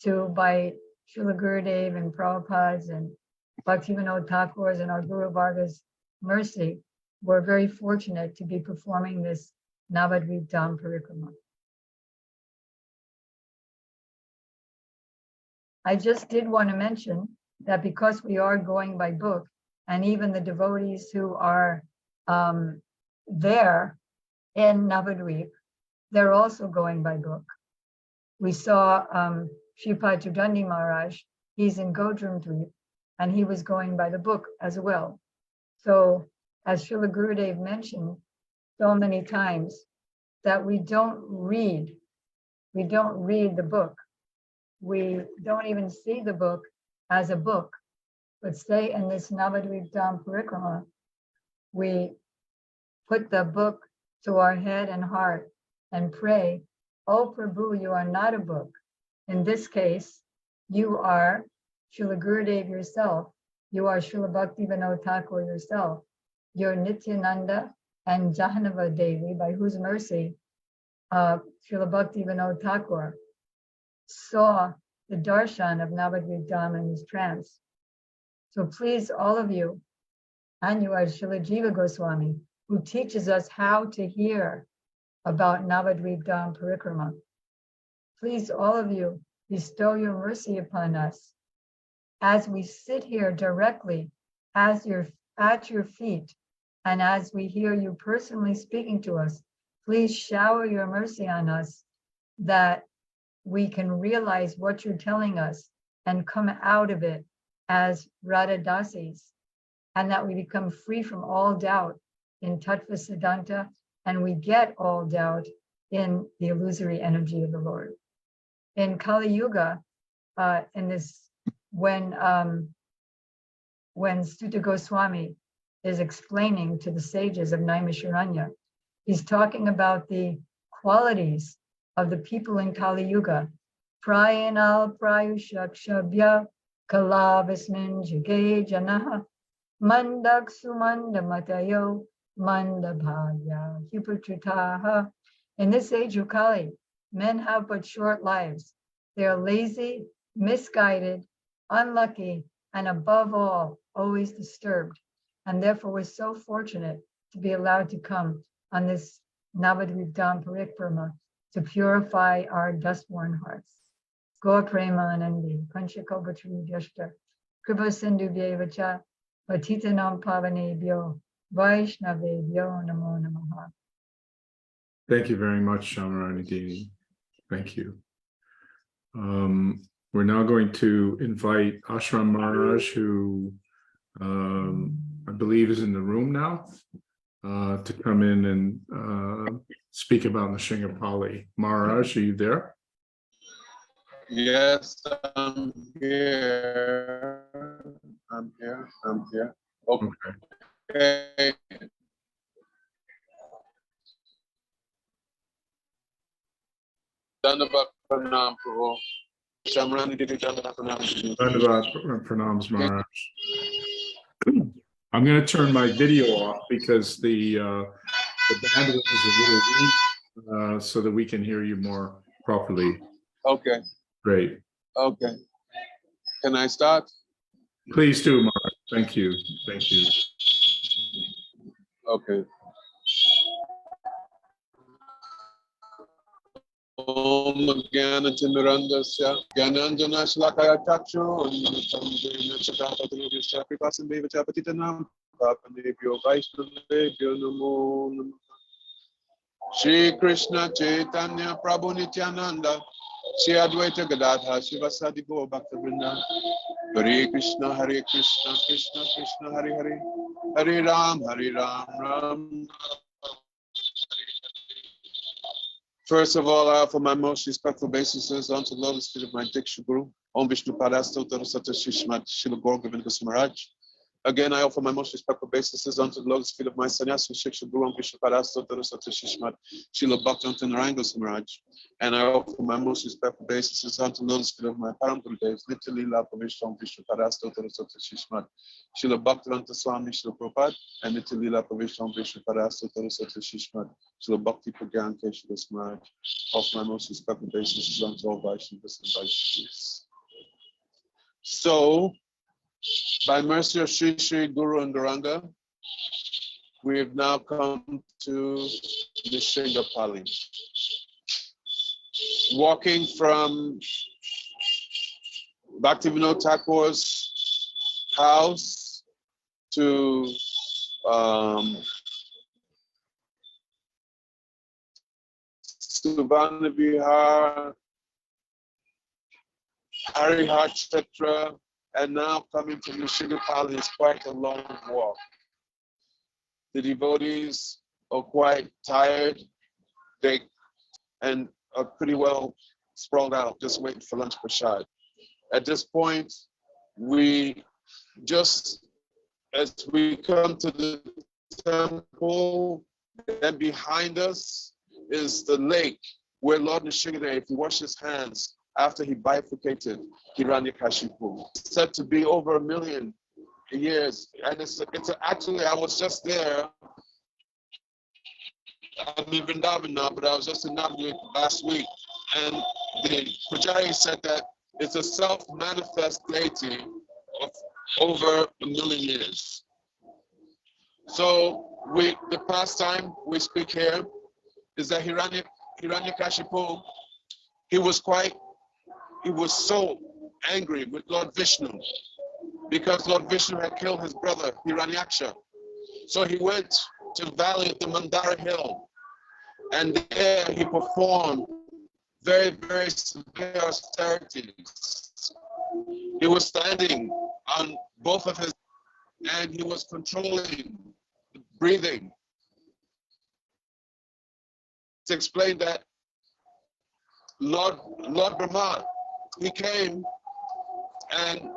to by Srila Gurudev and Prabhupada's and Bhaktivinoda Thakur's and our Guru Varga's mercy, we're very fortunate to be performing this Navadvip Parikrama. I just did want to mention that because we are going by book, and even the devotees who are there in Navadvip, they're also going by book. We saw Shripad Tudandi Maharaj, he's in Godrumdvip, and he was going by the book as well. So as Srila Gurudev mentioned so many times, that we don't read the book. We don't even see the book as a book, but say in this Navadvip Parikrama, we put the book to our head and heart and pray, "Oh Prabhu, you are not a book. In this case, you are Srila Gurudev yourself. You are Srila Bhaktivinoda Thakur yourself. You're Nityananda and Jahanava Devi, by whose mercy Srila Bhaktivinoda Thakur saw the darshan of Navadvip Dham in his trance. So please, all of you, and you are Srila Jiva Goswami, who teaches us how to hear about Navadvip Dham Parikrama. Please, all of you, bestow your mercy upon us as we sit here directly at your feet, and as we hear you personally speaking to us. Please shower your mercy on us that we can realize what you're telling us and come out of it as Radha Dasis, and that we become free from all doubt in Tattva Siddhanta, and we get all doubt in the illusory energy of the Lord. In Kali Yuga, when Sutta Goswami is explaining to the sages of Naimisharanya, he's talking about the qualities of the people in Kali Yuga. Prayanal prayushakshabhya kalavasmin jage janaha mandak sumanda matayo mandabhaya hiputritaha. In this age of Kali, men have but short lives. They are lazy, misguided, unlucky, and above all, always disturbed. And therefore, we're so fortunate to be allowed to come on this Navadvip Parikrama to purify our dust-worn hearts. Gaur Premanandi, Panchakalpatru Yashta, Kripa Sindhu Vyevacha, Patitanam Pavanebhyo, Vaishnavebhyo Namo Namaha. Thank you very much, Shamarani Dini. Thank you. We're now going to invite Ashram Maharaj, who I believe is in the room now, to come in and speak about Nrsimhapali. Maharaj, are you there? Yes, I'm here. Okay. Dhanavad Pranam, Prabhu. Shamrani Didi Dhanavad Pranam. Dhanavad Pranams, Maharaj. I'm going to turn my video off because the bandwidth is a little weak, so that we can hear you more properly. Okay. Great. Okay. Can I start? Please do, Maharaj. Thank you. Thank you. Okay. Om Jnana Timirandasya Jnananjana Shlakaya Chakshu Samjena Chakapatru Vishya Kripasandeva Chapatitanam Papanebhyo Vaishnavebhyo Namo Namaha. Shri Krishna Chaitanya Prabhu Nityananda Shri Advaita Gadadha Shivasadi Gaur Bhaktavrinda. Hare Krishna Krishna Krishna Hare Hare Hare Ram Ram. First of all, I offer my most respectful obeisances unto the lotus feet of my Diksha Guru, Om Vishnu Padasta Uttara Sata Shishmat Shila Gaur Govinda Maharaj. Again, I offer my most respectful obeisances unto the lotus feet of my sannyas, Shiksha Guru, Vishwapadasto, Tarasata Shishmat, Shila Bhakti Naranga Samaraj. And I offer my most respectful obeisances unto the lotus feet of my Param Gurudevs, Nitya Leela Pavishram, Vishwapadasto, Tarasata Shishmat, Shila Bhakti Swami, Shila Prabhupada, and Nitya Leela Pavishram, Vishwapadasto, Tarasata Shishmat, Shila Bhakti Pragyan Keshava Samaraj. Offer my most respectful obeisances unto all Vaishnavas and Vaishnavas. So, by mercy of Sri Sri Guru and Garanga, we have now come to Nishingapali. Walking from Bhaktivinoda Thakur's house to Suvarna Vihar, Harihar Kshetra, and now coming to Nishingapali is quite a long walk. The devotees are quite tired, and are pretty well sprawled out, just waiting for lunch prashad. At this point, as we come to the temple, and behind us is the lake where Lord Nrsimhadev washed his hands after he bifurcated Hiranyakashipu. It's said to be over 1 million years, and it's actually, I was just there. I'm in Vrindavan now, but I was just in Navadvip last week, and the Pujari said that it's a self-manifest deity of over 1 million years. So the past time we speak here is that Hiranyakashipu, he was so angry with Lord Vishnu because Lord Vishnu had killed his brother Hiranyaksha. So he went to the valley of the Mandara Hill, and there he performed very, very severe austerities. He was standing on both of his, and he was controlling breathing. To explain that Lord Brahma, he came and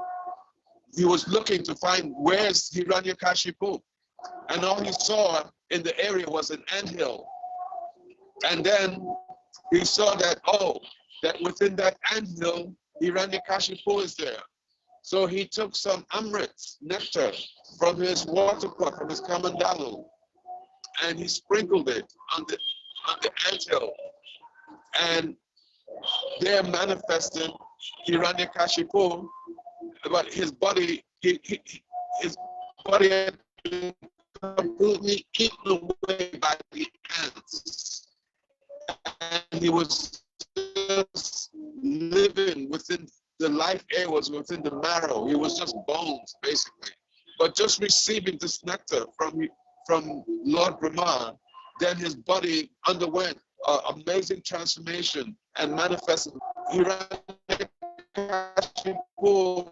he was looking to find where's Hiranyakashipu, and all he saw in the area was an anthill. And then he saw that that within that anthill, Hiranyakashipu is there. So he took some amrit, nectar, from his water pot, from his kamandalu, and he sprinkled it on the anthill. And there manifested Hiranyakashipu, but his body, his body had been completely eaten away by the ants. And he was just living within, the life air was within the marrow. He was just bones, basically. But just receiving this nectar from Lord Brahma, then his body underwent amazing transformation and manifested. Hiranyakashipu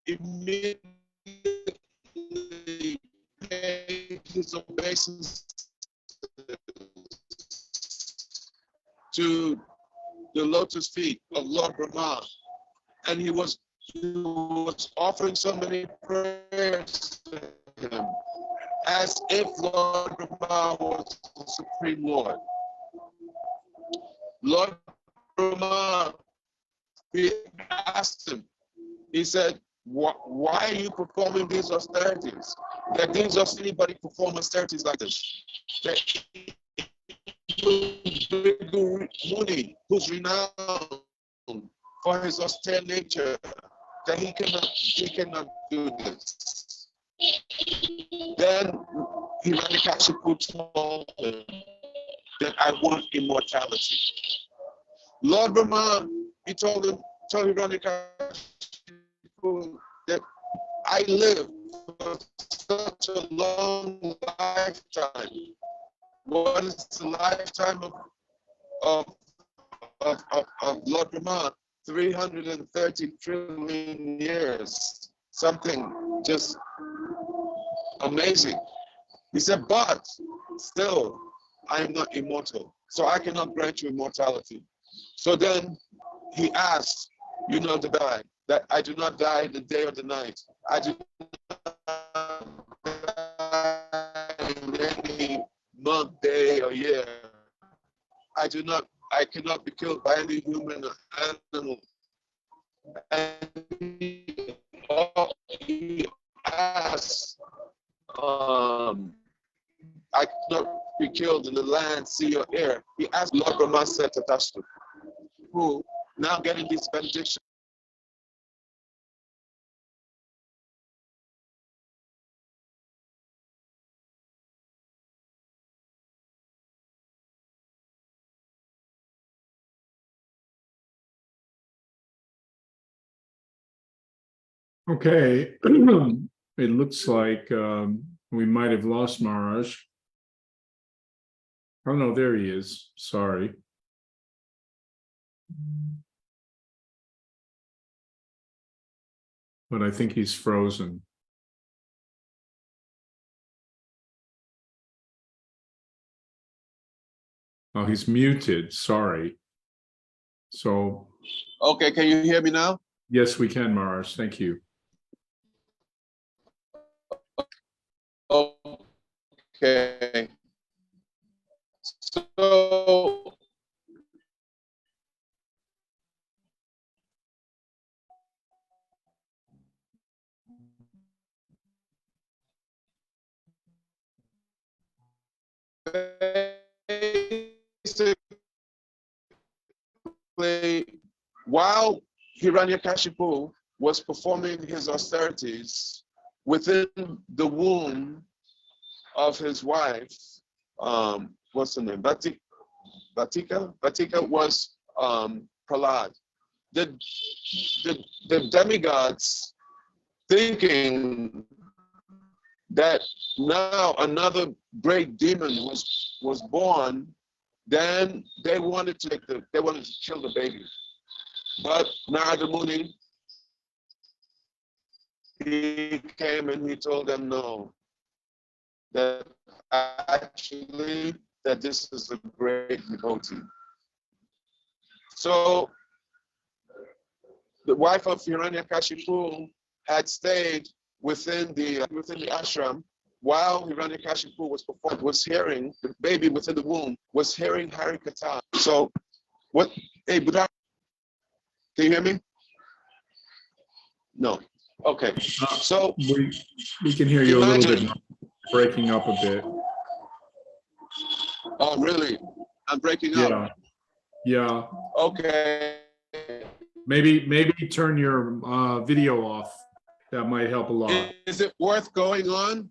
immediately paid his obeisance to the lotus feet of Lord Brahma, and he was offering so many prayers to him, as if Lord Brahma was the Supreme Lord. Lord Brahma, he asked him, he said, why are you performing these austerities? That means if anybody perform austerities like this, that Muni, who's renowned for his austere nature, that he cannot do this. Then Hiranyakashipu told him that I want immortality. Lord Brahma, he told Hiranyakashipu that I live for such a long lifetime. What is the lifetime of Lord Brahma? 330 trillion years. Something just amazing. He said, but still, I am not immortal, so I cannot grant you immortality. So then he asked, the guy, that I do not die the day or the night. I do not die in any month, day, or year. I cannot be killed by any human or animal. And he asks, I cannot be killed in the land, sea, or air. He asked Lord Brahma said to Tashtu, who now getting these benedictions. Okay, it looks like we might have lost Maharaj. Oh no, there he is. Sorry. But I think he's frozen. Oh, he's muted. Sorry. So. Okay, can you hear me now? Yes, we can, Maharaj. Thank you. Okay. So basically, while Hiranyakashipu was performing his austerities within the womb of his wife, what's her name? Vatika was Prahlad. The demigods, thinking that now another great demon was born, then they wanted to kill the baby. But Narada Muni, he came and he told them no, that actually that this is a great devotee. So the wife of Hiranyakashipu had stayed within the ashram while Hiranyakashipu was hearing, the baby within the womb was hearing Harikatha. So what, hey Buddha, can you hear me? No. Okay. So we can hear you a little bit, breaking up a bit. Oh, really? I'm breaking up. Yeah. Okay. Maybe turn your video off. That might help a lot. Is it worth going on?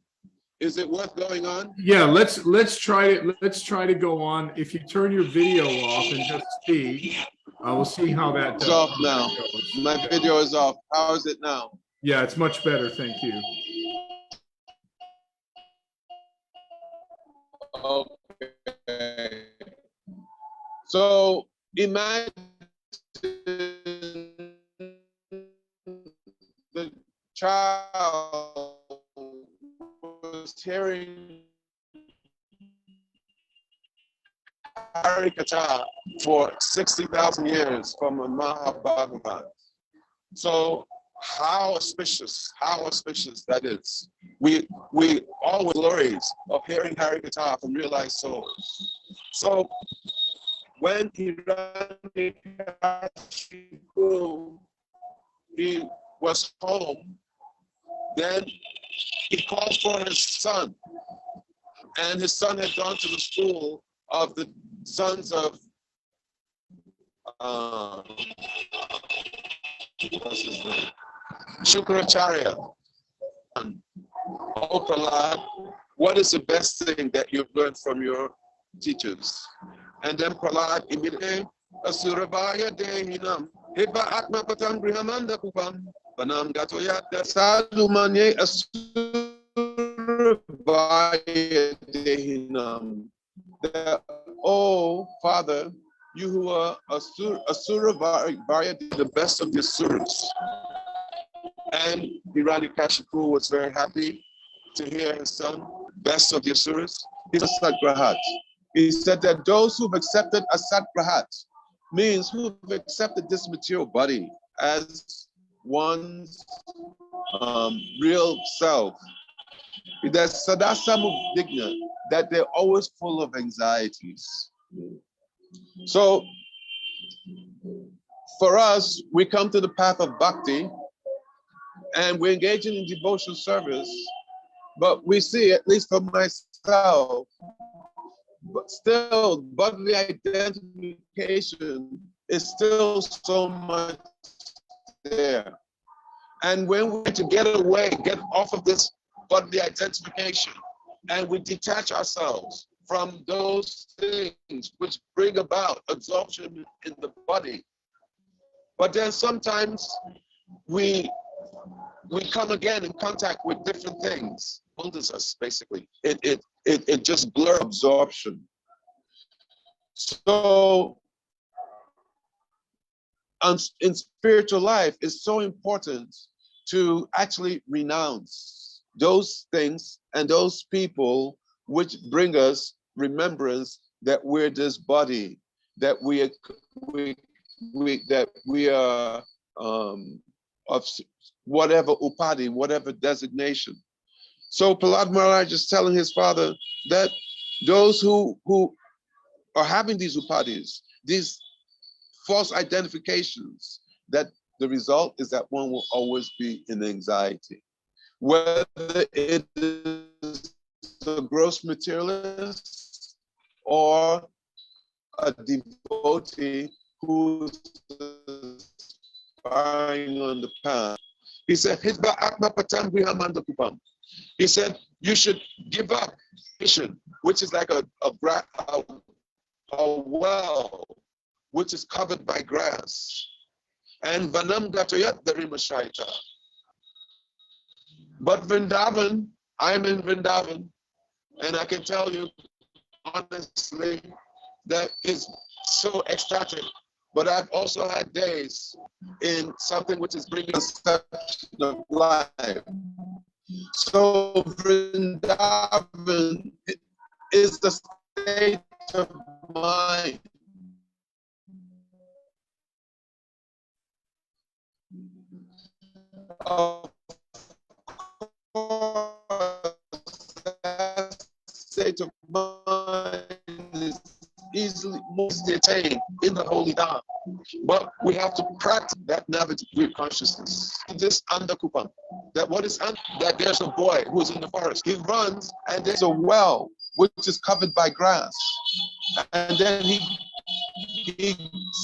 Is it worth going on? Yeah, let's try it. Let's try to go on. If you turn your video off and just speak, I will see how that It's off now. goes. My video is off. How is it now? Yeah, it's much better. Thank you. Okay. So imagine the child was hearing Harikatha for 60,000 years from a Mahabhagavad. So how auspicious that is. We always glories of hearing Harikatha from realized souls. So when Hiranyakashipu, he was home, then he called for his son. And his son had gone to the school of the sons of what's his name? Shukracharya. Oh, Prahlad, what is the best thing that you've learned from your teachers? And then Prahlad immediately, Asurabaya Dehinam, Hiba Atma Patam Grihamanda Kupam, Panam Gatoyata Sadhu Manye Asurabaya Dehinam. Oh, Father, you who are Asura Varya, the best of the Asuras. And Hiranyakashipu was very happy to hear his son, best of the Asuras. He's a Satgrahat. He said that those who've accepted a Satgrahat means who've accepted this material body as one's real self. That's samudvigna, that they're always full of anxieties. So for us, we come to the path of bhakti and we're engaging in devotional service, but we see, at least for myself, but still bodily identification is still so much there. And when we're to get away, get off of this bodily identification, and we detach ourselves from those things which bring about absorption in the body. But then sometimes we come again in contact with different things. Wilders us, basically. It just blurs absorption. So in spiritual life, it's so important to actually renounce those things and those people which bring us remembrance that we're this body, that we are of whatever upadi, whatever designation. So Prahlad Maharaj is telling his father that those who are having these upadis, these false identifications, that the result is that one will always be in anxiety. Whether it is a gross materialist or a devotee who's aspiring on the path. He said, he said, you should give up vision, which is like a well which is covered by grass. And Vanam Gatayat Darimashayta. But Vrindavan, I'm in Vrindavan, and I can tell you honestly that is so ecstatic. But I've also had days in something which is bringing a conception of life. So Vrindavan is the state of mind. Of course, that state of mind is easily mostly attained in the Holy Dham. But we have to practice that Navadvip consciousness. This Andakupam, that what is that there's a boy who's in the forest. He runs and there's a well which is covered by grass. And then he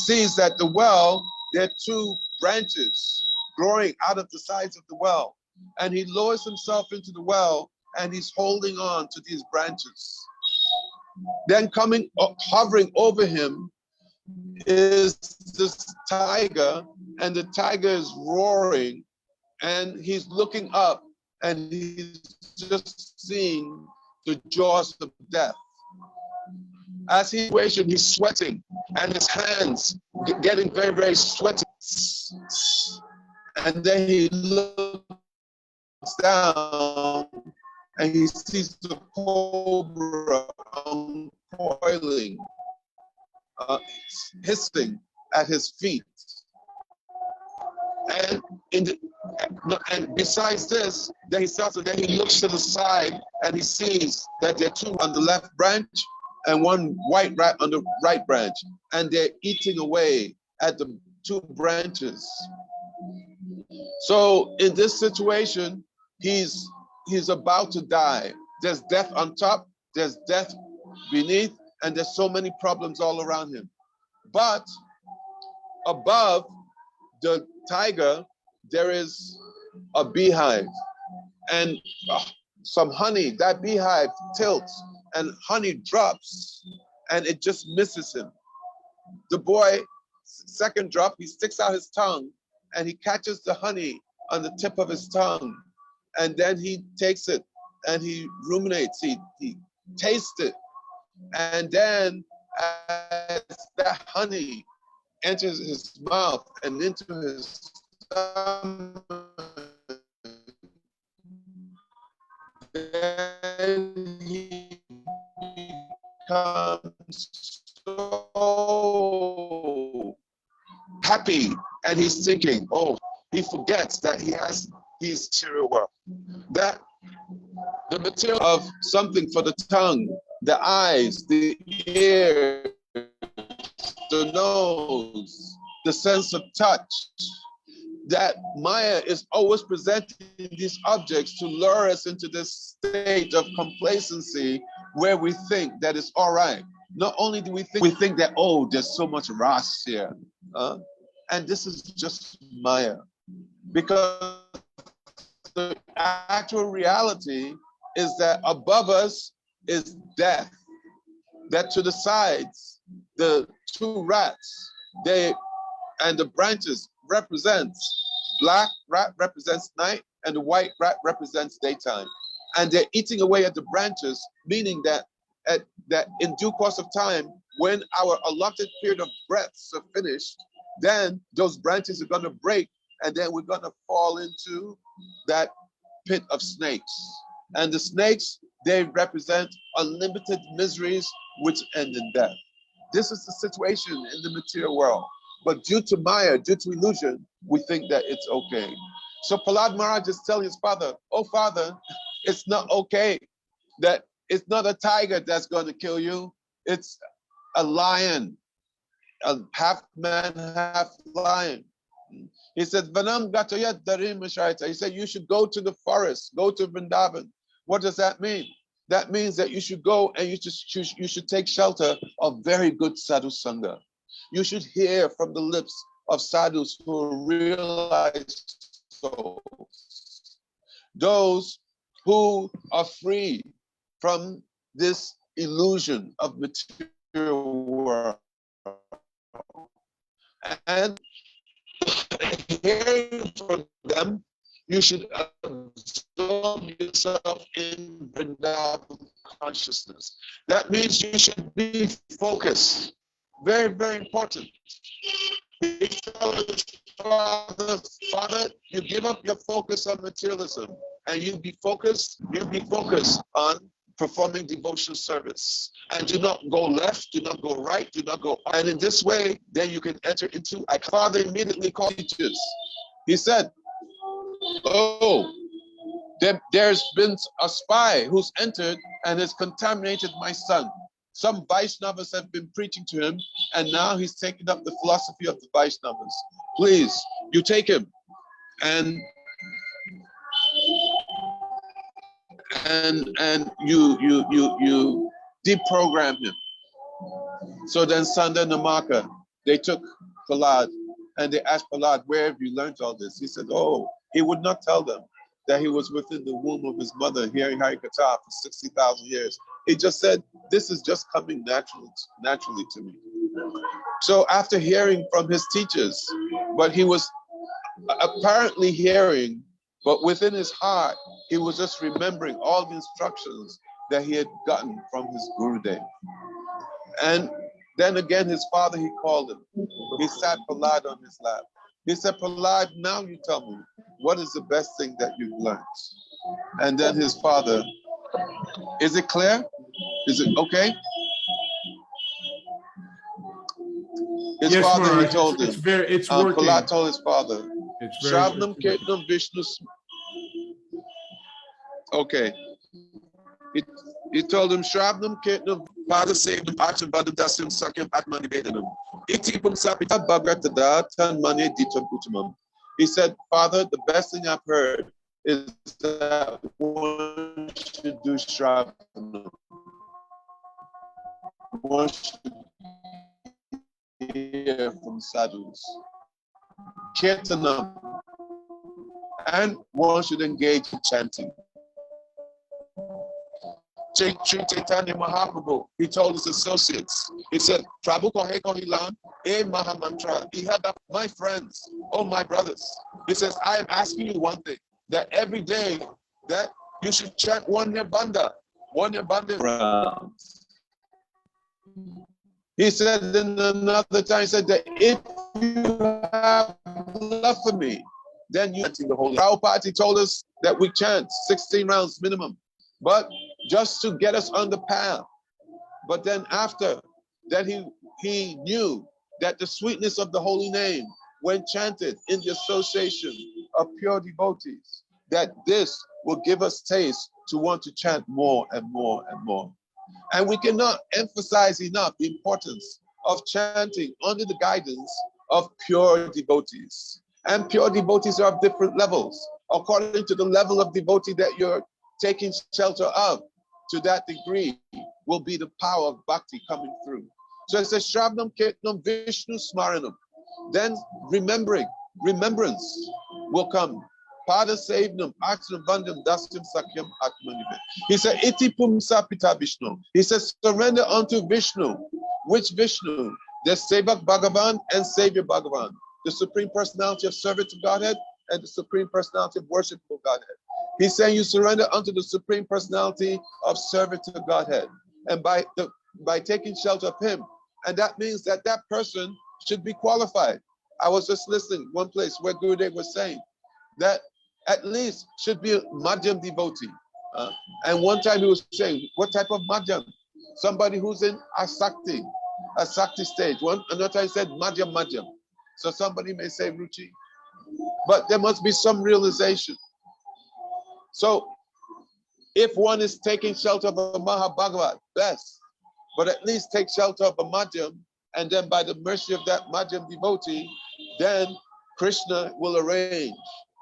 sees that the well, there are two branches growing out of the sides of the well. And he lowers himself into the well and he's holding on to these branches. Then coming, hovering over him is this tiger, and the tiger is roaring and he's looking up and he's just seeing the jaws of death. As he's sweating and his hands getting very, very sweaty. And then he looks down and he sees the cobra uncoiling, hissing at his feet. And and besides this, then he looks to the side and he sees that there are two on the left branch and one white rat on the right branch, and they're eating away at the two branches. So in this situation, he's about to die. There's death on top, there's death beneath, and there's so many problems all around him. But above the tiger, there is a beehive and some honey. That beehive tilts and honey drops and it just misses him. The boy, second drop, he sticks out his tongue and he catches the honey on the tip of his tongue. And then he takes it and he ruminates, he tastes it. And then as that honey enters his mouth and into his stomach, then he becomes so happy and he's thinking, oh, he forgets that he has his material world. That the material of something for the tongue, the eyes, the ears, the nose, the sense of touch, that Maya is always presenting these objects to lure us into this state of complacency where we think that it's all right. Not only do we think that, oh, there's so much Ras here. And this is just Maya. Because the actual reality is that above us is death. That to the sides, the two rats, and the branches represents black rat represents night and the white rat represents daytime. And they're eating away at the branches, meaning that that in due course of time, when our allotted period of breaths are finished, then those branches are going to break, and then we're going to fall into that pit of snakes. And the snakes, they represent unlimited miseries which end in death. This is the situation in the material world. But due to Maya, due to illusion, we think that it's okay. So Prahlad Maharaj is telling his father, oh father, it's not okay. That it's not a tiger that's going to kill you. It's a lion, a half man, half lion. He said, Vanam Gatayat Darim Mashaita. He said, you should go to the forest, go to Vrindavan. What does that mean? That means that you should go and you should take shelter of very good sadhu sangha. You should hear from the lips of sadhus who are realized souls, those who are free from this illusion of material world. And hearing from them, you should absorb yourself in Vrindavan consciousness. That means you should be focused. Very, very important. He tells Father, you give up your focus on materialism and you be focused on performing devotional service. And do not go left, do not go right, do not go up. And in this way, then you can enter into, Father immediately called teachers. He said, oh, there's been a spy who's entered and has contaminated my son. Some Vaishnavas have been preaching to him, and now he's taking up the philosophy of the Vaishnavas. Please, you take him and you deprogram him. So then Sanda Namaka, they took Prahlad and they asked Prahlad, where have you learned all this? He said, oh, he would not tell them that he was within the womb of his mother hearing Harikatha for 60,000 years. He just said, this is just coming naturally to me. So after hearing from his teachers, but he was apparently hearing, but within his heart, he was just remembering all the instructions that he had gotten from his Gurudev. And then again, his father, he called him. He sat Prahlad on his lap. He said, Prahlad, now you tell me, what is the best thing that you've learned? And then his father, is it clear? Is it okay? His yes, father, Maharaj, he told him. It's working. Prahlad told his father. It's very Shravnam Kirtanam Vishnu. Okay. He told him, Shravnam Kirtanam, Father saved him, Archam Badadasim Sakyam Atmani Vedanam. Itipum Sapita Bhagatada Tanmane Ditam Uttamam. He said, Father, the best thing I've heard is that one should do Shravnam. One should hear from sadhus. Kirtanam. And one should engage in chanting. Sri Chaitanya Mahaprabhu, he told his associates, he said, Prabhu kohe kohilan, e Mahamantra. He had my friends, oh my brothers. He says, I am asking you one thing, that every day that you should chant one Nirbandha rounds. He said in another time, he said that if you have love for me, then you chanting the holy. Prabhupada, he told us that we chant 16 rounds minimum, but just to get us on the path. But then after that, he knew that the sweetness of the holy name when chanted in the association of pure devotees, that this will give us taste to want to chant more and more and more. And we cannot emphasize enough the importance of chanting under the guidance of pure devotees. And pure devotees are of different levels. According to the level of devotee that you're taking shelter of, to that degree will be the power of bhakti coming through. So it says, Shravnam Kirtanam Vishnu Smaranam. Then remembrance will come. Pada Savenam, Archanam Bandham, Dasyam Sakyam Atmanive. He said, Iti Pumsa Pita Vishnu. He says, surrender unto Vishnu. Which Vishnu? The Sevak Bhagavan and Savior Bhagavan. The Supreme Personality of Service to Godhead and the Supreme Personality of Worshipful Godhead. He's saying you surrender unto the Supreme Personality of Service to Godhead. And by taking shelter of him. And that means that that person should be qualified. I was just listening one place where Gurudev was saying that at least should be a Madhyam devotee. And one time he was saying, what type of Madhyam? Somebody who's in a Sakti stage. Another time he said Madhyam. So somebody may say Ruchi. But there must be some realization. So if one is taking shelter of a Mahabhagavat, best. But at least take shelter of a Madhyam, and then by the mercy of that Madhyam devotee, then Krishna will arrange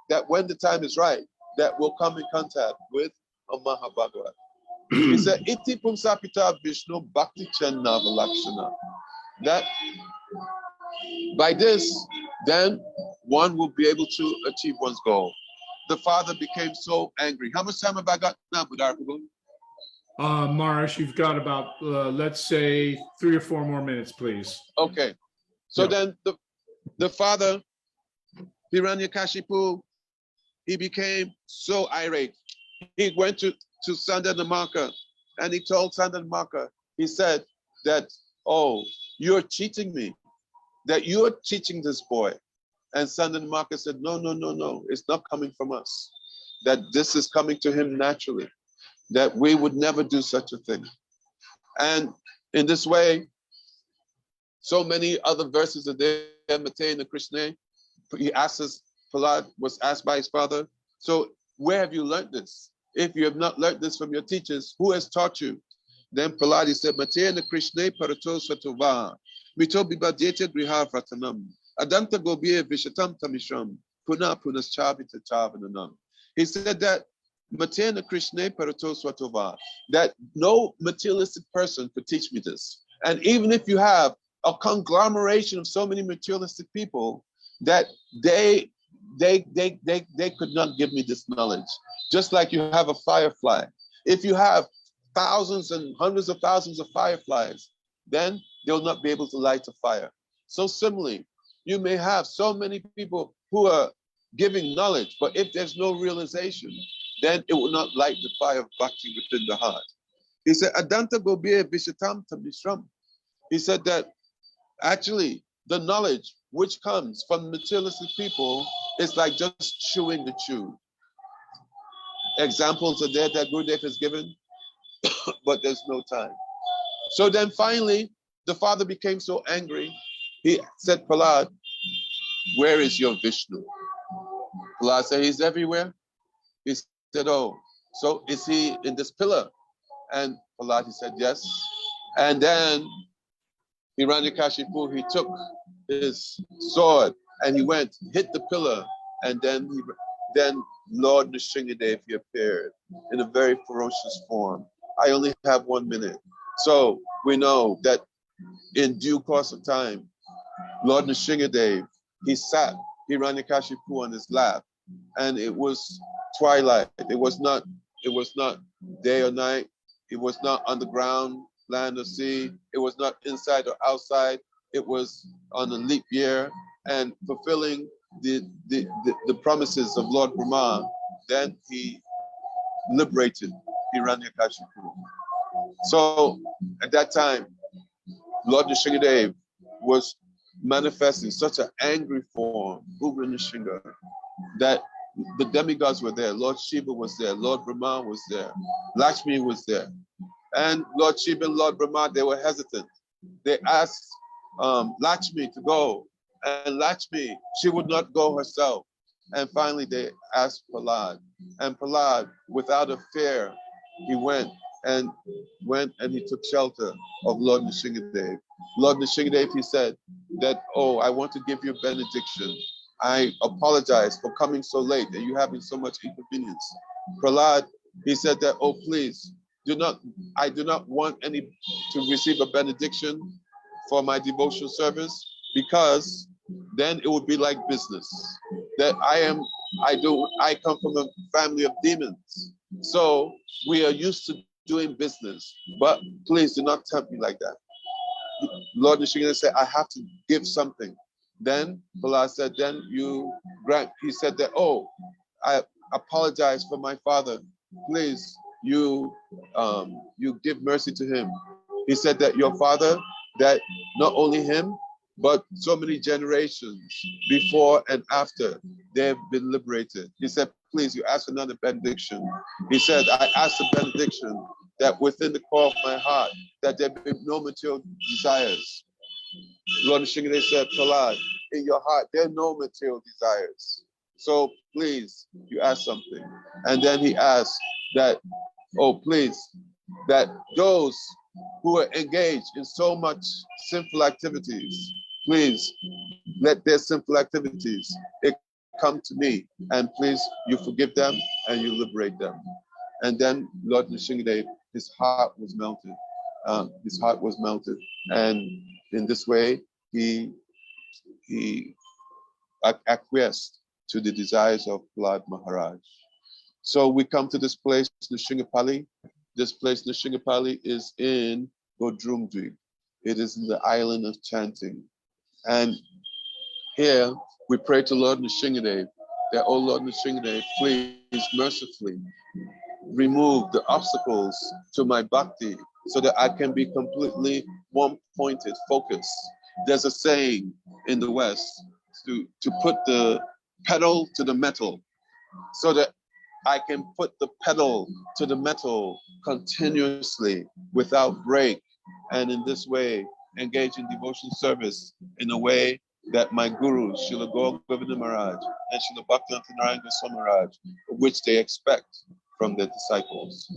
that when the time is right, that we'll come in contact with a Mahabhagavat. He said, Iti Pumsapita Vishnu Bhakti Chandava Lakshana. That by this, then one will be able to achieve one's goal. The father became so angry. How much time have I got now, Budar? Maharaj, you've got about, let's say, 3 or 4 more minutes, please. Okay. So then the father, Hiranyakashipu, he became so irate. He went to Sandanamaka and he told Sandanamaka, he said that, oh, you're cheating me, that you're teaching this boy. And Sandanamaka said, no, it's not coming from us. That this is coming to him naturally. That we would never do such a thing. And in this way, so many other verses are there, Mate and Krishna. He asks, Prahlad was asked by his father, so where have you learned this? If you have not learned this from your teachers, who has taught you? Then Prahlad said, Mate and Krishna parato satova, mito bibadete griha vratanam, adanta gobye vishatam tamisham, puna punaschavita chavananam. He said that Matena Krishna Parato Swatova, that no materialistic person could teach me this. And even if you have a conglomeration of so many materialistic people, that they could not give me this knowledge. Just like you have a firefly. If you have thousands and hundreds of thousands of fireflies, then they'll not be able to light a fire. So similarly, you may have so many people who are giving knowledge, but if there's no realization, then it will not light the fire of bhakti within the heart. He said, Adanta Gobir Vishatam Tamishram. He said that actually the knowledge which comes from materialistic people is like just chewing the chew. Examples are there that Gurudev has given, but there's no time. So then finally, the father became so angry, he said, Prahlad, where is your Vishnu? Prahlad said, he's everywhere. He said, oh, so is he in this pillar? And Prahlad, he said, yes. And then Hiranyakashipu, he took his sword and he went, hit the pillar, and then Lord Nrsingadev, he appeared in a very ferocious form. I only have 1 minute. So we know that in due course of time, Lord Nrsingadev, he sat Hiranyakashipu on his lap, and it was twilight. It was not day or night. It was not underground, land or sea. It was not inside or outside. It was on a leap year and fulfilling the promises of Lord Brahma. Then he liberated Hiranyakashipu. So at that time, Lord Nrsingadev was manifesting such an angry form, Ugra Nrsinga, that the demigods were there. Lord Shiva was there. Lord Brahma was there. Lakshmi was there. And Lord Shiva and Lord Brahma, they were hesitant. They asked Lakshmi to go And Lakshmi, she would not go herself. And finally they asked Prahlad. And Prahlad, without a fear, he went and he took shelter of Lord Nrsingadev. Lord Nrsingadev, he said that, oh, I want to give you a benediction. I apologize for coming so late and you having so much inconvenience. Prahlad, he said that, oh, please, I do not want any to receive a benediction for my devotional service, because then it would be like business. That I come from a family of demons. So we are used to doing business, but please do not tempt me like that. Lord Nrsingadev said, I have to give something. Then Prahlad said, then you grant. He said that, oh, I apologize for my father. Please, you give mercy to him. He said that your father, that not only him, but so many generations before and after, they've been liberated. He said, please, you ask another benediction. He said, I ask a benediction that within the core of my heart, that there be no material desires. Lord Nrsingadev said, Prahlad, in your heart, there are no material desires. So please, you ask something. And then he asked that, oh, please, that those who are engaged in so much sinful activities, please let their sinful activities come to me, and please, you forgive them and you liberate them. And then Lord Nrsingadev, his heart was melted. And in this way, he acquiesced to the desires of Prahlad Maharaj. So we come to this place, Nrsinghapalli. This place, Nrsinghapalli, is in Godrumdvip. It is in the island of chanting. And here we pray to Lord Nrsingadev that, oh Lord Nrsingadev, please mercifully remove the obstacles to my bhakti so that I can be completely one-pointed, focused. There's a saying in the West to put the pedal to the metal so that I can put the pedal to the metal continuously without break, and in this way engage in devotional service in a way that my guru, Srila Gaur Govinda Maharaj and Srila Bhaktivedanta Narayana Goswami Maharaj, which they expect from their disciples.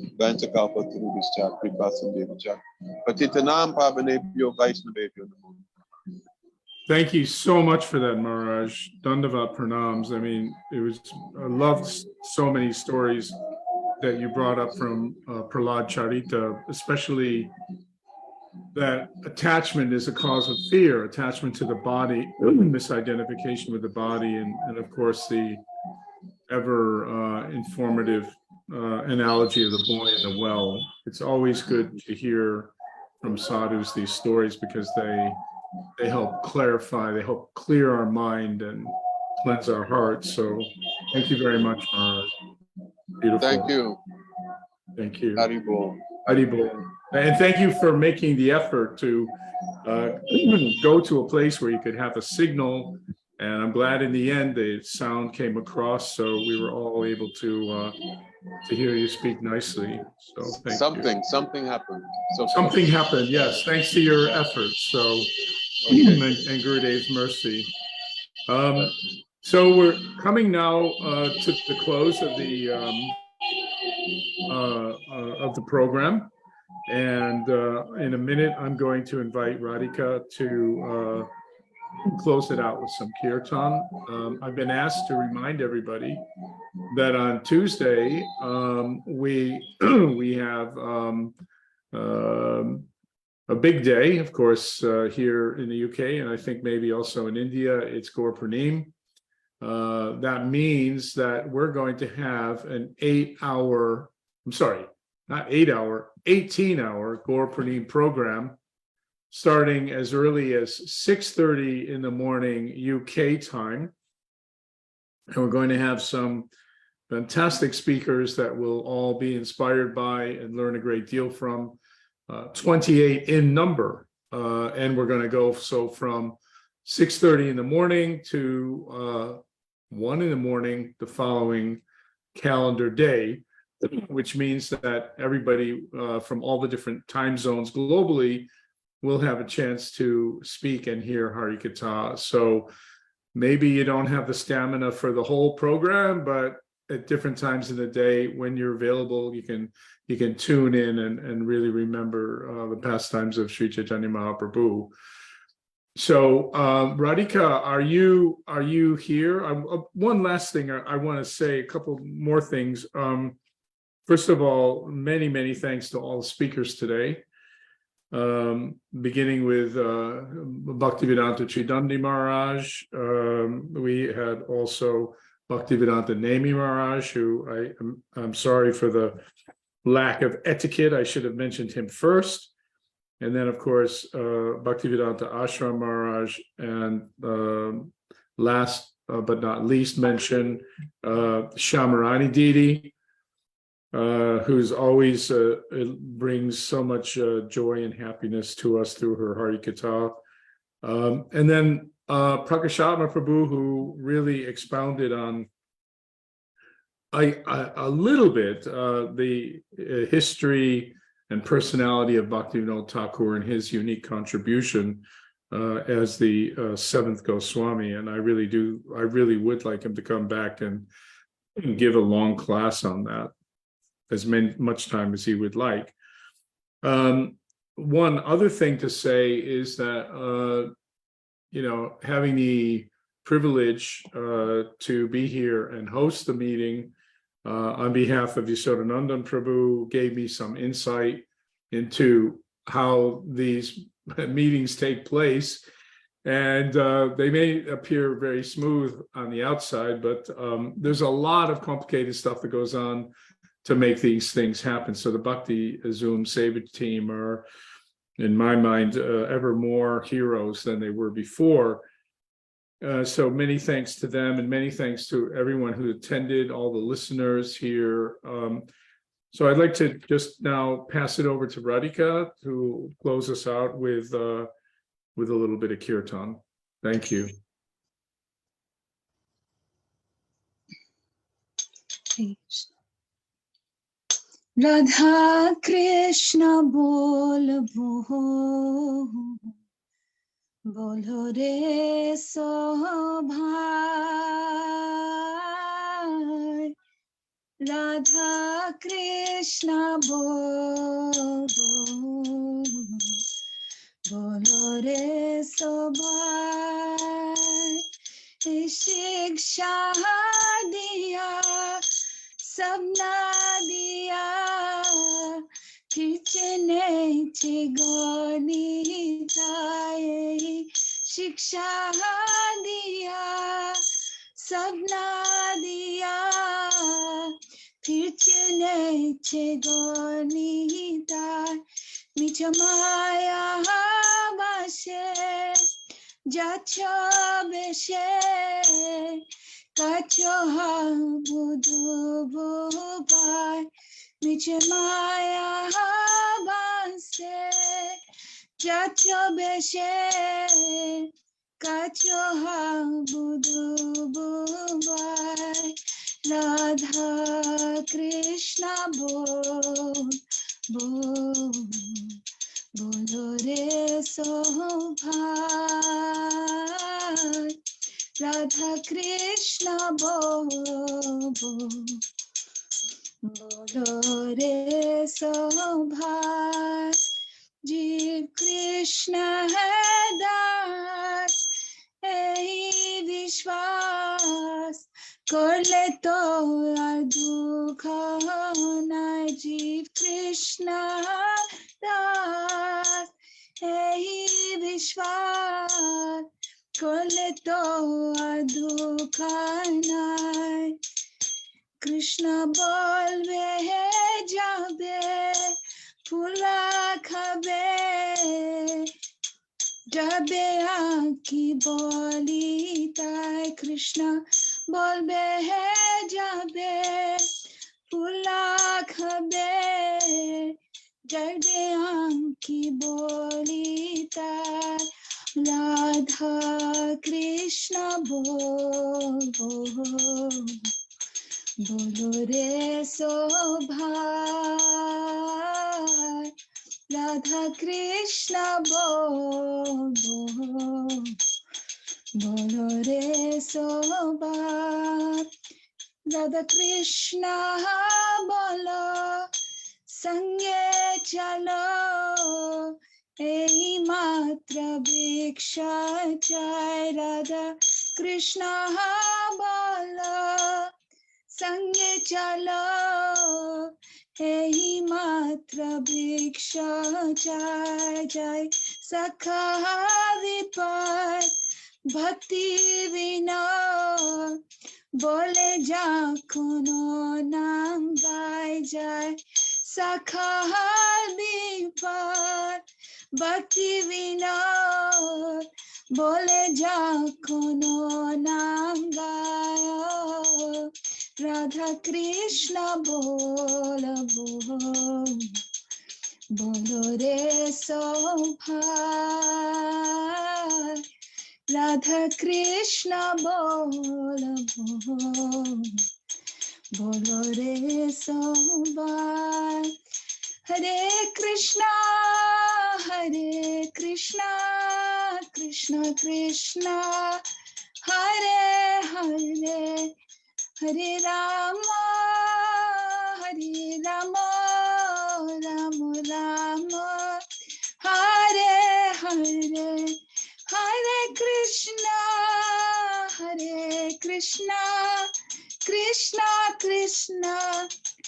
Thank you so much for that, Maharaj. Dandavat pranams. I mean, I loved so many stories that you brought up from Prahlad Charita, especially that attachment is a cause of fear, attachment to the body, misidentification with the body, and of course the ever informative analogy of the boy in the well. It's always good to hear from sadhus these stories because they help clarify, they help clear our mind and cleanse our hearts. So thank you very much, Maharaj. Beautiful. Thank you. Thank you. Haribol. Haribol. And thank you for making the effort to go to a place where you could have a signal. And I'm glad in the end the sound came across, so we were all able to hear you speak nicely. So thank you. Something happened. Something happened, yes, thanks to your efforts. So and Gurudev's mercy. So we're coming now to the close of the program, and in a minute I'm going to invite Radhika to close it out with some kirtan. I've been asked to remind everybody that on Tuesday we have a big day, of course, here in the UK, and I think maybe also in India. It's Gaur Purnim. That means that we're going to have an 18-hour Gaur Purnim program starting as early as 6:30 in the morning UK time. And we're going to have some fantastic speakers that we'll all be inspired by and learn a great deal from, 28 in number. And we're going to go from 6:30 in the morning to 1 in the morning the following calendar day, which means that everybody from all the different time zones globally will have a chance to speak and hear Harikatha. So maybe you don't have the stamina for the whole program, but at different times in the day when you're available, you can tune in and really remember the pastimes of Sri Chaitanya Mahaprabhu. So Radhika, are you here? One last thing I want to say, a couple more things. First of all, many thanks to all the speakers today. Beginning with Bhaktivedanta Chidandi Maharaj. We had also Bhaktivedanta Nemi Maharaj, who I'm sorry for the lack of etiquette. I should have mentioned him first. And then, of course, Bhaktivedanta Ashram Maharaj, and last but not least mention, Shamarani Didi, who's always brings so much joy and happiness to us through her Harikatha. And then Prakashatma Prabhu, who really expounded on a little bit the history and personality of Bhaktivinoda Thakur and his unique contribution as the seventh Goswami. And I really would like him to come back and give a long class on that, as much time as he would like. One other thing to say is that, having the privilege to be here and host the meeting on behalf of Yashodanandan Prabhu gave me some insight into how these meetings take place. And they may appear very smooth on the outside, but there's a lot of complicated stuff that goes on to make these things happen. So the Bhakti Zoom Savage team are, in my mind, ever more heroes than they were before. So many thanks to them, and many thanks to everyone who attended, all the listeners here. So I'd like to just now pass it over to Radhika to close us out with a little bit of kirtan. Thank you. Please. Radha Krishna bol bolo re so bhai. Radha Krishna bolo re so bhai. Shiksha diya sabna diya kichne chigoni jaye. Shiksha diya sabna diya kichne chigoni jaye. Micha maya bashe jacho beshe kacho budu bubai. Miche maya bashe jacho beshe kacho budu bubai. Radha Krishna bol bolo re so bhai. Radha Krishna bol bolo re so bhai. Jeev Krishna hai das ehi vishwas korle to ar dukha nai. Jeev Krishna das ehi vishwas korle to ar dukha nai. Krishna bolbe jabe phula khabe jabe aanki boli tai. Krishna bolbe jabe phula khabe jabe aanki boli tai. Radha Krishna bol bolo re so bhai. Radha Krishna bol bolo re sobar. Radha Krishna bolo sange chalo. Ei matra bhiksha jai. Radha Krishna bolo sange chalo. Ei matra bhiksha jai jai. Sakha vipar bhakti vina bole jakuno nangai jai. Sakha vipar bhakti vina bole jakuno nangai. Radha Krishna bolo bolo re sobhai. Radha Krishna bolo bolo re sobhai. Hare Krishna Krishna Krishna Hare Hare Hare Rama Rama Rama Hare Hare Hare Krishna Krishna Krishna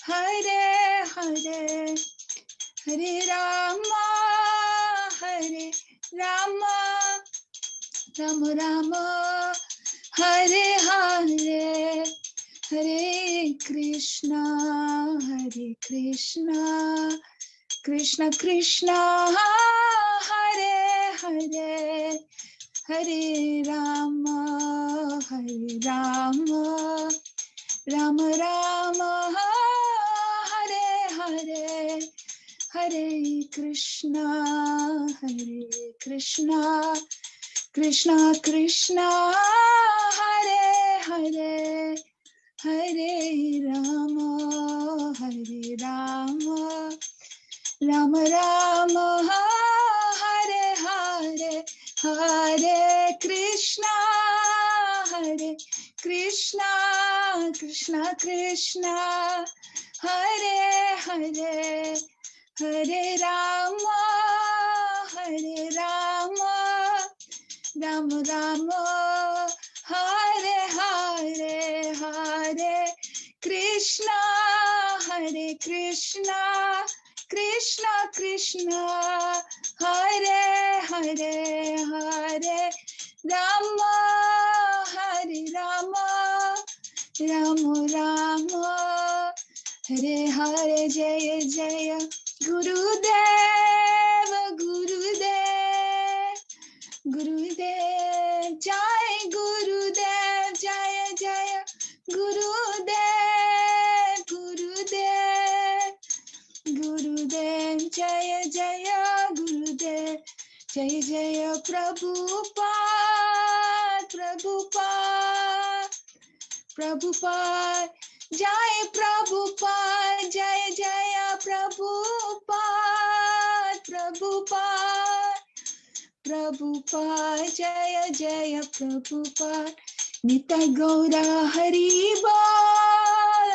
Hare Hare Hare Rama Rama Rama Hare Hare Hare Krishna Krishna Krishna Hare Hare Hare Rama Rama Rama Hare Hare Hare Krishna Krishna Krishna Hare Hare Hare Rama Rama Rama Hare Hare Hare Krishna Krishna Krishna Hare Hare Hare Rama Rama Rama Hare Hare Hare Krishna Krishna Krishna Hare Hare Hare Rama Rama Rama Hare Hare Jaya Jaya Gurudev Jai Gurudev Jaya Jaya Gurudev Jaya Jaya Gurudev Jaya Jaya Prabhupada Jai Prabhupada Jaya Jaya Prabhupada Jaya Jaya Prabhupada Nitai Gaura Hari Bol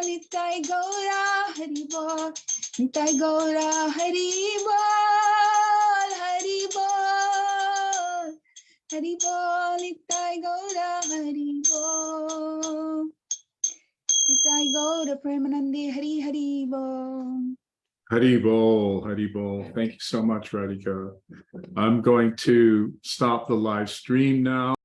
Nitai Gaura Hari Bol Nitai Gaura Hari Bol Nitai Gaura Hari Bol Nitai Gaura Premanande Hari Bol. Hari Bol, Hari Bol. Thank you so much, Radhika. I'm going to stop the live stream now.